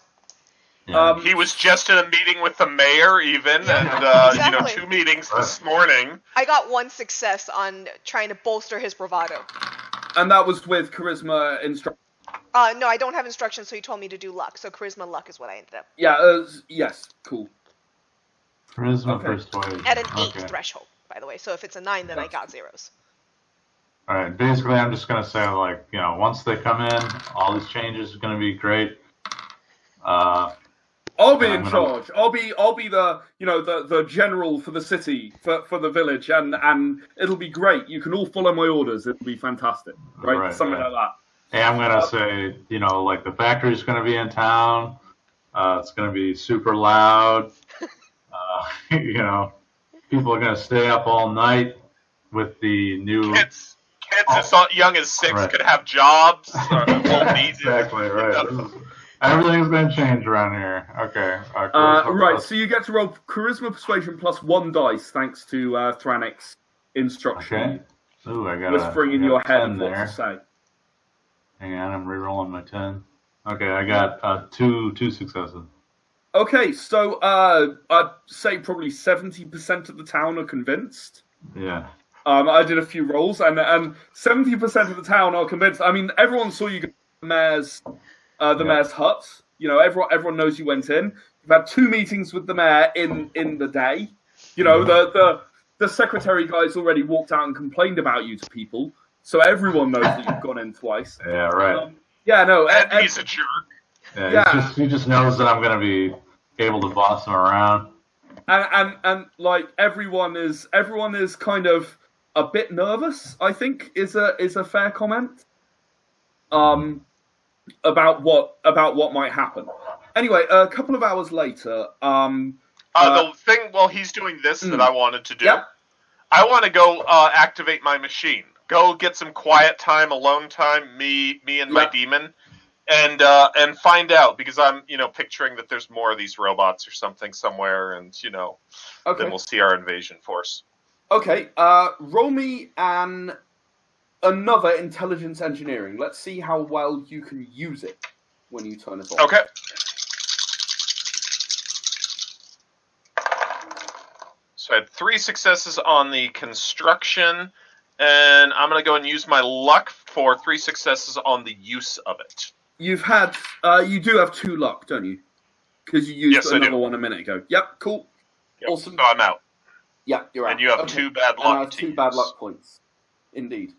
Yeah. He was just in a meeting with the mayor, even, Yeah, and exactly. 2 meetings this morning. I got 1 success on trying to bolster his bravado. And that was with charisma instruction. No, I don't have instructions, so he told me to do luck. So charisma luck is what I ended up. Yeah, yes, cool. Charisma Okay. persuasion. At an 8 Okay. threshold, by the way. So if it's a 9, then I got zeros. All right. Basically, I'm just gonna say like, once they come in, all these changes are gonna be great. I'll be in charge. I'll be the the general for the city for the village, and it'll be great. You can all follow my orders. It'll be fantastic, right? Something like that. Hey, I'm gonna say, like the factory's gonna be in town. It's gonna be super loud. People are gonna stay up all night with the new. Kids as young as 6 Right. could have jobs. Exactly right. Everything's gonna change around here. Okay. Right. So you get to roll charisma persuasion plus 1 dice, thanks to Thranic's instruction. Okay. Ooh, I got Whispering in your head 10 what there. to say. Hang on, I'm re-rolling my 10. Okay, I got two successes. Okay, so I'd say probably 70% of the town are convinced. Yeah. I did a few rolls, and 70% of the town are convinced. I mean, everyone saw you go to the mayor's hut. Everyone knows you went in. You've had 2 meetings with the mayor in the day. The secretary guy's already walked out and complained about you to people, so everyone knows that you've gone in twice. Yeah, right. And he's a jerk. Yeah. He just knows that I'm going to be able to boss him around. And like everyone is kind of a bit nervous, I think is a fair comment. About what might happen. Anyway, a couple of hours later, the thing while he's doing this that I wanted to do, Yep. I want to go activate my machine. Go get some quiet time, alone time, me and my demon, and find out, because I'm picturing that there's more of these robots or something somewhere, and Okay. then we'll see our invasion force. Okay, roll me another intelligence engineering. Let's see how well you can use it when you turn it on. Okay. So I had 3 successes on the construction, and I'm going to go and use my luck for 3 successes on the use of it. You do have 2 luck, don't you? Because you used another one a minute ago. Yep, cool. Yep. Awesome. So I'm out. Yeah, you're out. And you have 2 bad luck. And I have 2 bad luck points. Indeed.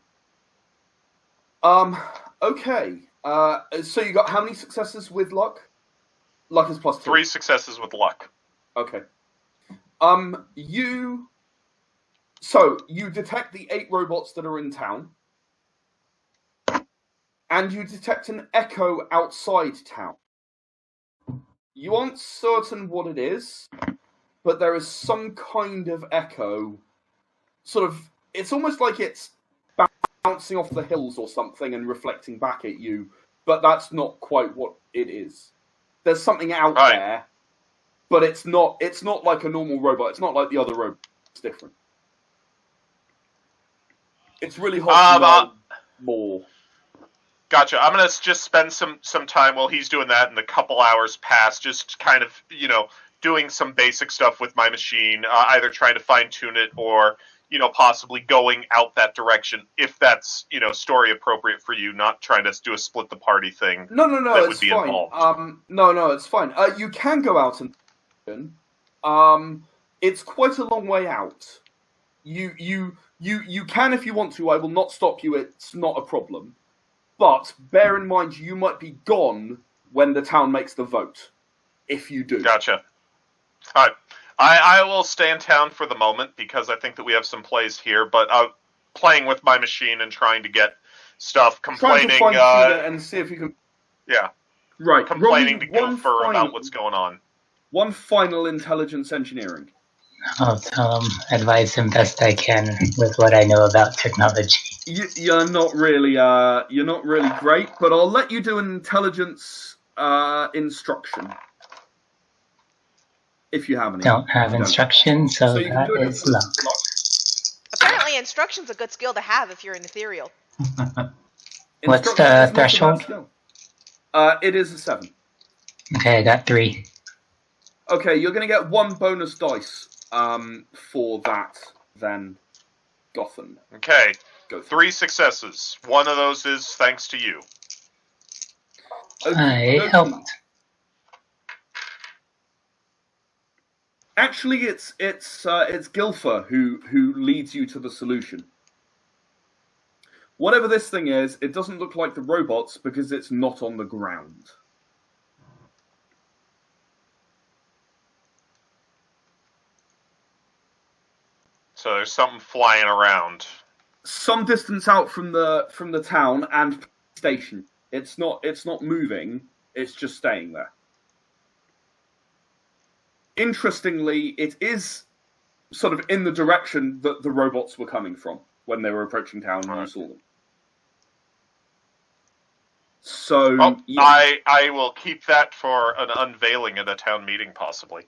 Okay. So you got how many successes with luck? Luck is plus 2. 3 successes with luck. Okay. You detect the 8 robots that are in town, and you detect an echo outside town. You aren't certain what it is, but there is some kind of echo. It's almost like it's bouncing off the hills or something and reflecting back at you, but that's not quite what it is. There's something out there, but it's not like a normal robot. It's not like the other robots. It's different. It's really hard to know more. Gotcha. I'm going to just spend some time while he's doing that, and a couple hours pass, just kind of, doing some basic stuff with my machine, either trying to fine-tune it or, possibly going out that direction, if that's, story appropriate for you, not trying to do a split the party thing. No, that it's would be fine. involved. No, it's fine. You can go out and it's quite a long way out. You can if you want to. I will not stop you. It's not a problem. But bear in mind, you might be gone when the town makes the vote. If you do. Gotcha. All right. I will stay in town for the moment because I think that we have some plays here, but playing with my machine and trying to get stuff, complaining. Trying to fine-tune it and see if you can. Yeah. Right. Complaining to Gopher about what's going on. One final intelligence engineering. I'll tell him, advise him best I can with what I know about technology. You're not really great, but I'll let you do an intelligence instruction. If you have any. Don't have instruction, so that is luck. Apparently, instruction's a good skill to have if you're an ethereal. What's the threshold? It is a 7. Okay, I got 3. Okay, you're going to get 1 bonus dice for that, then, Gotham. Okay, Go 3 successes. One of those is thanks to you. I helped. Actually, it's Gilfer who leads you to the solution. Whatever this thing is, it doesn't look like the robots because it's not on the ground. So there's something flying around. Some distance out from the town and station. It's not moving. It's just staying there. Interestingly, it is sort of in the direction that the robots were coming from when they were approaching town and you saw them. So, yeah. I will keep that for an unveiling at a town meeting, possibly.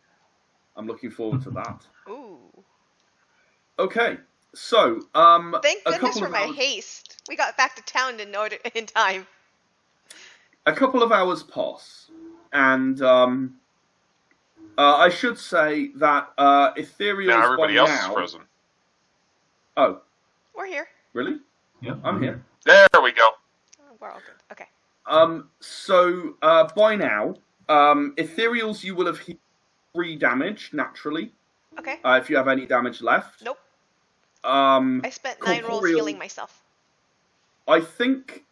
I'm looking forward to that. Ooh. Okay, so thank goodness for my haste. We got back to town in time. A couple of hours pass, and I should say that ethereals now everybody by else now... is frozen. Oh. We're here. Really? Yeah, I'm here. There we go. Oh, we're all good. Okay. So by now, ethereals you will have healed 3 damage, naturally. Okay. If you have any damage left. Nope. I spent 9 rolls healing myself. I think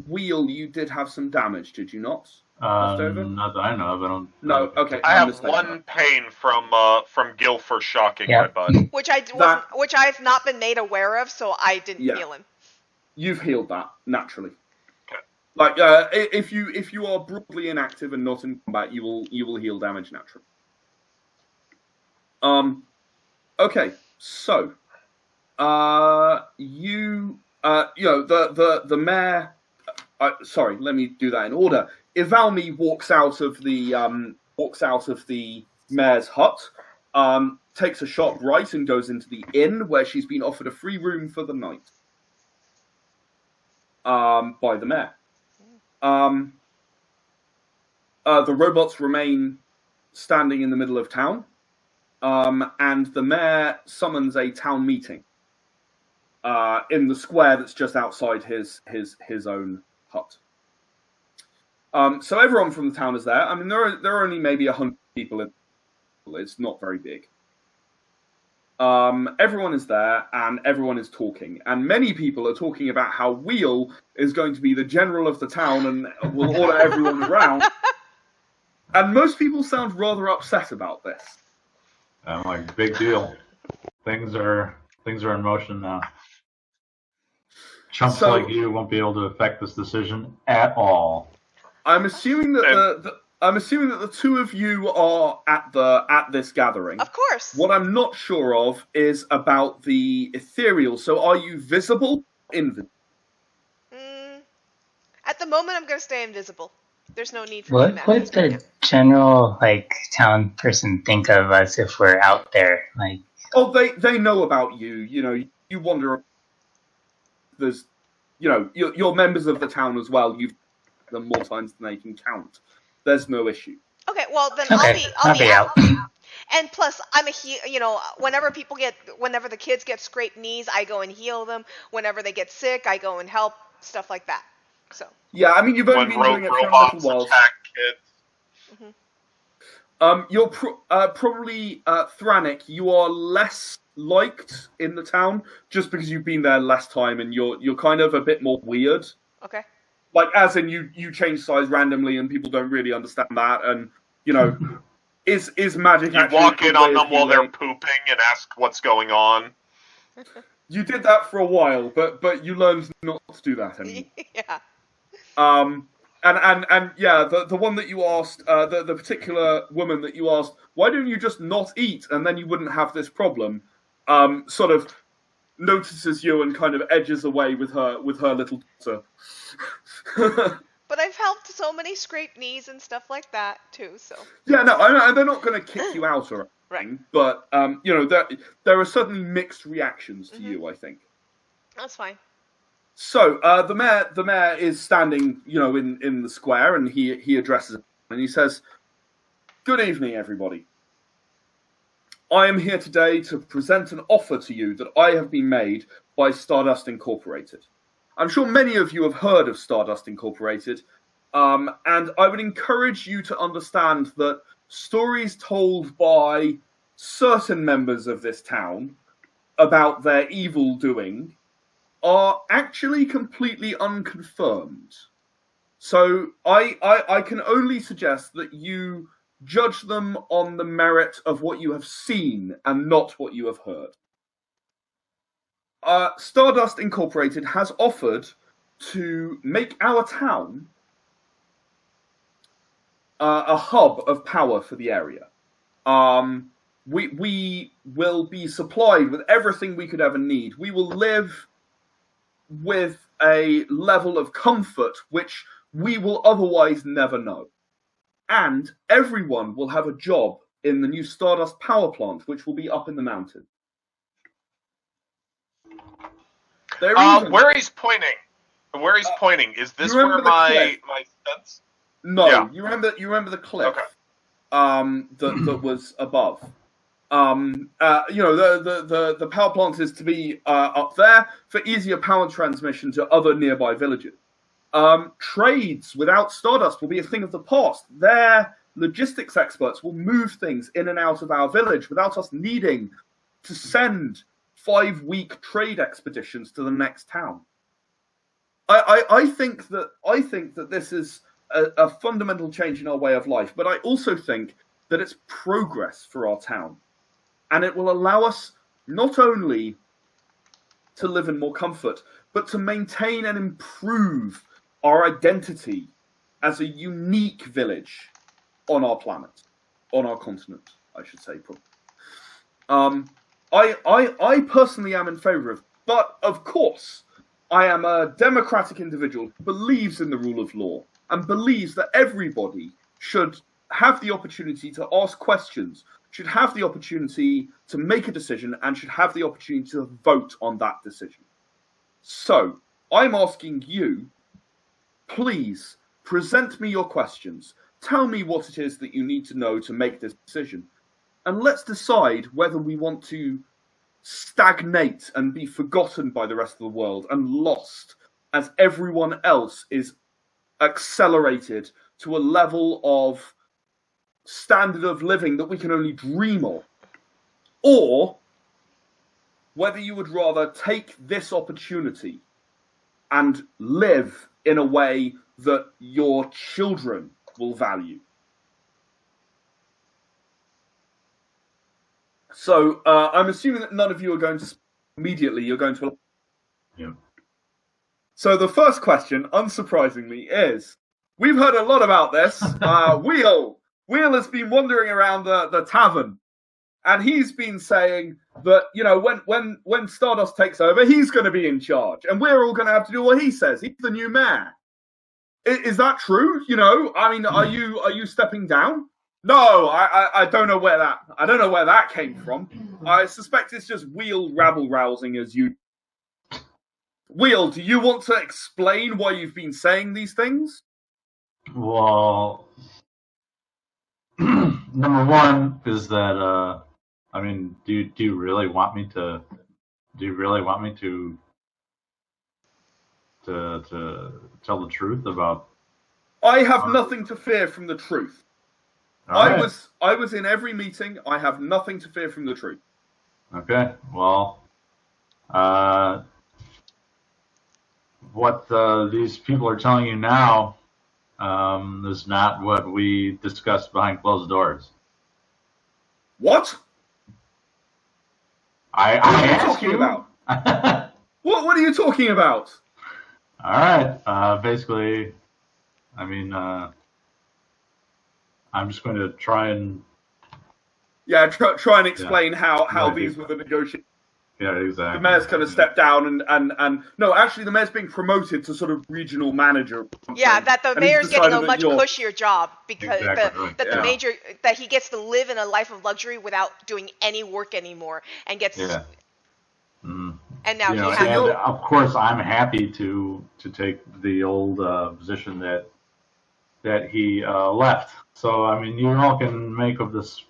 Wheel, you did have some damage, did you not? Not that I know of. I don't. No, okay. I have 1 pain from Gil for shocking my butt. Which I've not been made aware of, so I didn't heal him. You've healed that naturally. Okay. Like if you are broadly inactive and not in combat, you will heal damage naturally. Okay, so the mayor. Sorry, let me do that in order. Ivalmi walks out of the mayor's hut, takes a sharp right and goes into the inn where she's been offered a free room for the night by the mayor. The robots remain standing in the middle of town, and the mayor summons a town meeting in the square that's just outside his own hut. So everyone from the town is there. I mean, there are only maybe 100 people. It's not very big. Everyone is there, and everyone is talking. And many people are talking about how Wheel is going to be the general of the town and will order everyone around. And most people sound rather upset about this. I'm like, big deal. Things are in motion now. Chumps like you won't be able to affect this decision at all. I'm assuming that the 2 of you are at this gathering. Of course. What I'm not sure of is about the ethereal. So are you visible? Invisible? At the moment, I'm going to stay invisible. There's no need for What would the general town person think of us if we're out there? Oh, they know about you. You know, you wander. There's, you're members of the town as well. You've them more times than they can count. There's no issue. Okay, well then Okay, I'll be out. And plus, I'm a whenever the kids get scraped knees, I go and heal them. Whenever they get sick, I go and help, stuff like that. So. Yeah, I mean, you've only When been doing rogue it for a little robots while. attack kids. You're probably Thranik. You are less liked in the town just because you've been there less time, and you're kind of a bit more weird. Okay. Like, as in you change size randomly, and people don't really understand that. And is magic? You actually walk a in good on way them of while they're healing? pooping and ask what's going on. You did that for a while, but you learned not to do that anymore. Yeah. And yeah, the one that you asked, the particular woman that you asked, why don't you just not eat and then you wouldn't have this problem? Sort of notices you and kind of edges away with her little daughter. But I've helped so many scraped knees and stuff like that too. So. Yeah, no, they're not going to kick you out or anything, Right. but there are certainly mixed reactions to you, I think. That's fine. So the mayor is standing, in the square, and he addresses it, and he says, "Good evening, everybody. I am here today to present an offer to you that I have been made by Stardust Incorporated. I'm sure many of you have heard of Stardust Incorporated, and I would encourage you to understand that stories told by certain members of this town about their evil doing are actually completely unconfirmed. So I can only suggest that you judge them on the merit of what you have seen and not what you have heard. Stardust Incorporated has offered to make our town a hub of power for the area. We will be supplied with everything we could ever need. We will live with a level of comfort which we will otherwise never know. And everyone will have a job in the new Stardust power plant, which will be up in the mountain." Where he's pointing? Is this where my sense? No, yeah. you remember the cliff. Okay. That was above. The power plant is to be up there for easier power transmission to other nearby villages. Trades without Stardust will be a thing of the past. Their logistics experts will move things in and out of our village without us needing to send 5-week trade expeditions to the next town. I think that this is a fundamental change in our way of life, but I also think that it's progress for our town. And it will allow us not only to live in more comfort, but to maintain and improve our identity as a unique village on our planet, on our continent, I should say. I personally am in favour of, but of course, I am a democratic individual who believes in the rule of law and believes that everybody should have the opportunity to ask questions, should have the opportunity to make a decision, and should have the opportunity to vote on that decision. So, I'm asking you, please present me your questions. Tell me what it is that you need to know to make this decision. And let's decide whether we want to stagnate and be forgotten by the rest of the world and lost as everyone else is accelerated to a level of standard of living that we can only dream of, or whether you would rather take this opportunity and live in a way that your children will value. So I'm assuming that none of you are going to immediately. You're going to. Yeah. So the first question, unsurprisingly, is: we've heard a lot about this. Wheel has been wandering around the tavern, and he's been saying that when Stardust takes over, he's going to be in charge, and we're all going to have to do what he says. He's the new mayor. Is that true? I mean, are you stepping down? No, I don't know where that came from. I suspect it's just Wheel rabble-rousing as you. Wheel, do you want to explain why you've been saying these things? Well, number one is that I mean, do you really want me to? Do you really want me to tell the truth about? I have nothing to fear from the truth. All right. I was in every meeting. I have nothing to fear from the truth. Okay. Well, what these people are telling you now is not what we discussed behind closed doors. What? I What are you asked talking you. about? What are you talking about? All right. Basically, I mean, I'm just going to try and. Yeah, try and explain how Right. these were the negotiations. Yeah, exactly. The mayor's kind of stepped down and no, actually the mayor's being promoted to sort of regional manager. Yeah, that the And he's mayor's getting a decided that much you're- cushier job because Exactly right. that Yeah. the major that he gets to live in a life of luxury without doing any work anymore and gets Yeah. Mm. and now You know, he So has and of course, I'm happy to take the old position that he left. So I mean, you all can make of this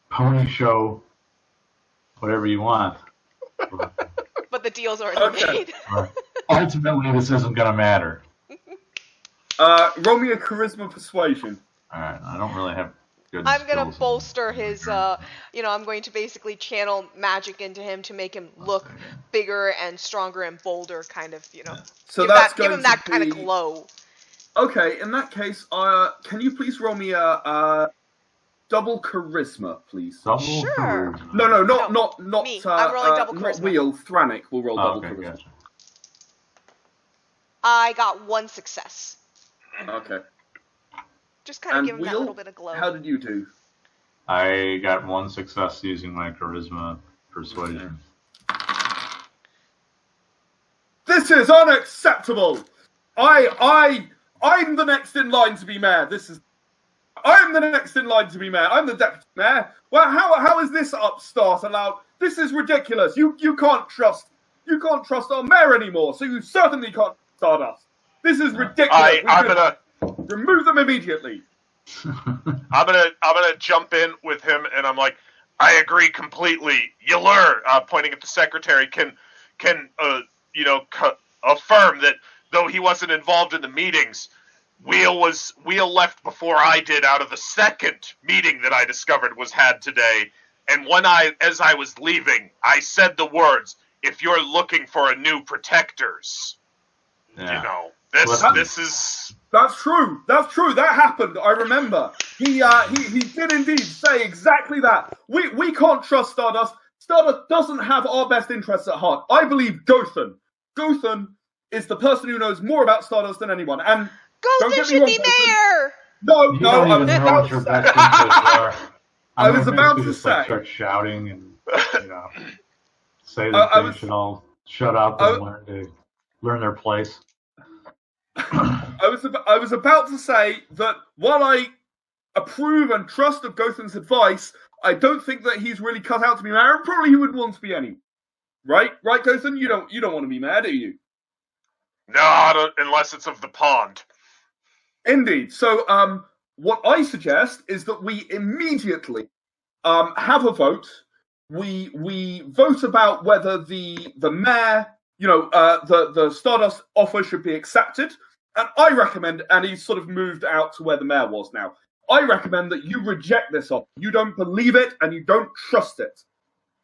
pony show whatever you want. but the deal's already Okay. made. Ultimately, this isn't going to matter. Roll me a charisma persuasion. All right, I don't really have good. I'm gonna skills. bolster his I'm going to basically channel magic into him to make him look bigger and stronger and bolder, kind of, So give that's give going him that to kind of be- glow. Okay, in that case, can you please roll me a double charisma, please? Double Sure. charisma. No, not me. I'm rolling double not charisma. Wheel. Thranic will roll Oh, double okay, charisma. gotcha. I got one success. Okay. Just kind of And give him that Wheel, little bit of glow. how did you do? I got one success using my charisma persuasion. This is unacceptable. I'm the next in line to be mayor. I'm the next in line to be mayor. I'm the deputy mayor. Well, how is this upstart allowed? This is ridiculous. You can't trust our mayor anymore. So you certainly can't start us. This is ridiculous. I'm gonna remove them immediately. I'm gonna jump in with him, and I'm like, I agree completely. Yeller, pointing at the secretary, can affirm that though he wasn't involved in the meetings, Wheel left before I did out of the second meeting that I discovered was had today. And as I was leaving, I said the words, "If you're looking for a new protectors, Yeah. this is." That's true. That happened. I remember. He did indeed say exactly that. We can't trust Stardust. Stardust doesn't have our best interests at heart. I believe Gothan. Gothan is the person who knows more about Stardust than anyone. And don't Gothan get me should wrong, be Gothan. mayor! You No, don't I even was know about what your to best say. interests are. I was I'm about basically to just like say. start shouting and say I that they was- should all shut up and learn their place. I was about to say that while I approve and trust of Gothan's advice, I don't think that he's really cut out to be mayor. And probably he would want to be anyway. Right, Gothan? You don't want to be mayor, do you? No, I don't, unless it's of the pond. Indeed. So, what I suggest is that we immediately have a vote. We vote about whether the mayor, the Stardust offer should be accepted. And I recommend, and he's sort of moved out to where the mayor was now. I recommend that you reject this offer. You don't believe it and you don't trust it.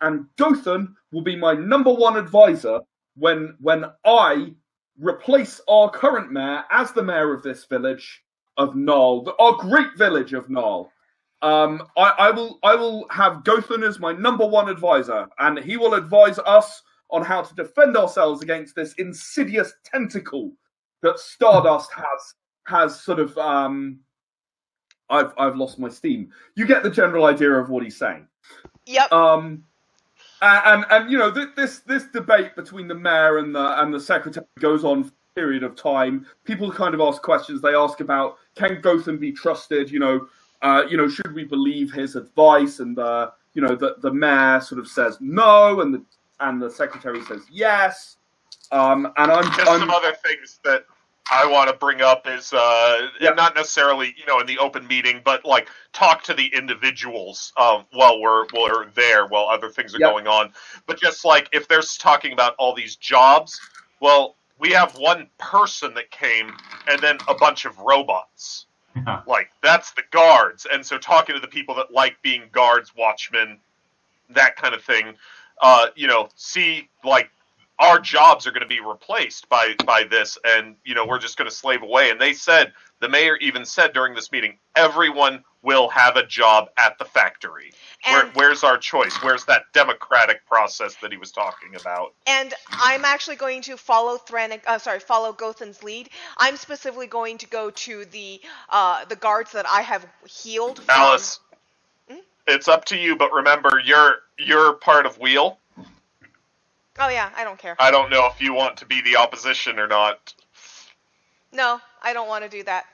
And Gothan will be my number one advisor when I replace our current mayor as the mayor of this village of Gnarl, our great village of Gnarl. I will have Gothan as my number one advisor, and he will advise us on how to defend ourselves against this insidious tentacle that Stardust has sort of. I've lost my steam. You get the general idea of what he's saying. Yep. And this debate between the mayor and the secretary goes on for a period of time. People kind of ask questions. They ask about, can Gothan be trusted? Should we believe his advice? And the mayor sort of says no, and the secretary says yes. And Just some other things that I want to bring up is not necessarily in the open meeting, but like talk to the individuals while we're there while other things are going on. But just like if they're talking about all these jobs, well, we have one person that came and then a bunch of robots. Yeah. Like that's the guards, and so talking to the people that like being guards, watchmen, that kind of thing. See like. Our jobs are going to be replaced by this, and we're just going to slave away. And the mayor even said during this meeting, everyone will have a job at the factory. Where's our choice? Where's that democratic process that he was talking about? And I'm actually going to follow follow Gothen's lead. I'm specifically going to go to the guards that I have healed. Alice, it's up to you, but remember, you're part of Wheel. Oh yeah, I don't care. I don't know if you want to be the opposition or not. No, I don't want to do that.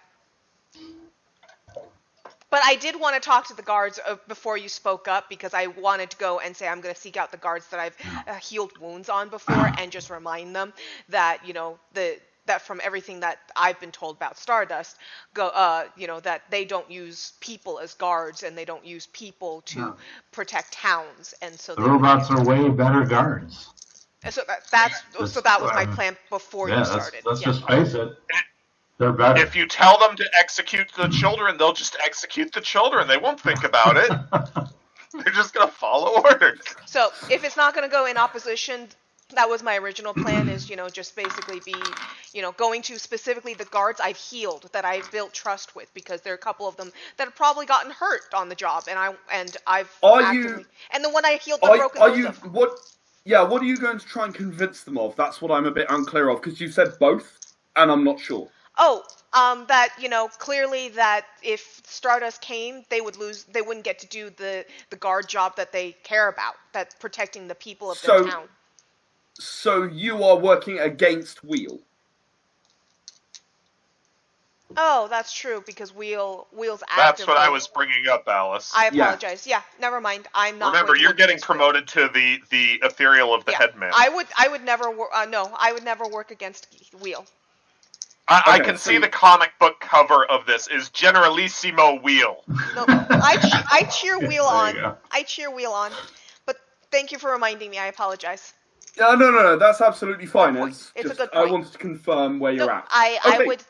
But I did want to talk to the guards before you spoke up, because I wanted to go and say I'm going to seek out the guards that I've healed wounds on before, and just remind them that that from everything that I've been told about Stardust, that they don't use people as guards, and they don't use people to protect towns, and so the robots are way better guards. So that was my plan before you started. Let's just face it. They're better. If you tell them to execute the children, they'll just execute the children. They won't think about it. They're just going to follow orders. So if it's not going to go in opposition, that was my original plan, is, just basically be, going to specifically the guards I've healed, that I've built trust with, because there are a couple of them that have probably gotten hurt on the job, and the one I healed, what are you going to try and convince them of? That's what I'm a bit unclear of, because you said both, and I'm not sure. Oh, that, clearly that if Stardust came, they wouldn't get to do the guard job that they care about, that protecting the people of their town. So you are working against Wheel? Oh, that's true, because Wheel's active. That's what I was bringing up, Alice. I apologize. Yeah, never mind. I'm not. Remember, you're getting promoted to the ethereal of the headman. I would never I would never work against Wheel. I can see the comic book cover of this is Generalissimo Wheel. No, I cheer Wheel on. go. I cheer Wheel on. But thank you for reminding me. I apologize. Yeah, no, that's absolutely fine. It's a good point. I wanted to confirm where you're at. I would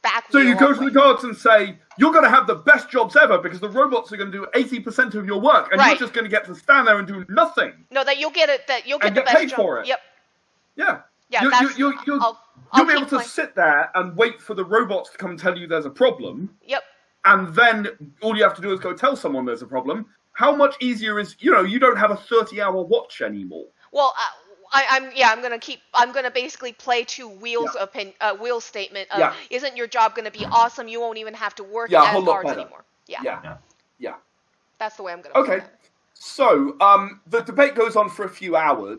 back So Wheel you go up to the guards and say, you're going to have the best jobs ever, because the robots are going to do 80% of your work, and you're just going to get to stand there and do nothing. No, that you'll get it. That you'll get and the get best paid job. for it. Yep. Yeah. I'll You'll be able to sit there and wait for the robots to come and tell you there's a problem. Yep. And then all you have to do is go tell someone there's a problem. How much easier is, you don't have a 30-hour watch anymore. Well, I'm gonna basically play to Wheel's Wheel's statement of, isn't your job gonna be awesome? You won't even have to work as guards anymore. Yeah. That's the way I'm gonna. Okay. So the debate goes on for a few hours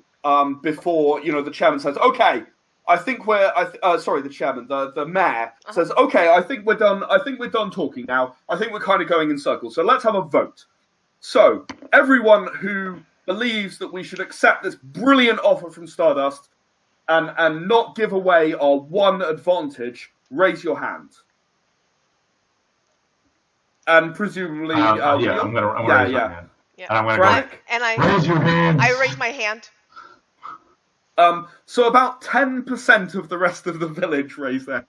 before the chairman says, "Okay, I think the chairman, the mayor says, "Okay, I think we're done. I think we're done talking now. I think we're kind of going in circles. So let's have a vote." So everyone who believes that we should accept this brilliant offer from Stardust and not give away our one advantage, raise your hand. And presumably, I'm gonna raise my hand. Yeah. And I'm gonna Frank? raise your hands. I raise my hand. So about 10% of the rest of the village raise their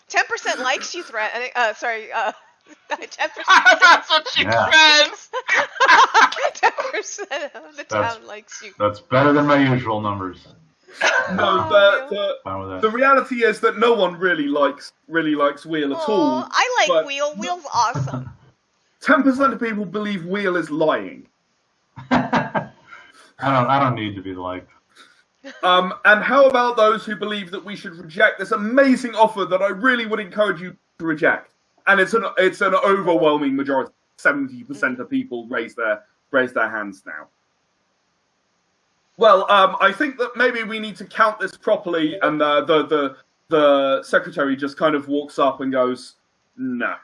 10% likes you, 10%. That's what she says. 10% of the town likes you. That's better than my usual numbers. No, the reality is that no one really likes Wheel at all. I like Wheel. Wheel's awesome. 10% of people believe Wheel is lying. I don't need to be liked. And how about those who believe that we should reject this amazing offer that I really would encourage you to reject? And it's an overwhelming majority. 70% of people raise their hands now. Well, I think that maybe we need to count this properly, and the secretary just kind of walks up and goes, "No.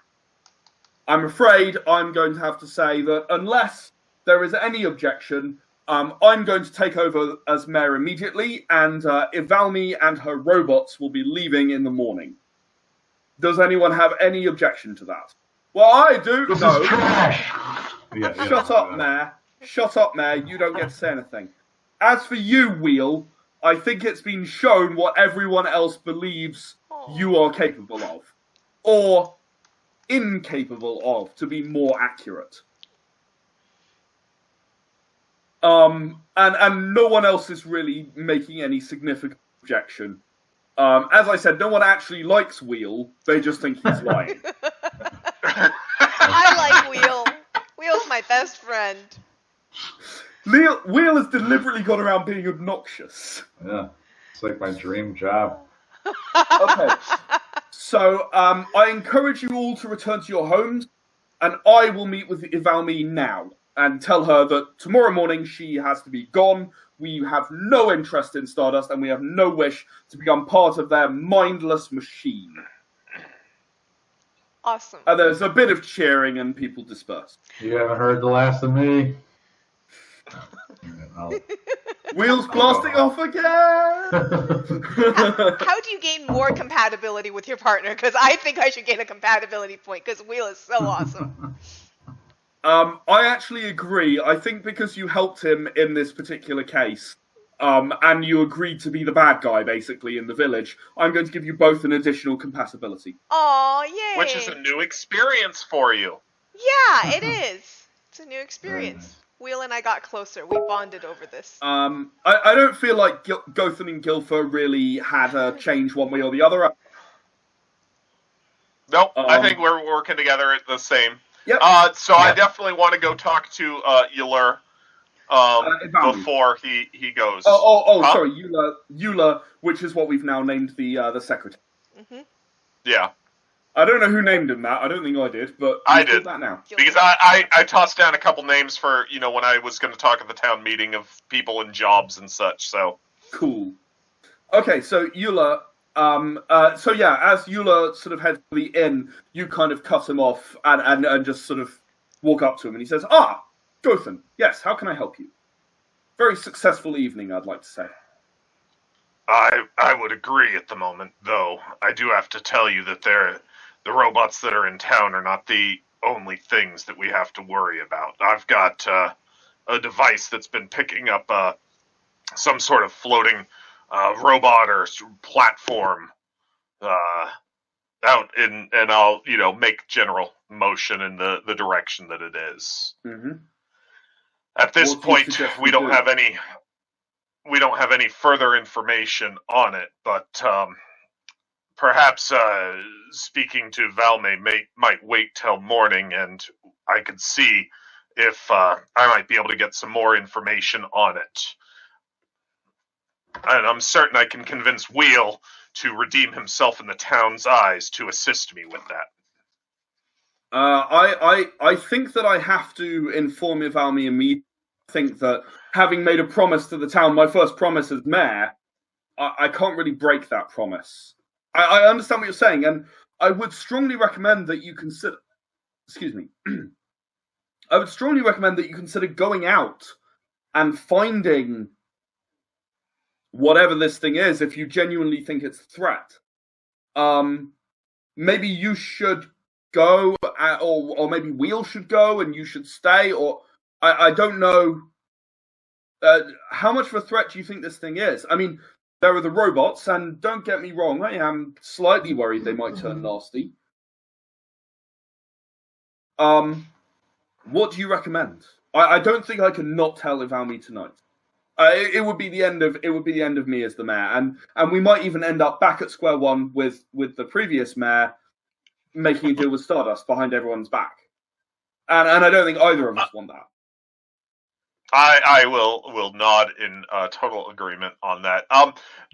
I'm afraid I'm going to have to say that unless there is any objection, I'm going to take over as mayor immediately, and Ivalmi and her robots will be leaving in the morning. Does anyone have any objection to that? Well, I do. This No. is trash. Yeah, Shut up, Mayor. Shut up, Mayor. You don't get to say anything. As for you, Wheel, I think it's been shown what everyone else believes you are capable of. Or incapable of, to be more accurate. And no one else is really making any significant objection. As I said, no one actually likes Wheel. They just think he's lying. I like Wheel. Wheel's my best friend. Wheel has deliberately gone around being obnoxious. Yeah, it's like my dream job. Okay. So, I encourage you all to return to your homes, and I will meet with Ivalmi now and tell her that tomorrow morning she has to be gone. We have no interest in Stardust, and we have no wish to become part of their mindless machine. Awesome. And there's a bit of cheering, and people disperse. You haven't heard the last of me. Wheels blasting off again! How do you gain more compatibility with your partner? Because I think I should gain a compatibility point, because Wheel is so awesome. I actually agree. I think because you helped him in this particular case, and you agreed to be the bad guy, basically, in the village, I'm going to give you both an additional compatibility. Aw, yay! Which is a new experience for you. Yeah, it is. It's a new experience. Wheel and I got closer. We bonded over this. I don't feel like Gothan and Gilfer really had a change one way or the other. Nope, I think we're working together at the same. Yep. So I definitely want to go talk to Euler before he goes. Huh? Sorry, Euler, which is what we've now named the secretary. Mm-hmm. Yeah. I don't know who named him that. I don't think I did, but I did that now. Because I tossed down a couple names for, when I was going to talk at the town meeting of people and jobs and such, so. Cool. Okay, so Euler, as Euler sort of heads to the inn, you kind of cut him off and just sort of walk up to him, and he says, Gothan, yes, how can I help you? Very successful evening, I'd like to say. I would agree at the moment, though. I do have to tell you that the robots that are in town are not the only things that we have to worry about. I've got a device that's been picking up some sort of floating robot or platform out and I'll make general motion in the direction that it is. Mm-hmm. At this point, we don't have any further information on it, but perhaps speaking to Valme might wait till morning, and I could see if I might be able to get some more information on it. And I'm certain I can convince Wheel to redeem himself in the town's eyes to assist me with that. I think that I have to inform Ivalmi immediately. I think that having made a promise to the town, my first promise as mayor, I can't really break that promise. I understand what you're saying, and I would strongly recommend that you consider... Excuse me. I would strongly recommend that you consider going out and finding whatever this thing is if you genuinely think it's a threat. Maybe you should go, or maybe Wheel should go and you should stay, or... I don't know how much of a threat do you think this thing is? I mean, there are the robots, and don't get me wrong, I am slightly worried they might turn nasty. What do you recommend? I don't think I can not tell Ivalmi tonight. It would be the end of me as the mayor, and we might even end up back at square one with the previous mayor making a deal with Stardust behind everyone's back. And I don't think either of us want that. I will nod in total agreement on that.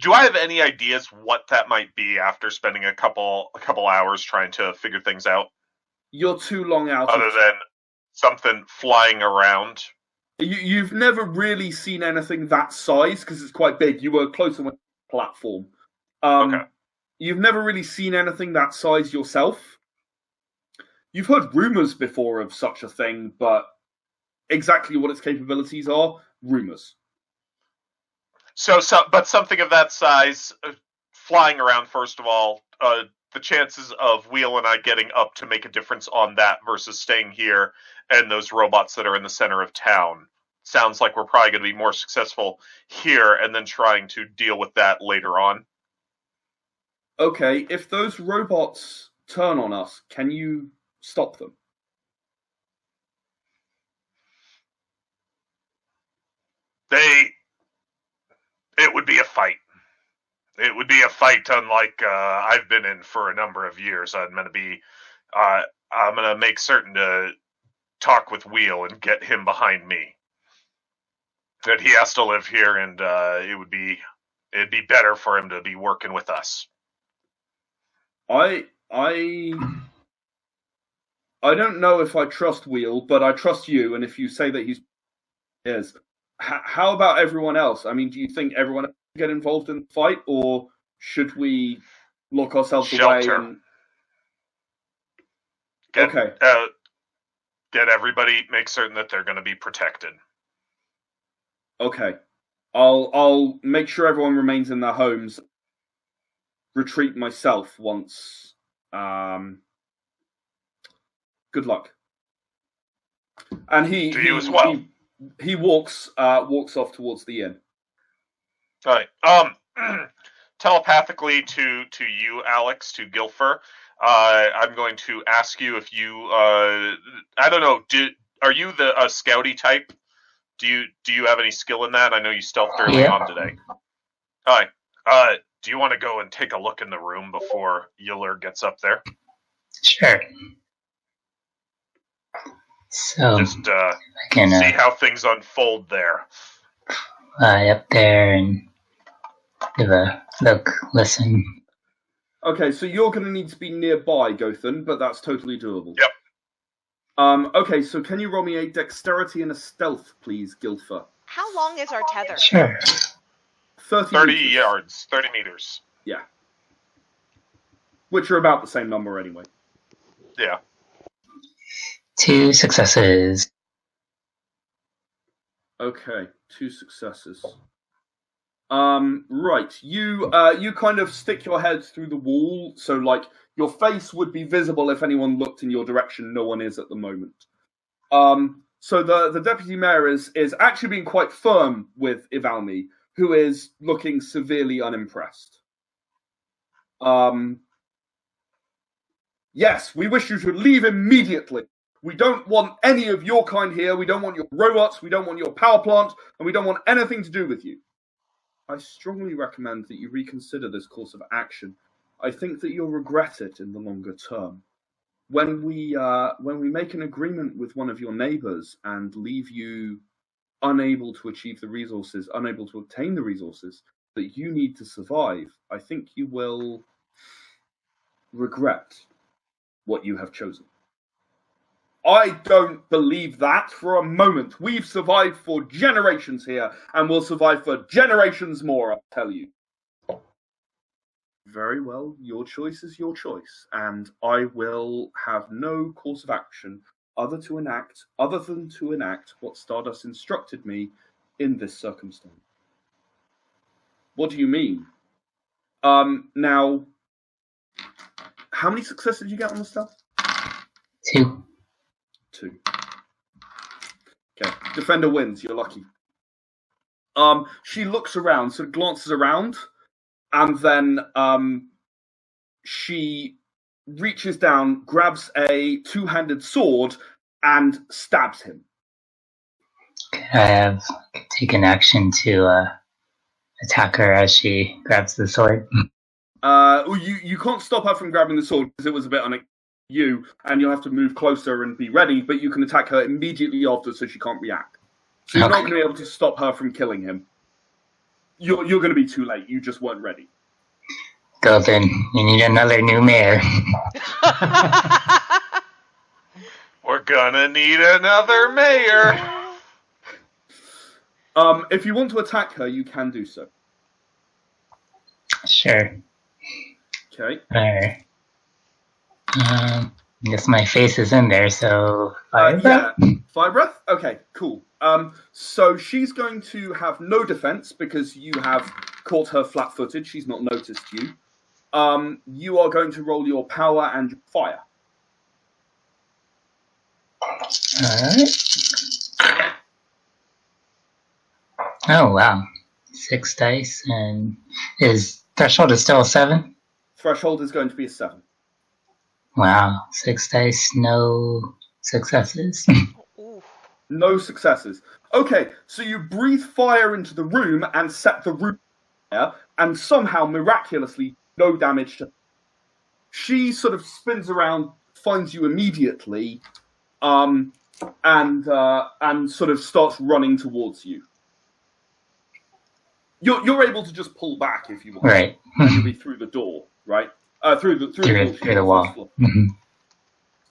Do I have any ideas what that might be after spending a couple hours trying to figure things out? You're too long out. Other than something flying around. You've never really seen anything that size because it's quite big. You were closer with the platform. Okay. You've never really seen anything that size yourself. You've heard rumors before of such a thing, but exactly what its capabilities are, rumors. But something of that size, flying around, first of all, the chances of Wheel and I getting up to make a difference on that versus staying here and those robots that are in the center of town. Sounds like we're probably going to be more successful here and then trying to deal with that later on. Okay, if those robots turn on us, can you stop them? It would be a fight. It would be a fight unlike I've been in for a number of years. I'm gonna make certain to talk with Wheel and get him behind me. That he has to live here, and it'd be better for him to be working with us. I don't know if I trust Wheel, but I trust you. And if you say that he's how about everyone else? I mean, do you think everyone else should get involved in the fight, or should we lock ourselves away? And... Okay. Get everybody. Make certain that they're going to be protected. Okay. I'll make sure everyone remains in their homes. Retreat myself once. Good luck. And you as well. He walks off towards the inn. All right. Telepathically to you, Alex, to Gilfer, I'm going to ask you if you I don't know. Are you the scouty type? Do you have any skill in that? I know you stealthed early on today. All right. Do you want to go and take a look in the room before Yiller gets up there? Sure. So just I can see how things unfold there. Fly up there and give a look, listen. Okay, so you're going to need to be nearby, Gothan, but that's totally doable. Yep. Okay, so can you roll me a dexterity and a stealth, please, Gilfer? How long is our tether? Sure. 30 yards, 30 meters. Yeah. Which are about the same number anyway. Yeah. 2 successes. Okay, 2 successes. Right. You kind of stick your head through the wall, so like your face would be visible if anyone looked in your direction. No one is at the moment. So the deputy mayor is actually being quite firm with Ivalmi, who is looking severely unimpressed. Yes, we wish you to leave immediately. We don't want any of your kind here. We don't want your robots. We don't want your power plant. And we don't want anything to do with you. I strongly recommend that you reconsider this course of action. I think that you'll regret it in the longer term. When we make an agreement with one of your neighbors and leave you unable to achieve the resources, unable to obtain the resources that you need to survive, I think you will regret what you have chosen. I don't believe that for a moment. We've survived for generations here, and we'll survive for generations more, I'll tell you. Very well, your choice is your choice, and I will have no course of action other than to enact what Stardust instructed me in this circumstance. What do you mean? Now, how many successes did you get on the stealth? 2. 2. Okay, defender wins. You're lucky. She looks around, sort of glances around, and then she reaches down, grabs a 2-handed sword, and stabs him. I take an action to attack her as she grabs the sword. You can't stop her from grabbing the sword because it was a bit on you, and you'll have to move closer and be ready, but you can attack her immediately after so she can't react. So you're not going to be able to stop her from killing him. You're going to be too late. You just weren't ready. Golden, you need another new mayor. We're gonna need another mayor. If you want to attack her, you can do so. Sure. Okay. Alright. I guess my face is in there, so fire breath? Yeah. Fire breath? Okay, cool. So she's going to have no defense because you have caught her flat-footed. She's not noticed you. You are going to roll your power and your fire. Alright. Oh, wow. 6 dice, and is threshold is still a 7? Threshold is going to be a 7. Wow. 6 dice, no successes. Ooh. No successes. Okay, so you breathe fire into the room and set the room on fire, and somehow, miraculously, no damage to... She sort of spins around, finds you immediately, and sort of starts running towards you. You're able to just pull back if you want. Right. And you'll be through the door, right? Through the wall. Mm-hmm.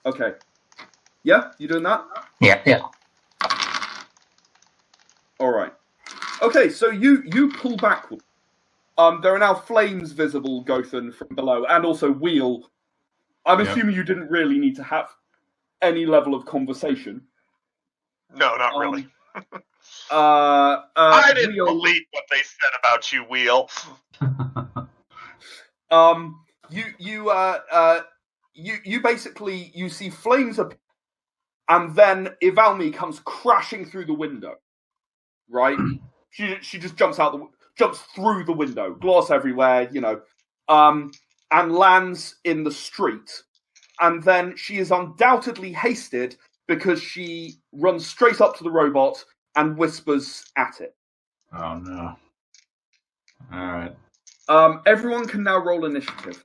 Okay. Yeah, you doing that? Yeah. All right. Okay, so you pull backward. There are now flames visible, Gothan, from below, and also Wheel. I'm assuming you didn't really need to have any level of conversation. No, not really. I didn't believe what they said about you, Wheel. You basically you see flames appear, and then Ivalmi comes crashing through the window. Right? She just jumps through the window, glass everywhere, and lands in the street. And then she is undoubtedly hasted because she runs straight up to the robot and whispers at it. Oh no. Alright. Everyone can now roll initiative.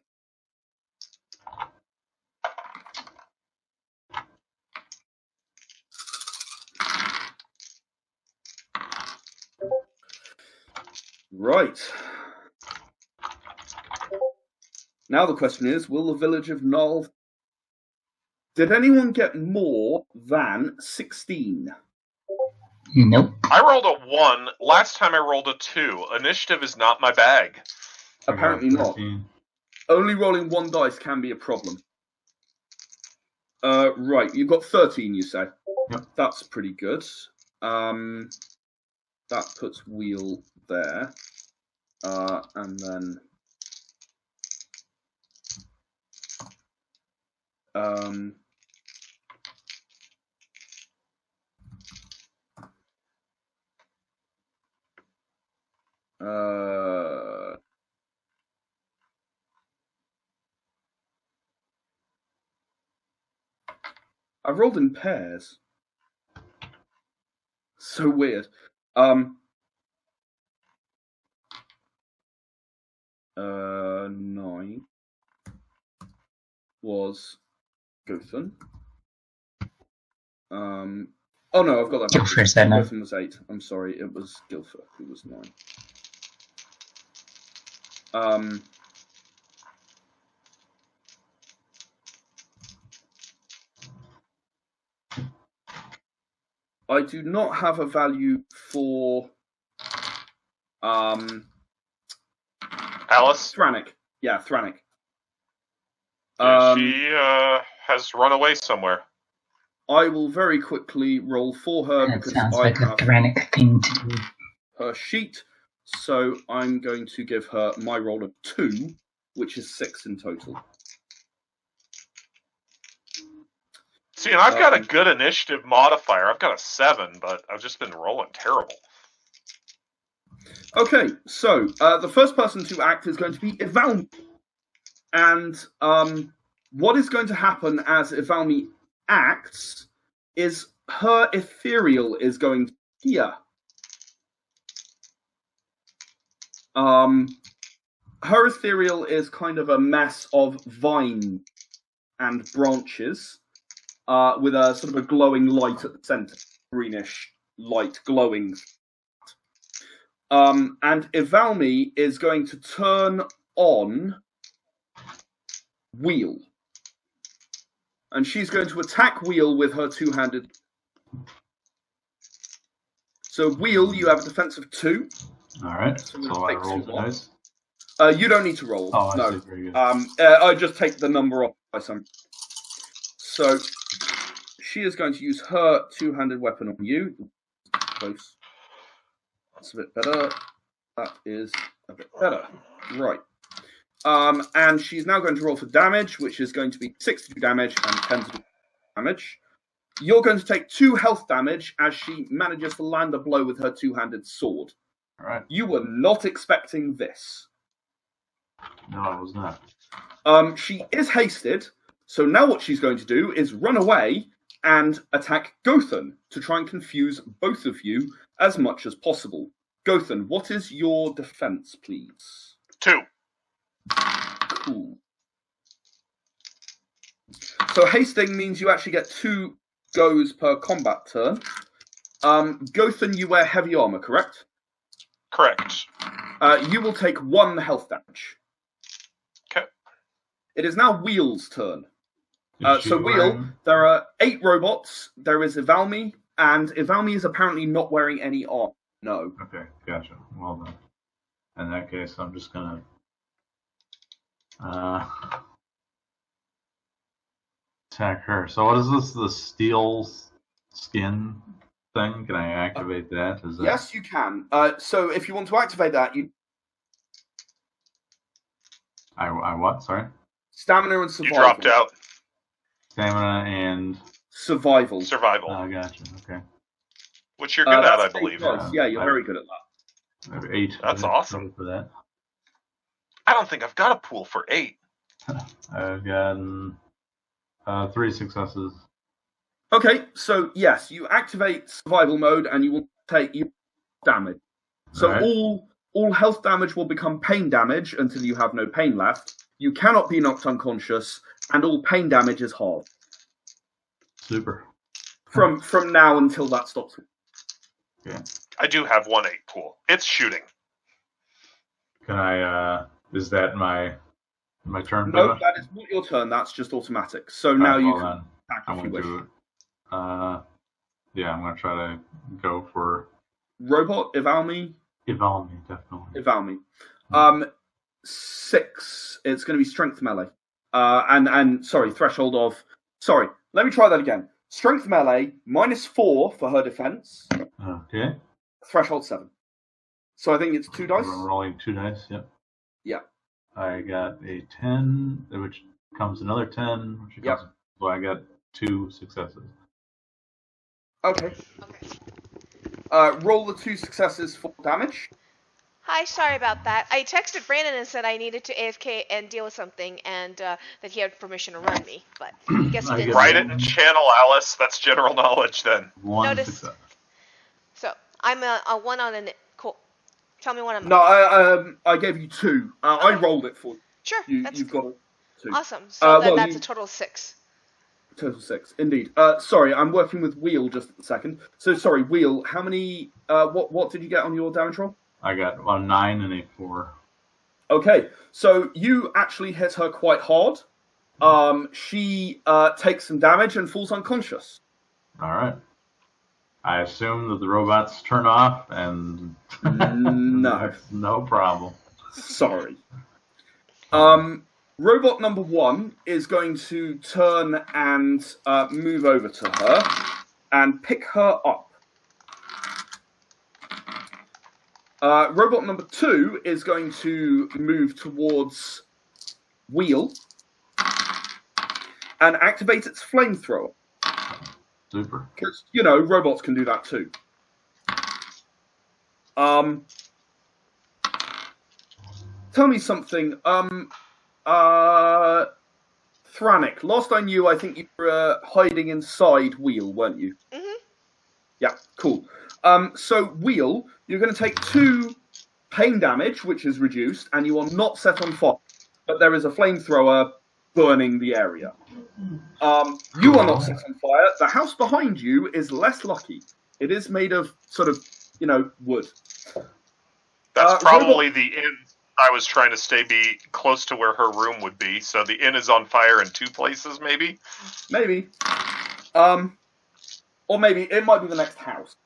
Right. Now the question is, will the village of Gnarl... Did anyone get more than 16? Nope. I rolled a 1. Last time I rolled a 2. Initiative is not my bag. Apparently not. 13. Only rolling 1 dice can be a problem. Right, you've got 13, you say? Yep. That's pretty good. That puts Wheel there. And then... I've rolled in pairs. So weird. 9 was Gothan. Oh no, I've got that. Gilfer said no. Gothan was 8. I'm sorry, it was Gilfer who was 9. I do not have a value for Alice? Thranik. Yeah, Thranik. She has run away somewhere. I will very quickly roll for her That because sounds I like a have tyrannic thing to do. her sheet. So I'm going to give her my roll of 2, which is 6 in total. See, and I've got a good initiative modifier. I've got a 7, but I've just been rolling terrible. Okay, so the first person to act is going to be Ivalmi. And what is going to happen as Ivalmi acts is her ethereal is going to appear. Her ethereal is kind of a mess of vine and branches with a sort of a glowing light at the center, greenish light glowing. And Ivalmi is going to turn on Wheel. And she's going to attack Wheel with her two-handed. So Wheel, you have a defense of 2. Alright, So so I rolled the dice. You don't need to roll. Oh, I no. see. Very good. I just take the number off by some. So she is going to use her two-handed weapon on you. close. That's a bit better. That is a bit better. Right. And she's now going to roll for damage, which is going to be 6 to do damage and 10 to do damage. You're going to take 2 health damage as she manages to land a blow with her two-handed sword. All right. You were not expecting this. No, I was not. She is hasted, so now what she's going to do is run away and attack Gothan to try and confuse both of you as much as possible. Gothan, what is your defense, please? 2. Cool. So hasting means you actually get 2 goes per combat turn. Gothan, you wear heavy armor, correct? Correct. You will take 1 health damage. Okay. It is now Wheel's turn. Is she So Wheel, wearing- there are 8 robots. There is Ivalmi, and Ivalmi is apparently not wearing any armor. No. Okay, gotcha. Well done. In that case, I'm just gonna attack her. So what is this? The steel skin thing? Can I activate that? Is that... Yes, you can. So if you want to activate that, you I what? Sorry. stamina and You survival. dropped out. Stamina and Survival. Survival, gotcha. Okay. which you're good at, That's I 8 believe. dice. Yeah, you're very good at that. I have 8. That's I have awesome. for that. I don't think I've got a pool for 8. I've gotten 3 successes. Okay, so yes, you activate survival mode and you will take damage. So Right. all health damage will become pain damage until you have no pain left. You cannot be knocked unconscious, and all pain damage is halved Super. from now until that stops. Okay. I do have 1-8 pool. It's shooting. Can I? Is that my turn? No, finish? that is not your turn. That's just automatic. So All now right, you well can then, attack I'm if you gonna wish. do it. Yeah, I'm gonna try to go for Robot, Ivalmi, Ivalmi, definitely. Ivalmi. 6. It's going to be strength melee. And sorry, threshold of. Sorry, let me try that again. Strength melee -4 for her defense. Okay. Threshold 7. So I think it's 2 dice. We're rolling 2 dice. Yep. Yeah. I got a 10, which comes another 10, which Yep. comes. So I got 2 successes. Okay. Roll the 2 successes for damage. Hi, sorry about that. I texted Brandon and said I needed to AFK and deal with something, and that he had permission to run me, but I guess he I didn't. get Write it in channel, Alice. That's general knowledge then. 1 Notice- success. So I'm a 1 on an. Cool. Tell me what I'm. No, I gave you 2. I rolled it for you. Sure. That's You've got a 2. awesome. So then well, that's you- a total of 6. Total 6, indeed. Sorry, I'm working with Wheel just a second. So sorry, Wheel. How many? What did you get on your damage roll? I got a 9 and a 4. Okay, so you actually hit her quite hard. She takes some damage and falls unconscious. All right. I assume that the robots turn off, and No. that's no problem. Sorry. Robot number 1 is going to turn and move over to her and pick her up. Robot number 2 is going to move towards Wheel and activate its flamethrower. Super. Because, robots can do that too. Tell me something. Thranik, last I knew, I think you were hiding inside Wheel, weren't you? Mhm. Yeah, cool. So, Wheel, you're going to take 2 pain damage, which is reduced, and you are not set on fire. But there is a flamethrower burning the area. You are not set on fire. The house behind you is less lucky. It is made of sort of, wood. That's probably the inn. I was trying to be close to where her room would be, so the inn is on fire in 2 places, maybe? Maybe. Or maybe it might be the next house.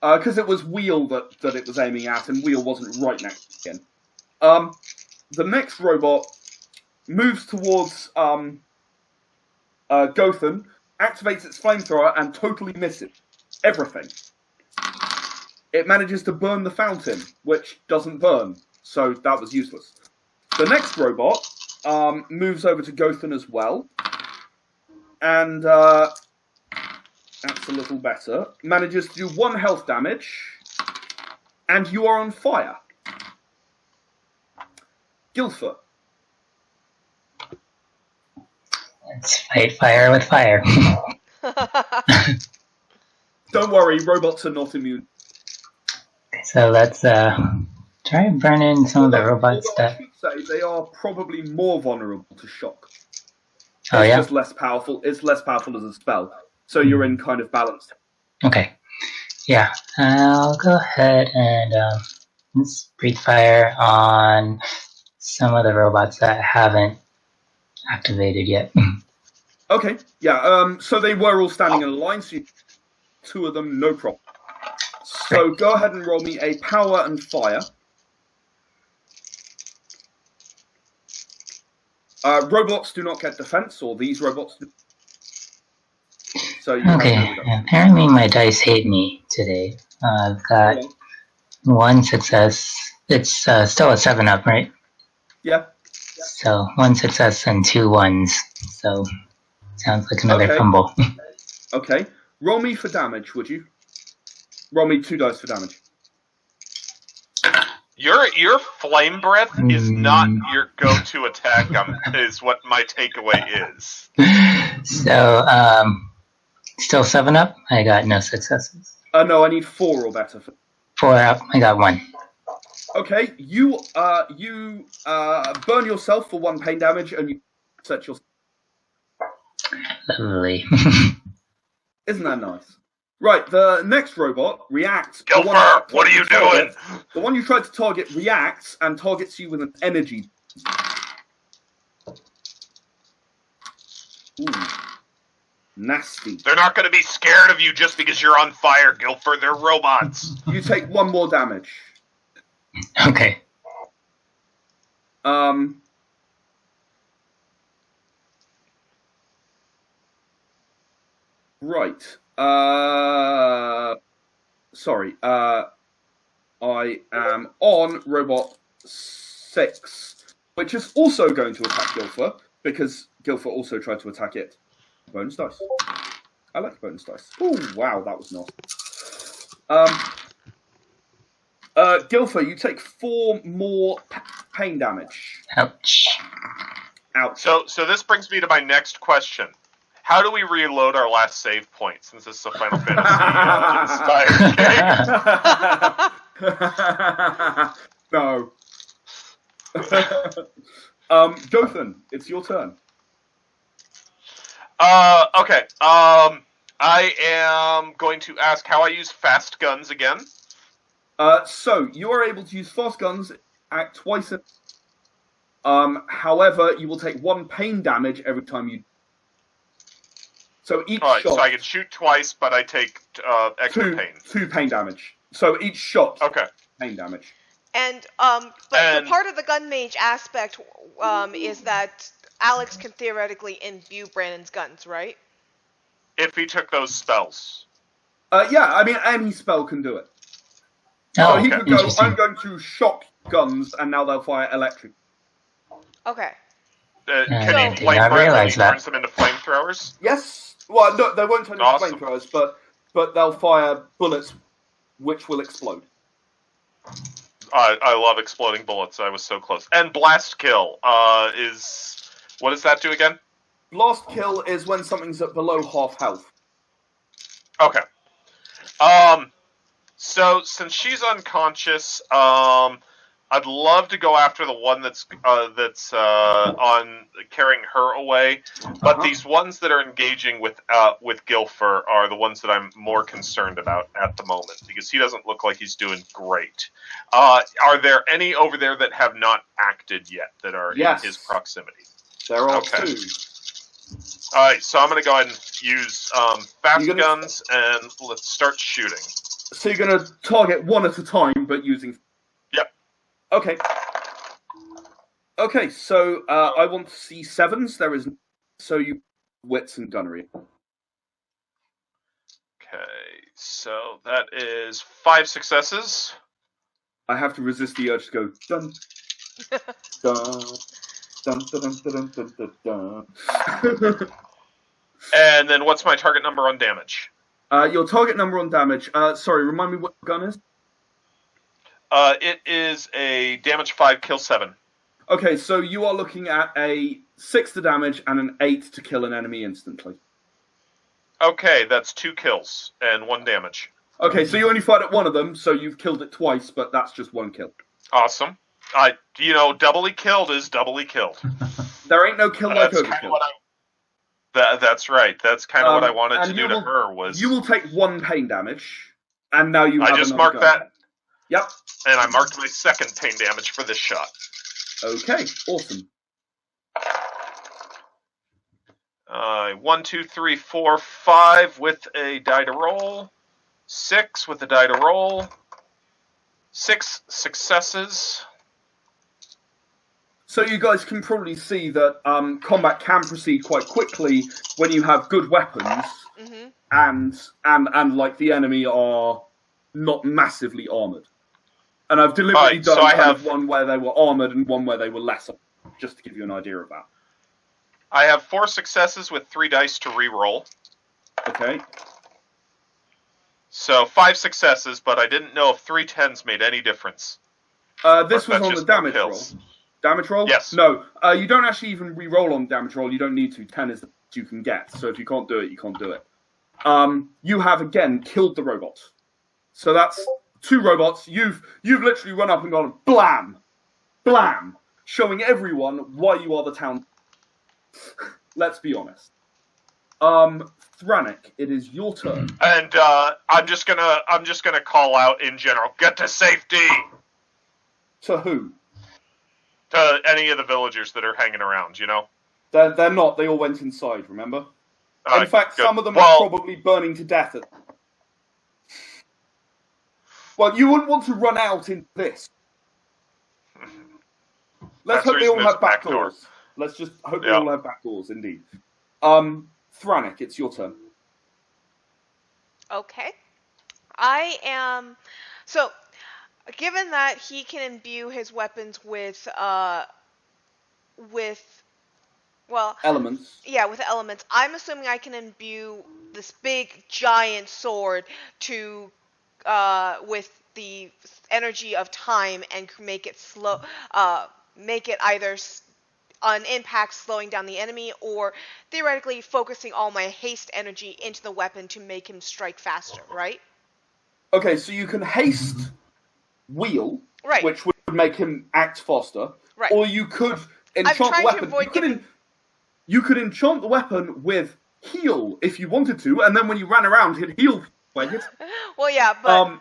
Because it was Wheel that it was aiming at, and Wheel wasn't right next to him. The next robot moves towards Gothan, activates its flamethrower, and totally misses everything. it manages to burn the fountain, which doesn't burn, so that was useless. The next robot moves over to Gothan as well, and that's a little better. Manages to do 1 health damage, and you are on fire. Gilfer. Let's fight fire with fire. Don't worry, robots are not immune. So let's try and burn in some of the robots Although I that. should say they are probably more vulnerable to shock. Oh It's yeah. just less powerful. It's less powerful as a spell, so you're in kind of balanced. Okay. Yeah. I'll go ahead and let's breathe fire on some of the robots that haven't activated yet. Okay, yeah. So they were all standing in a line. So 2 of them, no problem. So go ahead and roll me a power and fire. Robots do not get defense, or these robots do. So you have Okay. no reduction. Apparently my dice hate me today. I've got 1 success. It's still a 7-up, right? Yeah. So 1 success and 2 ones. So sounds like another Okay. fumble. Okay. Roll me for damage, would you? Roll me 2 dice for damage. Your flame breath is not your go-to attack. Is what my takeaway is. So still 7-up. I got no successes. No, I need 4 or better. 4-up. I got 1. Okay, you burn yourself for 1 pain damage, and you set your. Lovely. Isn't that nice? Right, the next robot reacts. Gilfer, what are you doing? The one you tried to target reacts and targets you with an energy. Ooh. Nasty. They're not going to be scared of you just because you're on fire, Gilfer. They're robots. You take 1 more damage. Okay. Right. Sorry. I am on robot 6, which is also going to attack Gilfer, because Gilfer also tried to attack it. Bonus dice. I like bonus dice. Ooh, wow, that was not. Gilfer, you take 4 more pain damage. Ouch. Ouch. So this brings me to my next question. How do we reload our last save point, since this is a Final Fantasy inspired game? No. Jothan, it's your turn. Okay. I am going to ask how I use fast guns again. So you are able to use fast guns at twice. However, you will take 1 pain damage every time you. So each All right, shot. so I can shoot twice, but I take extra pain. 2 pain damage. So each shot. Okay. Pain damage. And the part of the gun mage aspect is that Alex can theoretically imbue Brandon's guns, right? If he took those spells. Yeah, I mean any spell can do it. Oh, So he could go, interesting. I'm going to shock guns, and now they'll fire electric. Okay. Can I he did flame not breath and realize he that. turns them into flamethrowers? Yes. Well, no, they won't turn into Awesome. flamethrowers, but they'll fire bullets which will explode. I love exploding bullets. I was so close. And blast kill is... What does that do again? Blast kill is when something's at below half health. Okay. So since she's unconscious, I'd love to go after the one that's on carrying her away, but these ones that are engaging with Gilfer are the ones that I'm more concerned about at the moment, because he doesn't look like he's doing great. Are there any over there that have not acted yet that are in his proximity? There are Okay. 2. All right, so I'm going to go ahead and use fast guns, and let's start shooting. So you're going to target 1 at a time, but using... Yep. Okay. Okay, so I want to see 7s. There is... So you... Wits and gunnery. Okay. so that is 5 successes. I have to resist the urge to go dun dun dun dun dun dun dun dun. And then what's my target number on damage? Your target number on damage. Sorry, remind me what the gun is. It is a damage 5, kill 7. Okay, so you are looking at a 6 to damage and an 8 to kill an enemy instantly. Okay, that's 2 kills and 1 damage. Okay, so you only fired at one of them, so you've killed it twice, but that's just 1 kill. Awesome. Doubly killed is doubly killed. There ain't no kill like That's kind of overkill. what that's right. That's kind of what I wanted to and do to her. Was you will take 1 pain damage, and now you have I just another marked gun. that, Yep. and I marked my 2nd pain damage for this shot. Okay, awesome. 1, 2, 3, 4, 5 with a die to roll. 6 with a die to roll. 6 successes. So you guys can probably see that combat can proceed quite quickly when you have good weapons, and like the enemy are not massively armored. And I've deliberately Right, so done I kind have- of one where they were armored and one where they were less armored, just to give you an idea of that. I have 4 successes with 3 dice to re-roll. Okay. So 5 successes, but I didn't know if 3 10s made any difference. This Or if was that's on the just no damage roll. kills. Damage roll? Yes. No, you don't actually even re-roll on damage roll. You don't need to. 10 is the best you can get. So if you can't do it, you can't do it. You have again killed the robot. So that's 2 robots. You've literally run up and gone blam, blam, showing everyone why you are the town. Let's be honest. Thranik, it is your turn. And I'm just gonna call out in general. Get to safety To who? to any of the villagers that are hanging around. You know. They're not. They all went inside. Remember? In Alright, fact, good. some of them Well, are probably burning to death. Well, you wouldn't want to run out in this. Let's That's the hope they reason all there's have a back back door. doors. Let's just hope they Yeah. all have back doors, indeed. Thranik, it's your turn. Okay. I am. So, given that he can imbue his weapons with well, Elements. yeah, with elements, I'm assuming I can imbue this big giant sword to with the energy of time and make it slow, make it either on impact slowing down the enemy, or theoretically focusing all my haste energy into the weapon to make him strike faster, right? Okay, so you can haste wheel, Right. which would make him act faster. Right. Or you could enchant trying the to weapon. avoid You could enchant the weapon with heal if you wanted to, and then when you ran around, he'd heal. Well, yeah, but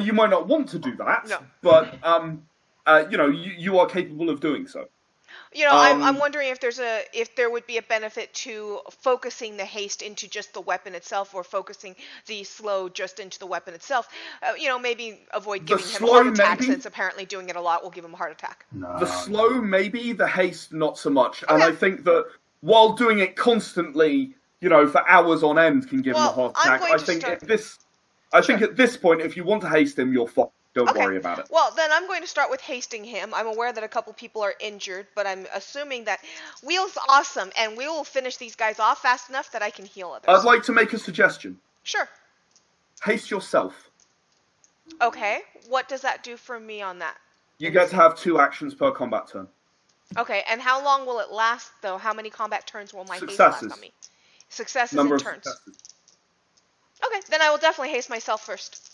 You might not want to do that, No. but you are capable of doing so. I'm wondering if there would be a benefit to focusing the haste into just the weapon itself, or focusing the slow just into the weapon itself. Maybe avoid giving him a heart slow, attack, maybe? since apparently doing it a lot will give him a heart attack. No. The slow, maybe, the haste, not so much. And Okay. I think that while doing it constantly, for hours on end can give him a Well, heart I'm attack. going I to think start- at this point, if you want to haste him, you're fine. Don't Okay. worry about it. Well, then I'm going to start with hasting him. I'm aware that a couple people are injured, but I'm assuming that Wheel's awesome, and Wheel will finish these guys off fast enough that I can heal others. I'd like to make a suggestion. Sure. Haste yourself. Okay. What does that do for me on that? You get to have 2 actions per combat turn. Okay, and how long will it last, though? How many combat turns will my haste Successes. last on me? Successes Number and of turns. successes. Okay, then I will definitely haste myself first.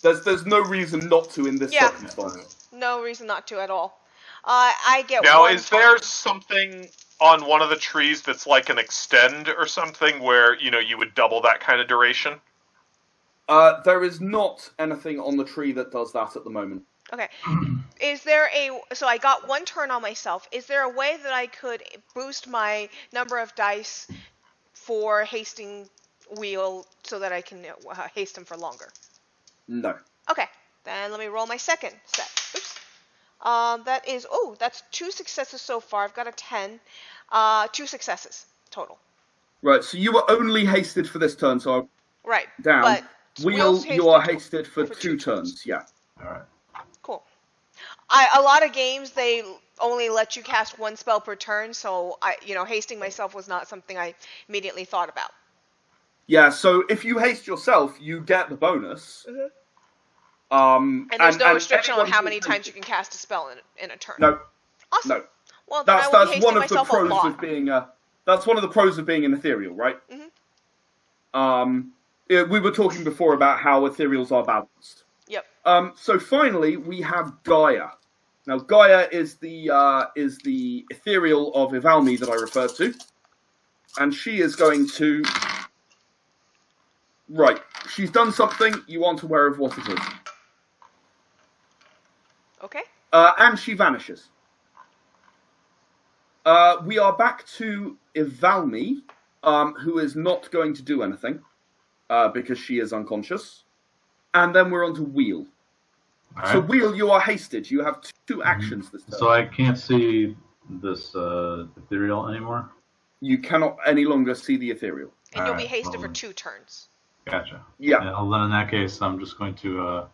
There's no reason not to in this Yeah. circumstance. No reason not to at all. I get now, one is there turn. something on one of the trees that's like an extend or something where you would double that kind of duration? There is not anything on the tree that does that at the moment. Okay. So I got one turn on myself. Is there a way that I could boost my number of dice for hasting Wheel so that I can haste him for longer? No. Okay, then let me roll my second set. Oops. That's 2 successes so far. I've got a 10. 2 successes total. Right, so you were only hasted for this turn, so Right. down. But Wheel, Wheel's you are hasted hasted for 2 turns. Yeah. All right. Cool. A lot of games they only let you cast one spell per turn, so hasting myself was not something I immediately thought about. Yeah, so if you haste yourself, you get the bonus. And there's no restriction on anyone how who many times hasted- you can cast a spell in a turn. No, Awesome. no. Well, then That's I will be that's hasting one of the myself a pros lot. of being that's one of the pros of being an ethereal, right? We were talking before about how ethereals are balanced. Yep. So finally, we have Gaia. Now, Gaia is the ethereal of Ivalmi that I referred to, and she is going to. Right, she's done something. You aren't aware of what it is. Okay. And she vanishes. We are back to Ivalmi, who is not going to do anything because she is unconscious, and then we're on to Wheel. All So, right. Wheel, you are hasted. You have two actions this turn. So I can't see this ethereal anymore. You cannot any longer see the ethereal. And you'll be Alright, hasted well for then. 2 turns. Gotcha. Yeah. Well, then in that case, I'm just going to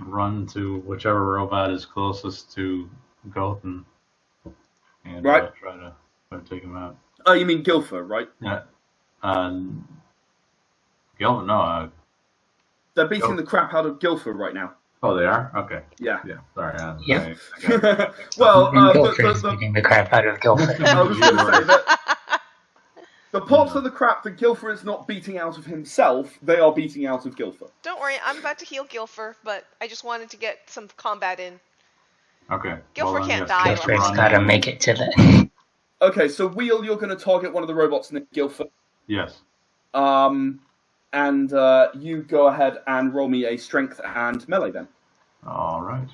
run to whichever robot is closest to Gothan and Right. try to take him out. Oh, you mean Gilfer, right? Yeah. Gilman, no. They're beating the crap out of Gilfer right now. Oh, they are? Okay. Yeah. Yeah. Sorry. Yeah. I got it. Well, And Guilford the, is beating the crap out of Guilford. I was going to say that the parts of the crap that Gilfer is not beating out of himself, they are beating out of Gilfer. Don't worry, I'm about to heal Gilfer, but I just wanted to get some combat in. Okay. Gilfer then, can't yes, die just like Guilford's run. gotta make it to the. Okay, so Wheel, you're going to target one of the robots near Gilfer. Yes. And you go ahead and roll me a strength and melee then. All right.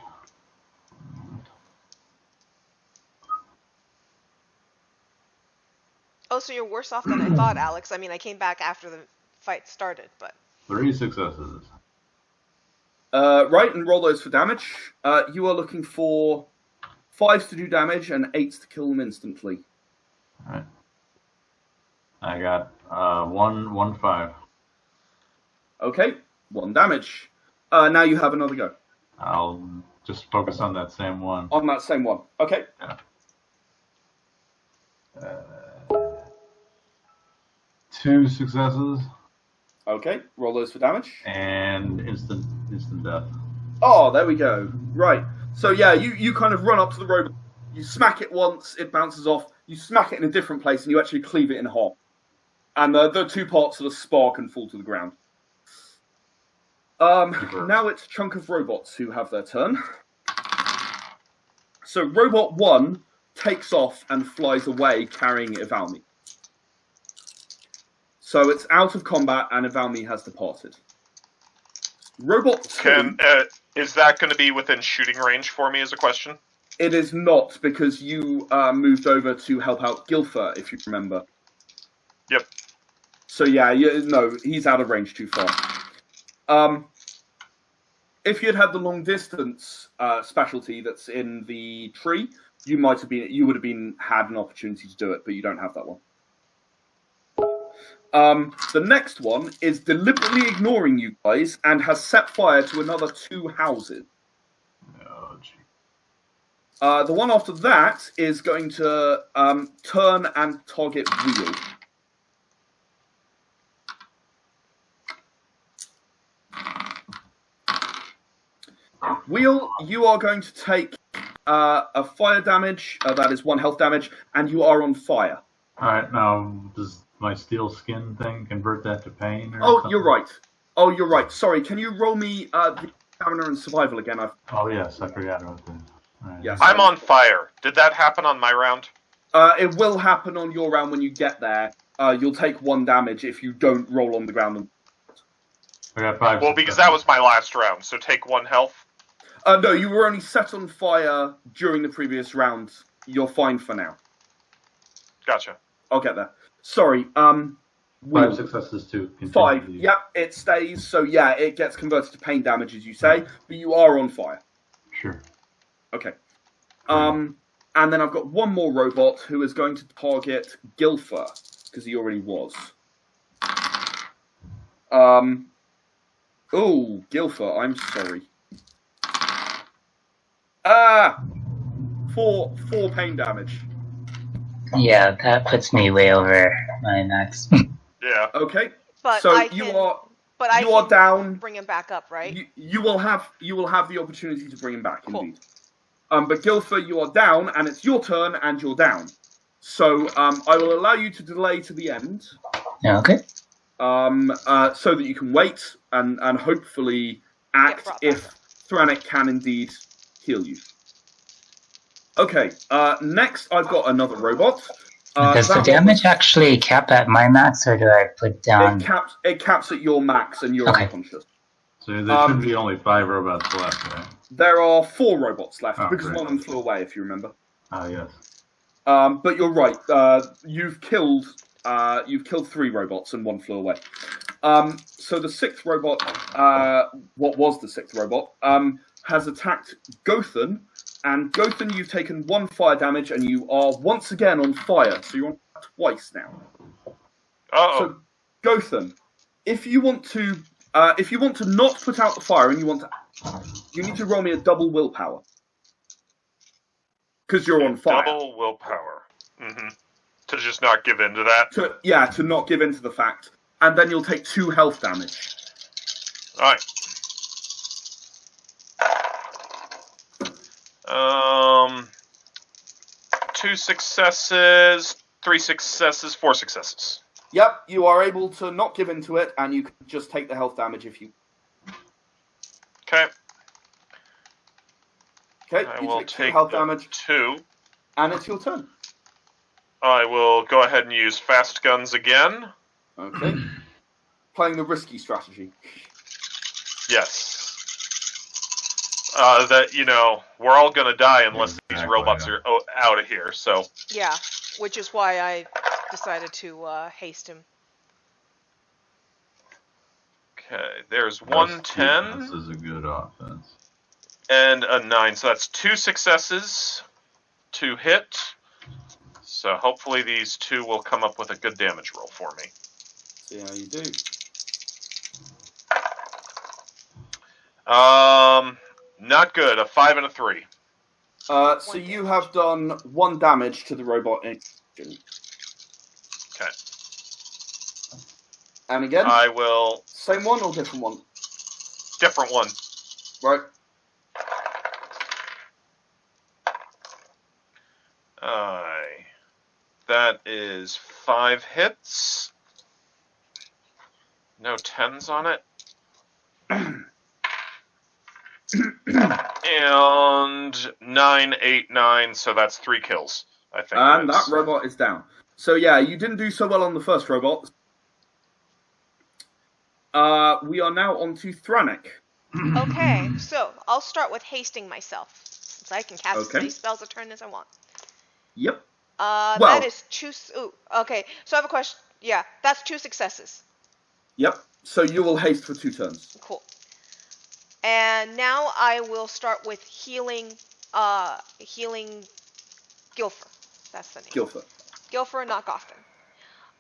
Oh, so you're worse off than I thought, Alex. I mean, I came back after the fight started, but... 3 successes. Right, and roll those for damage. You are looking for 5s to do damage and 8s to kill them instantly. All right. I got 1, 5. Okay, 1 damage. Now you have another go. I'll just focus on that same one. On that same one. Okay. Yeah. 2 successes Okay, roll those for damage. and instant death. Oh, there we go. Right. So yeah, you kind of run up to the robot, you smack it once, it bounces off, you smack it in a different place, and you actually cleave it in half. And the 2 parts sort of spark and fall to the ground. Now it's a chunk of robots who have their turn. So Robot 1 takes off and flies away carrying Ivalmi. So it's out of combat and Ivalmi has departed. Robot 2... Is that going to be within shooting range for me as a question? It is not, because you moved over to help out Gilfer, if you remember. Yep. So yeah, no, he's out of range too far. If you'd had the long distance specialty that's in the tree, you would have had an opportunity to do it, but you don't have that one. The next one is deliberately ignoring you guys and has set fire to another 2 houses. Oh, gee. The one after that is going to turn and target Wheel. Wheel, you are going to take a fire damage, that is 1 health damage, and you are on fire. All right. Now, does my steel skin thing convert that to pain? Or Oh, something? you're right. Oh, you're right. Sorry, can you roll me the stamina and survival again? Oh, yes. I forgot about that. All right. Yes. I'm on fire. Did that happen on my round? It will happen on your round when you get there. You'll take 1 damage if you don't roll on the ground. I got 5. Well, because that was my last round, so take 1 health. No, you were only set on fire during the previous round. You're fine for now. Gotcha. I'll get there. Sorry, 5 Wheel. successes to continue. 5. Yep, it stays. So yeah, it gets converted to pain damage, as you say, but you are on fire. Sure. Okay. And then I've got 1 more robot who is going to target Gilfer, because he already was. Oh, Gilfer, I'm sorry. Four pain damage. Yeah, that puts me way over my max. Yeah. Okay. But So I you can. are But I you are can down. bring him back up, right? You will have the opportunity to bring him back, Cool. indeed. But Gilfer, you are down, and it's your turn, and you're down. So I will allow you to delay to the end, Okay. so that you can wait and hopefully act brought back if up. Thranik can indeed heal you. Okay. Next, I've got another robot. Does the that damage one- actually cap at my max, or do I put down? It caps at your max, and you're Okay. unconscious. So there should be only 5 robots left, right? There are 4 robots left Oh, because great. one of them flew away, if you remember. Ah, yes. But you're right. You've killed 3 robots and 1 flew away. So the 6th robot, what was the 6th robot, has attacked Gothan, and Gothan, you've taken 1 fire damage, and you are once again on fire. So you're on fire twice now. Uh-oh. So Gothan, if you want to not put out the fire, and you need to roll me a double willpower. Because you're on fire. Double willpower. Mm-hmm. To just not give in to that? To not give in to the fact. And then you'll take 2 health damage. Alright. 2 successes, 3 successes, 4 successes. Yep, you are able to not give in to it, and you can just take the health damage if you... Okay. Okay, I you will take 2 take health the damage, 2. and it's your turn. I will go ahead and use fast guns again. Okay. Playing the risky strategy. Yes. We're all gonna die unless these Exactly, robots yeah. are out of here, so... Yeah, which is why I decided to haste him. Okay, there's This 110 is a good offense. and a 9, so that's 2 successes to hit. So hopefully these 2 will come up with a good damage roll for me. See how you do. Not good. A 5 and a 3. So you have done 1 damage to the robot in action. Okay. And again, I will... same one or different one? Different one. Right. That is 5 hits. No 10s on it. And 9, 8, 9, so that's 3 kills, I think. And that robot is down. So yeah, you didn't do so well on the first robot. We are now on to Thranik. Okay, so I'll start with hasting myself, since I can cast as many Okay. spells a turn as I want. Yep. That is 2... Ooh, okay, so I have a question. Yeah, that's 2 successes. Yep. So you will haste for 2 turns. Cool. And now I will start with healing Gilfer. That's the name. Gilfer. Gilfer, not Gotham.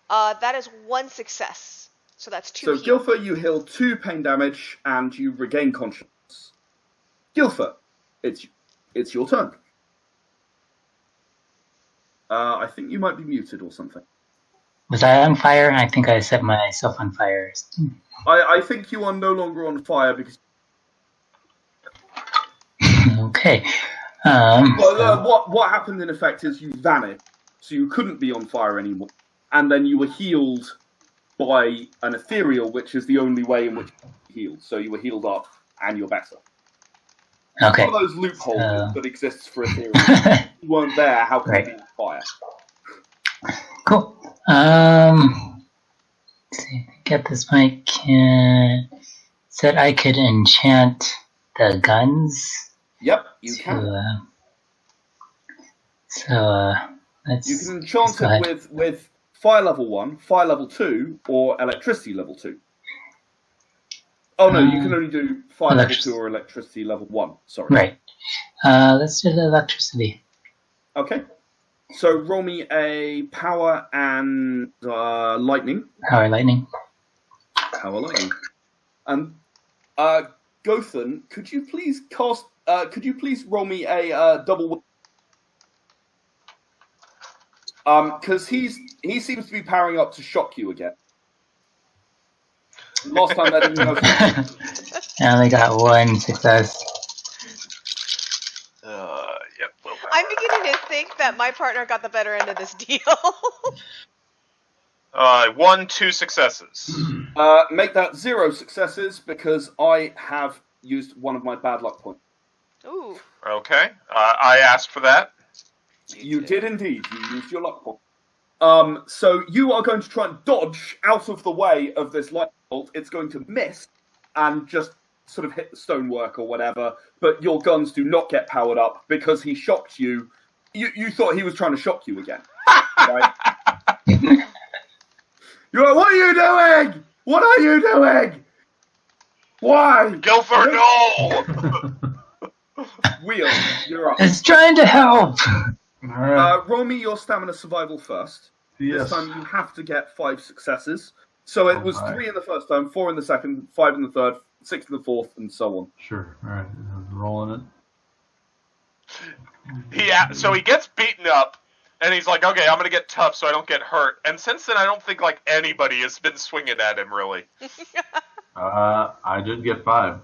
That is 1 success. So that's 2 So heal. Gilfer, you heal 2 pain damage and you regain consciousness. Gilfer, it's your turn. I think you might be muted or something. Was I on fire? I think I set myself on fire. I think you are no longer on fire because... Okay. What happened in effect is you vanished, so you couldn't be on fire anymore, and then you were healed by an ethereal, which is the only way in which you healed. So you were healed up, and you're better. Okay. One of those loopholes that exists for ethereal. You weren't there. How can you be on fire? Cool. Let's see. Get this mic. Said I could enchant the guns. Yep, you can. Let's. You can enchant go it ahead. with fire level 1, fire level 2, or electricity level 2. Oh no, you can only do fire level 2 or electricity level 1. Sorry. Right. Let's do the electricity. Okay. So roll me a power and lightning. Power lightning. How low? And Gothan, could you please cast? Could you please roll me a double? Because he seems to be powering up to shock you again. Last time that didn't go. I only got one success. Yep. I'm beginning to think that my partner got the better end of this deal. 1, 2 successes. Make that 0 successes because I have used one of my bad luck points. Ooh. Okay. I asked for that. You did indeed. You used your luck point. So you are going to try and dodge out of the way of this light bolt. It's going to miss and just sort of hit the stonework or whatever, but your guns do not get powered up because he shocked you. You thought he was trying to shock you again, right? You're like, what are you doing? What are you doing? Why? Gilfer, no! Wheel, you're up. It's trying to help. All right. Roll me your stamina survival first. Yes. This time you have to get 5 successes. So it was Alright. 3 in the first time, 4 in the second, 5 in the third, 6 in the fourth, and so on. Sure. All right. I'm rolling it. So he gets beaten up, and he's like, okay, I'm going to get tough so I don't get hurt. And since then, I don't think like anybody has been swinging at him, really. I did get 5.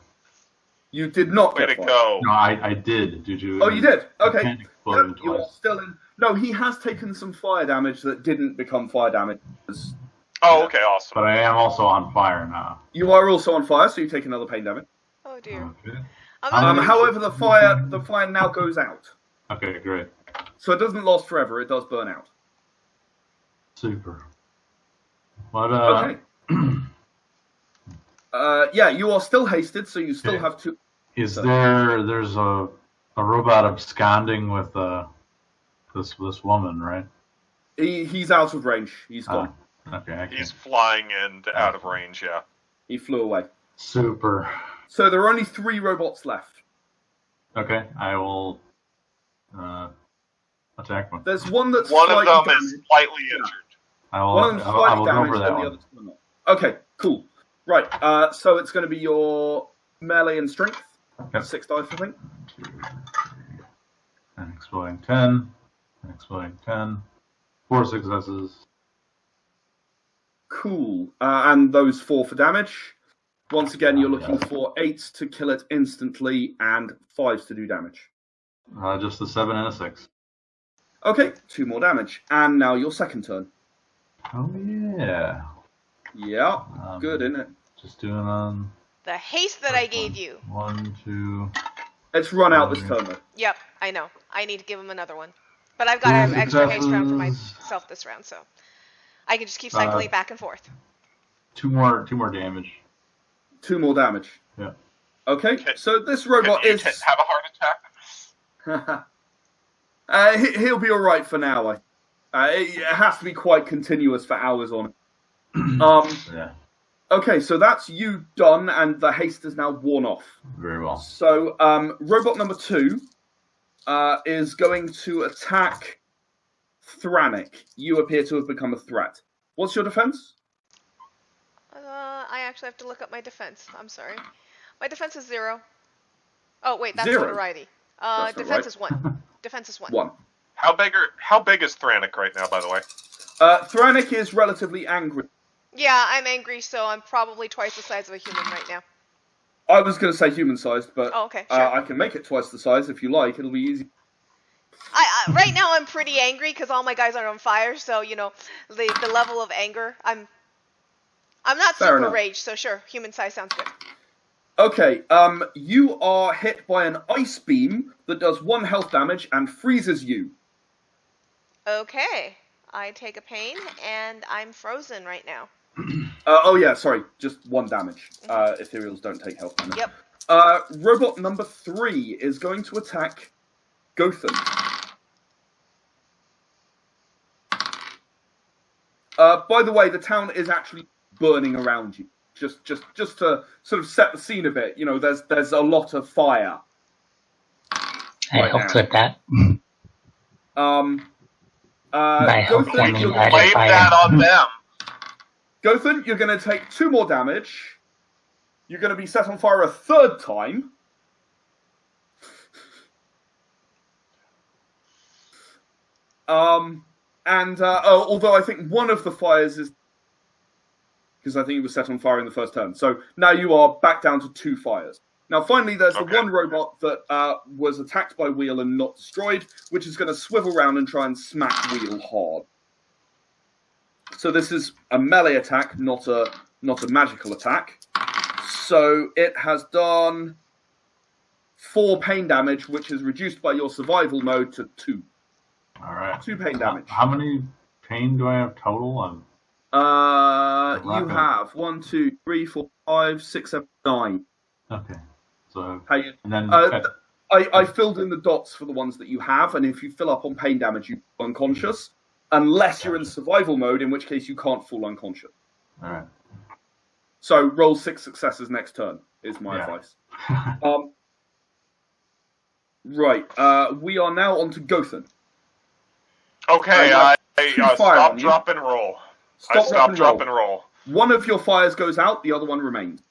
You did not Way get to 5. go. No, I did. Did you? Oh, you did? Okay. Can't explode Yep, you are twice. still in. No, he has taken some fire damage that didn't become fire damage. Oh, okay, awesome. But I am also on fire now. You are also on fire, so you take another pain damage. Oh dear. Okay. I'm not However, the fire now goes out. Okay, great. So it doesn't last forever, it does burn out. Super. What, Okay. Yeah, you are still hasted, so you still Okay. have 2. there's a robot absconding with this woman, right? He's out of range. He's gone. Okay, I He's can't. flying and out of range, yeah. He flew away. Super. So there are only 3 robots left. Okay, I will attack one. There's one that's One of slightly them damaged. is slightly injured. I will, One of them's I slightly will go damaged, for that and the one. other's not. Okay, cool. Right, so it's going to be your melee and strength. Yep. 6 dice, I think. And exploding 10. And exploding 10. 4 successes. Cool. And those 4 for damage. Once again, you're looking for 8 to kill it instantly and 5s to do damage. Just the 7 and a 6. Okay, 2 more damage. And now your second turn. Oh yeah. Yeah, good, isn't it? Just doing on the haste that I gave you. 1, 2. It's run out this turn, though. Yep, I know. I need to give him another one. But I've got an extra haste round for successes. myself this round, so I can just keep cycling back and forth. 2 more damage. 2 more damage. Yeah. Okay, so this robot Can you is... have a heart attack? He'll be all right for now. It has to be quite continuous for hours on it. Yeah. Okay, so that's you done, and the haste is now worn off. Very well. So, robot number 2 is going to attack Thranic. You appear to have become a threat. What's your defense? I actually have to look up my defense. I'm sorry. My defense is 0. Oh, wait, that's 0? notoriety. That's not Defense right. is 1. Defense is 1. 1. How big is Thranic right now, by the way? Thranic is relatively angry. Yeah, I'm angry, so I'm probably twice the size of a human right now. I was going to say human-sized, but Oh, okay, sure. I can make it twice the size if you like. It'll be easy. Right now I'm pretty angry because all my guys are on fire, so, you know, the level of anger, I'm not Fair super enough. raged, so sure, human size sounds good. Okay, you are hit by an ice beam that does 1 health damage and freezes you. Okay, I take a pain, and I'm frozen right now. Oh yeah, sorry, just 1 damage. Ethereals don't take health damage. Yep. Robot number 3 is going to attack Gothan. By the way, the town is actually burning around you. Just to sort of set the scene a bit, you know, there's a lot of fire. I Right helped now. with that. By help, Gothan, I mean you're I gonna- had Blame fire. that on them. Gothen, you're going to take 2 more damage. You're going to be set on fire a 3rd time. Although I think one of the fires is... because I think it was set on fire in the first turn. So now you are back down to 2 fires. Now, finally, there's the one robot that was attacked by Wheel and not destroyed, which is going to swivel around and try and smack Wheel hard. So this is a melee attack, not a magical attack. So it has done 4 pain damage, which is reduced by your survival mode to 2. All right. 2 pain damage. How many pain do I have total? You have 1, 2, 3, 4, 5, 6, 7, 9. Okay. So and then I filled in the dots for the ones that you have, and if you fill up on pain damage, you're unconscious, unless you're in survival mode, in which case you can't fall unconscious. All right. So roll 6 successes next turn is my advice. Right. We are now on to Gothen. Okay, I stop, drop, and roll. Stop, drop, and roll. One of your fires goes out, the other one remains.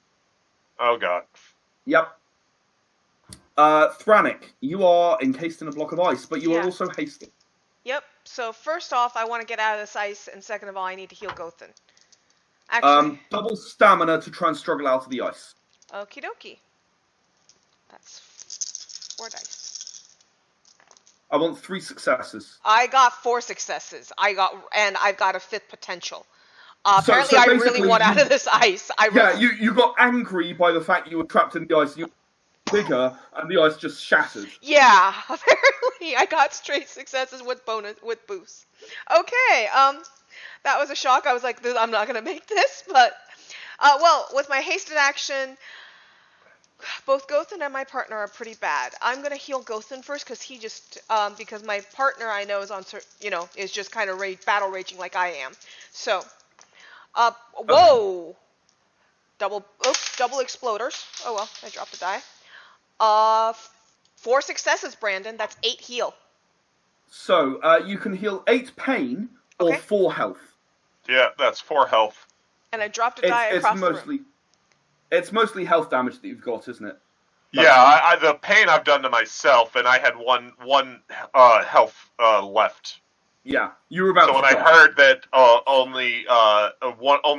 Oh, God. Yep. Thranik, you are encased in a block of ice, but you are also hasted. Yep. So first off, I want to get out of this ice, and second of all, I need to heal Gothen. Actually, double stamina to try and struggle out of the ice. Okie dokie. That's 4 dice. I want 3 successes. I got 4 successes. I've got a 5th potential. Apparently, I really want out of this ice. You got angry by the fact you were trapped in the ice. You were bigger, and the ice just shattered. Yeah, apparently I got straight successes with boosts. Okay, that was a shock. I was like, I'm not gonna make this, but well, with my hasted action, both Gothen and my partner are pretty bad. I'm gonna heal Gothen first because he just because my partner I know is is just kind of battle raging like I am. So. Whoa! Double exploders. Oh well, I dropped a die. 4 successes, Brandon. That's 8 heal. So, you can heal 8 pain or 4 health. Yeah, that's 4 health. And I dropped a die across the room. It's mostly health damage that you've got, isn't it? The pain I've done to myself, and I had one health left. Yeah, you were about. So when I heard that only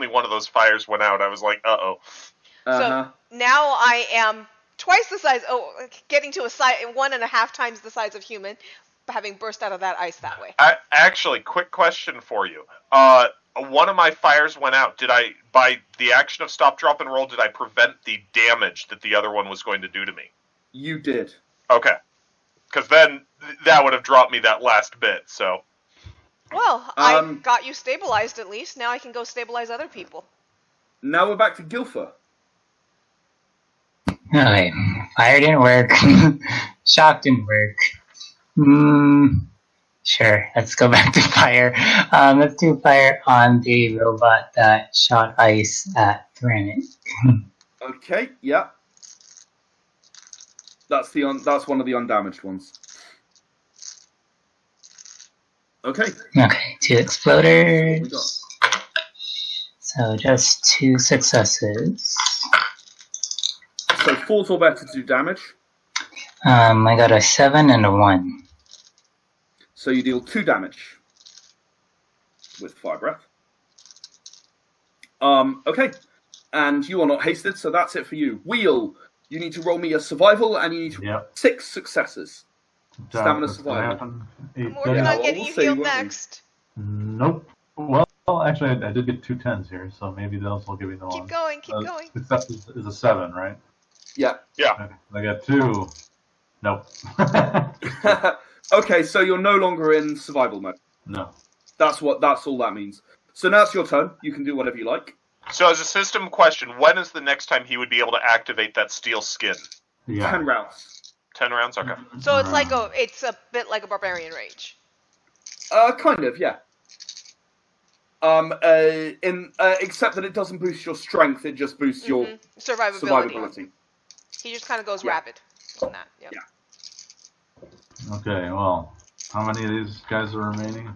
one of those fires went out, I was like, uh-oh. So now I am twice the size. Getting to 1.5 times the size of human, having burst out of that ice that way. Actually, quick question for you. One of my fires went out. Did I, by the action of stop, drop, and roll, did I prevent the damage that the other one was going to do to me? You did. Okay, because then that would have dropped me that last bit. So. Well, I got you stabilized at least. Now I can go stabilize other people. Now we're back to Gilfer. Okay, fire didn't work. Shock didn't work. Sure, let's go back to fire. Let's do fire on the robot that shot ice at Thranik. Okay, yeah. That's one of the undamaged ones. Okay. Okay, 2 exploders. So just 2 successes. So 4's or better to do damage. I got a 7 and a 1. So you deal 2 damage with fire breath. Okay. And you are not hasted, so that's it for you. Wheel, you need to roll me a survival, and you need to roll 6 successes. Stamina survival. I'm working on getting you healed next. Nope. Well, actually, I did get 2 10s here, so maybe those will give me the one. Keep going, keep going. Success is a 7, right? Yeah. Yeah. Okay. I got 2. Nope. Okay, so you're no longer in survival mode. No. That's all that means. So now it's your turn. You can do whatever you like. So as a system question, when is the next time he would be able to activate that steel skin? Yeah. 10 rounds. 10 rounds? Okay. So it's a bit like a barbarian rage. Kind of, yeah. Except that it doesn't boost your strength, it just boosts your survivability. He just kind of goes rapid on that. Yep. Yeah. Okay, well, how many of these guys are remaining?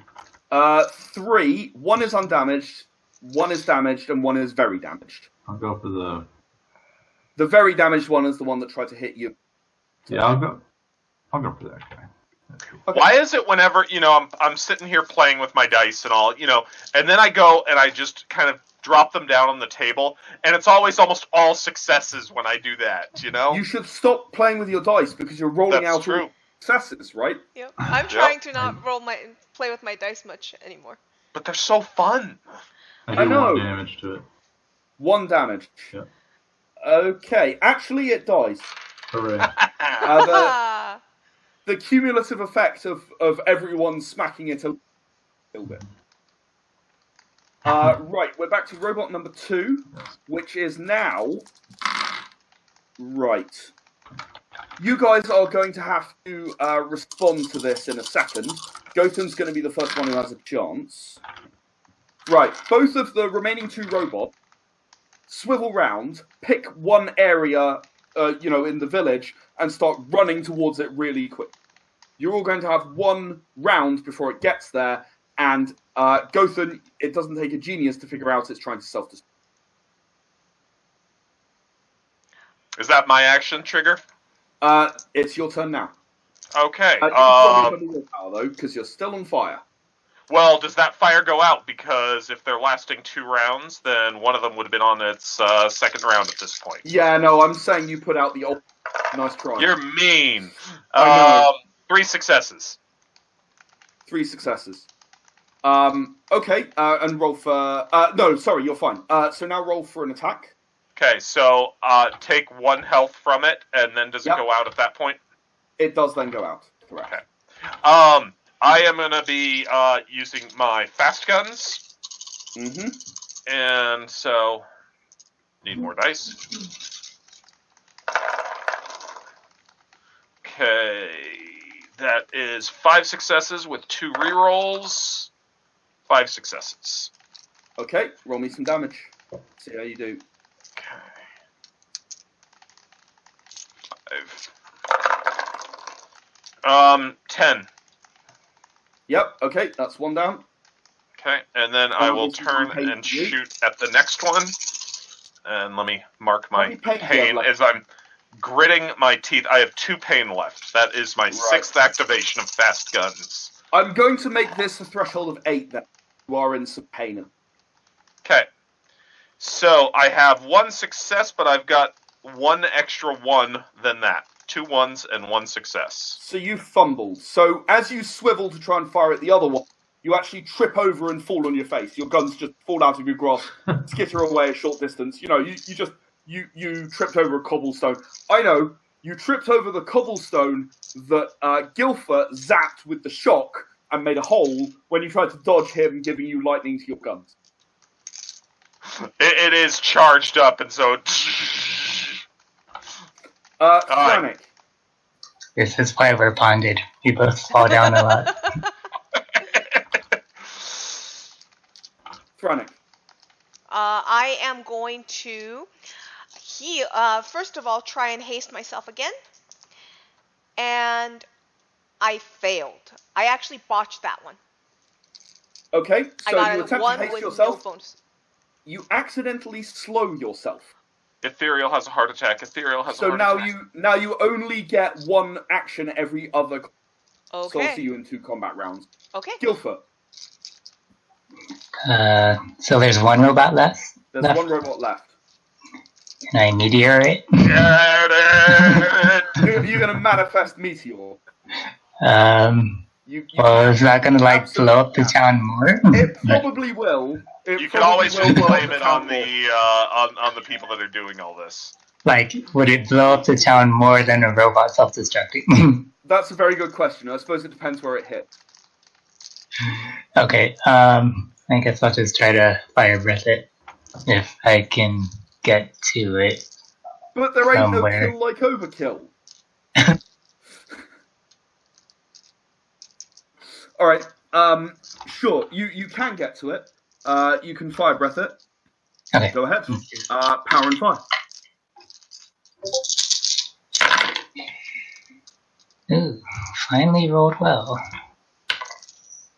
3. 1 is undamaged. One is damaged and one is very damaged. I'll go for the. The very damaged one is the one that tried to hit you. Yeah, I'll go for that guy. That's cool. Okay. Why is it whenever, I'm sitting here playing with my dice and all, and then I go and I just kind of drop them down on the table, and it's always almost all successes when I do that, You should stop playing with your dice because you're rolling That's out true. all successes, right? Yep. I'm trying to not play with my dice much anymore. But they're so fun. I do know. 1 damage to it. 1 damage. Yep. Okay, actually it dies. Hooray. The cumulative effect of everyone smacking it a little bit. Right, we're back to robot number 2, which is now... Right. You guys are going to have to respond to this in a second. Gotham's going to be the first one who has a chance. Right, both of the remaining 2 robots swivel round, pick one area, in the village, and start running towards it really quick. You're all going to have 1 round before it gets there, and Gotham, it doesn't take a genius to figure out it's trying to self-destruct. Is that my action trigger? It's your turn now. Okay. You can probably put willpower, though, because you're still on fire. Well, does that fire go out? Because if they're lasting 2 rounds, then one of them would have been on its second round at this point. Yeah, no, I'm saying you put out the old... Nice try. You're mean. I know. 3 successes. 3 successes. Okay, and roll for... no, sorry, you're fine. So now roll for an attack. Okay, so take 1 health from it, and then does it go out at that point? It does then go out. Correct. Okay. I am going to be using my fast guns. Mm-hmm. And so, need more dice. Okay, that is 5 successes with 2 rerolls. 5 successes. Okay, roll me some damage. See how you do. Okay. 5. 10. Yep, okay, that's 1 down. Okay, and then I will turn and shoot at the next one. And let me mark my pain as I'm gritting my teeth. I have 2 pain left. That is my 6th activation of fast guns. I'm going to make this a threshold of 8 then. You are in some pain. Okay. So I have 1 success, but I've got 1 extra 1 than that. 2 1s and 1 success. So you fumbled. So as you swivel to try and fire at the other one, you actually trip over and fall on your face. Your guns just fall out of your grasp, skitter away a short distance. You tripped over a cobblestone. I know, you tripped over the cobblestone that Gilfer zapped with the shock and made a hole when you tried to dodge him giving you lightning to your guns. It is charged up, and so... Frank. This is why we're bonded. We both fall down a lot. Frank. I am going to first of all, try and haste myself again. And I failed. I actually botched that one. Okay, so I got you a attempt 1 to haste with yourself. no bonus. You accidentally slow yourself. Ethereal has a heart attack. Ethereal has a heart attack. So now you only get 1 action every other. Okay. So I'll see you in 2 combat rounds. Okay. Gilfer. So there's 1 robot left? There's 1 robot left. Can I meteor it? You're going to manifest meteor. Well, is that going to blow up the town more? It probably will. You can always blame it on the people that are doing all this. Would it blow up the town more than a robot self-destructing? That's a very good question. I suppose it depends where it hits. Okay, I guess I'll just try to fire breath it if I can get to it. But there ain't somewhere. No kill like overkill. All right. Sure. You can get to it. You can fire breath it. Okay. Go ahead. Power and fire. Ooh, finally rolled well.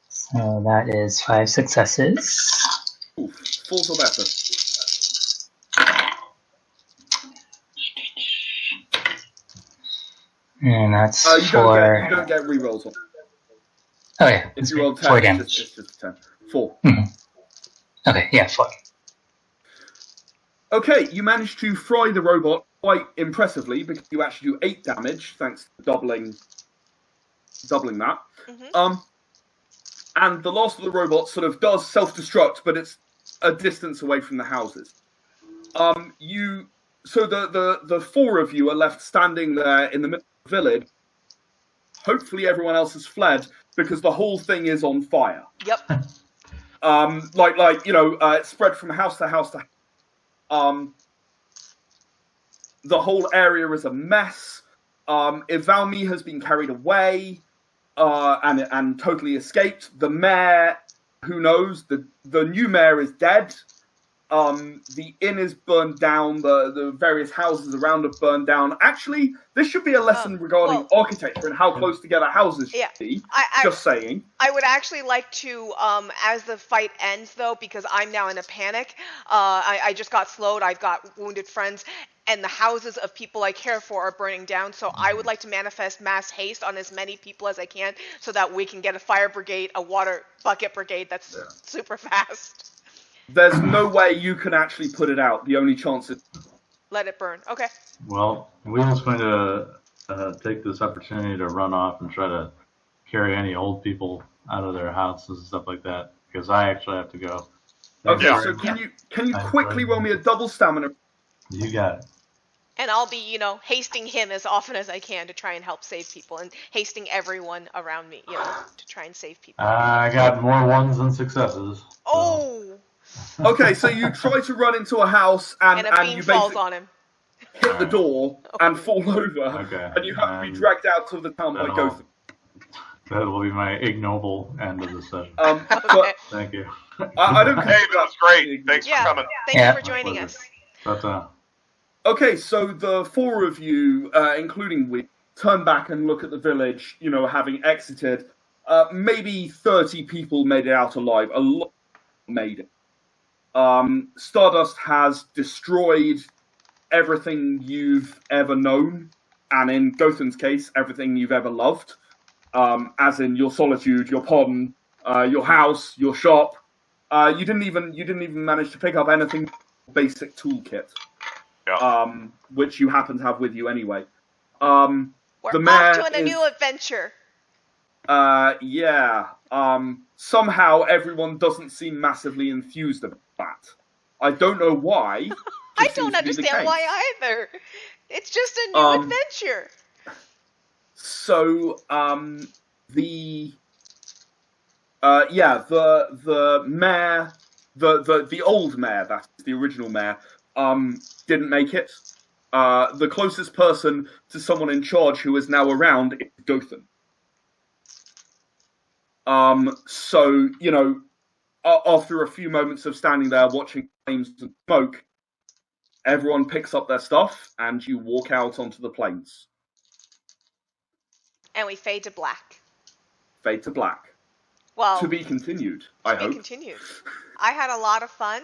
So that is 5 successes. Oof, 4s or better. And that's You for... don't get rerolls on. Oh yeah, If you roll 10, 4 it's damage. just 10. 4. Okay, yeah, 4. Okay, you managed to fry the robot quite impressively because you actually do 8 damage thanks to doubling that. And the last of the robots sort of does self-destruct, but it's a distance away from the houses. So the 4 of you are left standing there in the middle of the village. Hopefully everyone else has fled because the whole thing is on fire. Yep. It's spread from house to house to house. The whole area is a mess. Ivalmi has been carried away and totally escaped. The mayor, who knows? The new mayor is dead. The inn is burned down. The various houses around have burned down. Actually, this should be a lesson regarding architecture and how close together houses should be. Just saying. I would actually like to, as the fight ends, though, because I'm now in a panic. I just got slowed. I've got wounded friends. And the houses of people I care for are burning down, so I would like to manifest mass haste on as many people as I can so that we can get a fire brigade, a water bucket brigade that's super fast. There's no way you can actually put it out. The only chance is... Let it burn. Okay. Well, we're just going to take this opportunity to run off and try to carry any old people out of their houses and stuff like that, because I actually have to go. Okay, so can you quickly roll me a double stamina? You got it. And I'll be, hasting him as often as I can to try and help save people, and hasting everyone around me, to try and save people. I got more 1s than successes. So. Oh! Okay, so you try to run into a house and a beam you falls on him. Hit the door and fall over, and you have to be dragged out of the town by Gotham. That will be my ignoble end of the session. But thank you. I don't. Hey, that's great. Thanks for coming. Thank you for joining us. But, okay, so the 4 of you, including we, turn back and look at the village, having exited. Maybe 30 people made it out alive. A lot made it. Stardust has destroyed everything you've ever known, and in Gotham's case, everything you've ever loved. As in your solitude, your pond, your house, your shop. You didn't even manage to pick up anything basic toolkit. Yeah. Which you happen to have with you anyway. We're off to a new adventure. Yeah. Somehow everyone doesn't seem massively enthused about that. I don't know why. I don't understand why either. It's just a new adventure. So, the mayor, the old mayor, that's the original mayor, didn't make it. The closest person to someone in charge who is now around is Gotham. So, after a few moments of standing there watching flames and smoke, everyone picks up their stuff and you walk out onto the plains. And we fade to black. Fade to black. Well, to be continued, I hope. Continued. I had a lot of fun.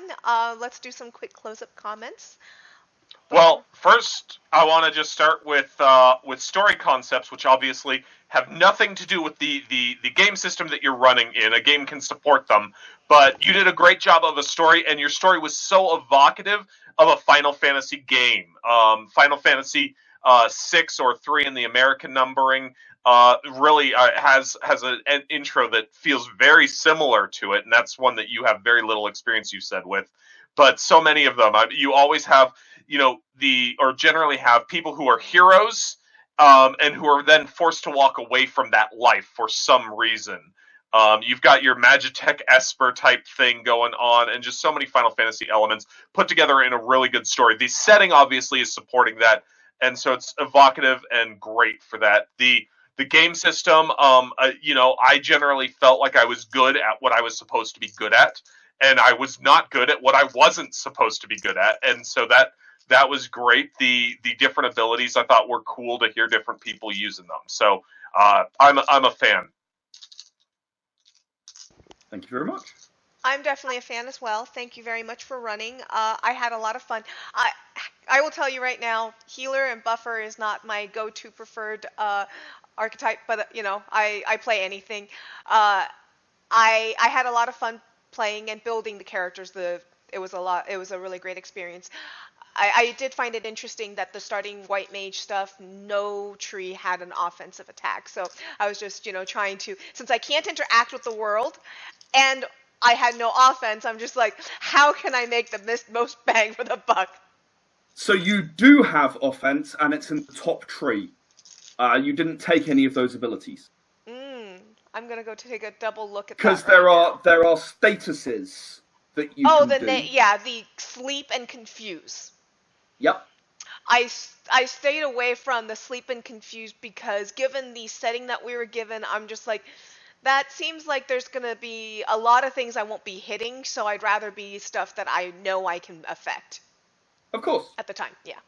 Let's do some quick close-up comments. Well, first, I want to just start with story concepts, which obviously have nothing to do with the game system that you're running in. A game can support them, but you did a great job of a story, and your story was so evocative of a Final Fantasy game. Final Fantasy 6 or 3 in the American numbering really has an intro that feels very similar to it, and that's one that you have very little experience, you said, with. But so many of them, you always have, generally have people who are heroes and who are then forced to walk away from that life for some reason. You've got your Magitech Esper type thing going on, and just so many Final Fantasy elements put together in a really good story. The setting obviously is supporting that, and so it's evocative and great for that. The game system, I generally felt like I was good at what I was supposed to be good at, and I was not good at what I wasn't supposed to be good at, and so that was great. The different abilities I thought were cool to hear different people using them. So I'm a fan. Thank you very much. I'm definitely a fan as well. Thank you very much for running. I had a lot of fun. I will tell you right now, healer and buffer is not my go-to preferred archetype, but I play anything. I had a lot of fun playing and building the characters. It was a lot. It was a really great experience. I did find it interesting that the starting white mage stuff, no tree had an offensive attack. So I was just, trying to, since I can't interact with the world and I had no offense, I'm just like, how can I make the most bang for the buck? So you do have offense, and it's in the top tree. You didn't take any of those abilities. I'm gonna go take a double look at that. Because there are statuses that you can do. The sleep and confuse. Yep. I stayed away from the sleep and confuse because given the setting that we were given, I'm just like, that seems like there's gonna be a lot of things I won't be hitting, so I'd rather be stuff that I know I can affect. Of course. At the time, yeah.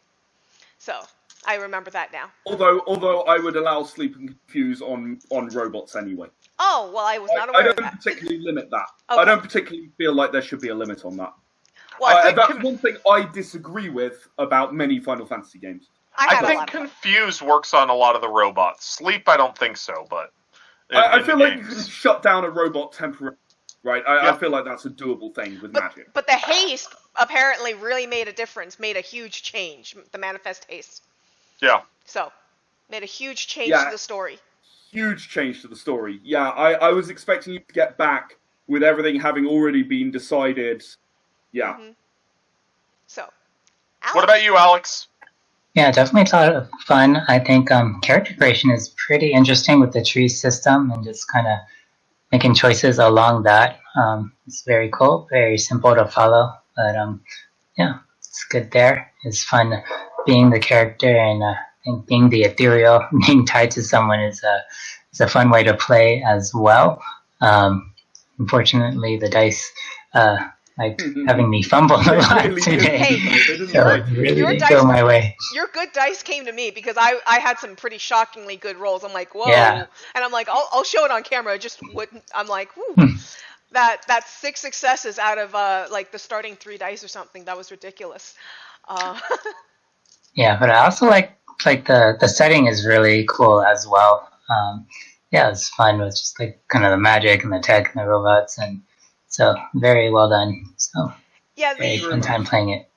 So I remember that now. Although I would allow sleep and confuse on robots anyway. Oh, well, I was not aware of that. I don't particularly limit that. Okay. I don't particularly feel like there should be a limit on that. Well, that's one thing I disagree with about many Final Fantasy games. I think confuse works on a lot of the robots. Sleep, I don't think so, but I feel like you can shut down a robot temporarily. Right, I feel like that's a doable thing with magic. But the haste apparently really made a difference, made a huge change, the manifest haste. Yeah. So, made a huge change to the story. Huge change to the story. Yeah, I was expecting you to get back with everything having already been decided. Yeah. Mm-hmm. So, Alex. What about you, Alex? Yeah, definitely a lot of fun. I think character creation is pretty interesting with the tree system and just kind of making choices along that. It's very cool, very simple to follow, but yeah, it's good there. It's fun being the character, and I think being the ethereal, being tied to someone is a fun way to play as well. Unfortunately, the dice having me fumble a lot today. Really didn't go my way. Your good dice came to me because I had some pretty shockingly good rolls. I'm like, whoa. Yeah. And I'm like, I'll show it on camera. Just wouldn't. I'm like, whoo. That's 6 successes out of like the starting 3 dice or something. That was ridiculous. Yeah, but I also like the setting is really cool as well. Yeah, it's fun with just like kind of the magic and the tech and the robots, and so very well done. So yeah, very fun time playing it.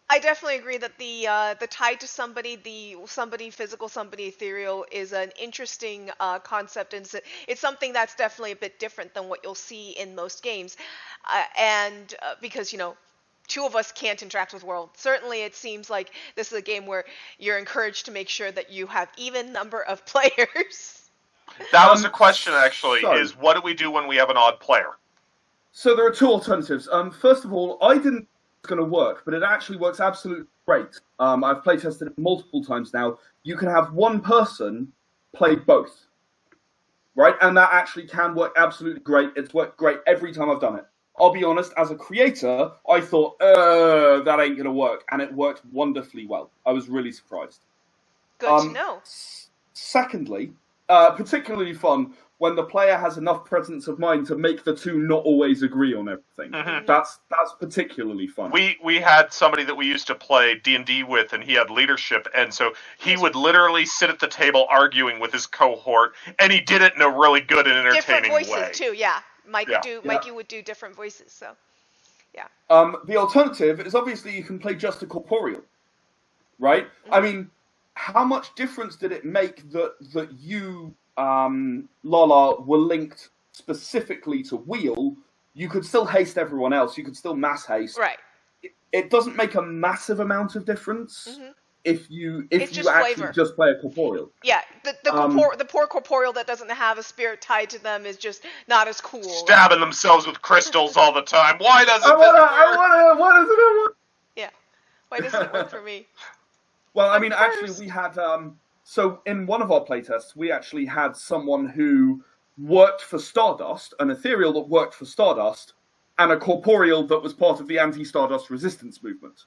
I definitely agree that the tied to somebody, somebody physical, somebody ethereal is an interesting concept, and it's something that's definitely a bit different than what you'll see in most games, and because 2 of us can't interact with the world. Certainly, it seems like this is a game where you're encouraged to make sure that you have even number of players. That was the question, actually, is what do we do when we have an odd player? So there are 2 alternatives. First of all, I didn't think it was going to work, but it actually works absolutely great. I've playtested it multiple times now. You can have one person play both, right? And that actually can work absolutely great. It's worked great every time I've done it. I'll be honest, as a creator, I thought, that ain't going to work, and it worked wonderfully well. I was really surprised. Good to know. Secondly, particularly fun when the player has enough presence of mind to make the 2 not always agree on everything. Mm-hmm. That's particularly fun. We had somebody that we used to play D&D with, and he had leadership, and so he would literally sit at the table arguing with his cohort, and he did it in a really good and entertaining way. Different voices too, yeah. Mikey would do different voices, so yeah. The alternative is obviously you can play just a corporeal, right? Mm-hmm. I mean, how much difference did it make that you, Lala, were linked specifically to Wheel? You could still haste everyone else. You could still mass haste. Right. It doesn't make a massive amount of difference. Mm-hmm. If you actually flavor. Just play a corporeal. Yeah, the poor corporeal that doesn't have a spirit tied to them is just not as cool. Stabbing themselves with crystals all the time. Why doesn't it work? Why doesn't it work? Yeah, why doesn't it work for me? Well, I mean, actually, we had so in one of our playtests, we actually had someone who worked for Stardust, an ethereal that worked for Stardust, and a corporeal that was part of the anti-Stardust resistance movement.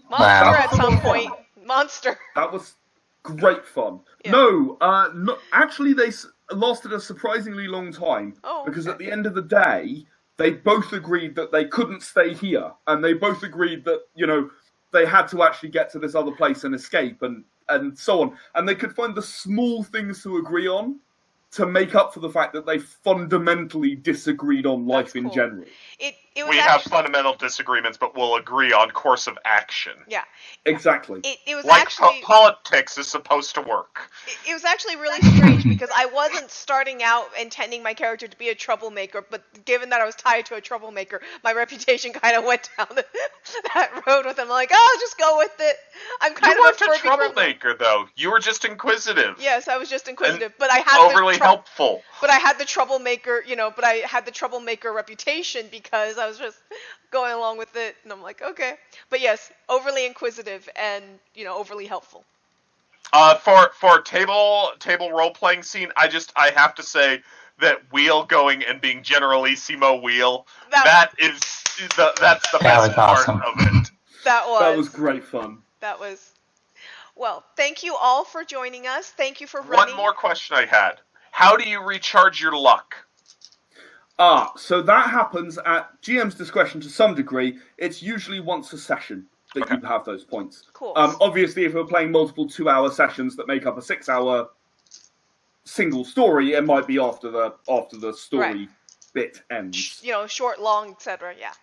Monster at some point. Monster. That was great fun. Yeah. No, actually, lasted a surprisingly long time Oh, because at okay. the end of the day, they both agreed that they couldn't stay here, and they both agreed that they had to actually get to this other place and escape, and so on. And they could find the small things to agree on to make up for the fact that they fundamentally disagreed on life That's in cool. general. It was We have actually, fundamental disagreements, but we'll agree on course of action. yeah. Exactly. It was Like actually politics is supposed to work. it was actually really strange because I wasn't starting out intending my character to be a troublemaker, but given that I was tied to a troublemaker, my reputation kind of went down that road with him. I'm like, oh, I'll just go with it. I'm kind You of weren't a a Furby gremlin. troublemaker, though. You were just inquisitive. Yes, I was just inquisitive, And but I had overly helpful. But I had the troublemaker, but I had the troublemaker reputation because I was just going along with it, and I'm like, okay. But yes, overly inquisitive and overly helpful. For table role playing scene, I have to say that wheel going and being generalissimo wheel that's the That best was part awesome. of it. That was great fun. That was. Well, thank you all for joining us. Thank you for running. One more question I had: how do you recharge your luck? So that happens at GM's discretion to some degree. It's usually once a session that you have those points. Cool. Obviously, if we're playing multiple 2-hour sessions that make up a 6-hour single story, it might be after the story bit ends. Short, long, etc. Yeah.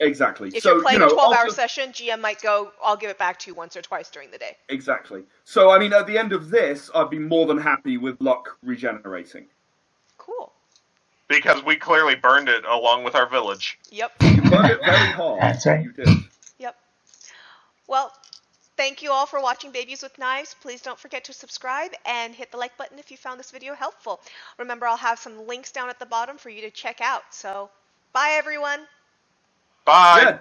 Exactly. If so, you're playing a 12-hour after... session, GM might go, I'll give it back to you once or twice during the day. Exactly. So, I mean, at the end of this, I'd be more than happy with luck regenerating. Cool. Because we clearly burned it along with our village. Yep. You burned it very hard. That's right. You did. Yep. Well, thank you all for watching Babies with Knives. Please don't forget to subscribe and hit the like button if you found this video helpful. Remember, I'll have some links down at the bottom for you to check out. So, bye everyone. Bye. Yeah.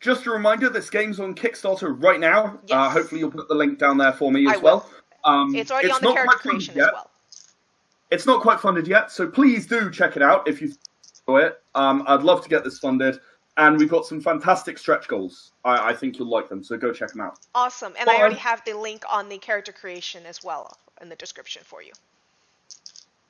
Just a reminder, this game's on Kickstarter right now. Yes. Hopefully you'll put the link down there for me I as well. It's already on the not character quite funded creation yet. as well. It's not quite funded yet, so please do check it out if you enjoy it. I'd love to get this funded. And we've got some fantastic stretch goals. I think you'll like them, so go check them out. Awesome. And Bye. I already have the link on the character creation as well in the description for you.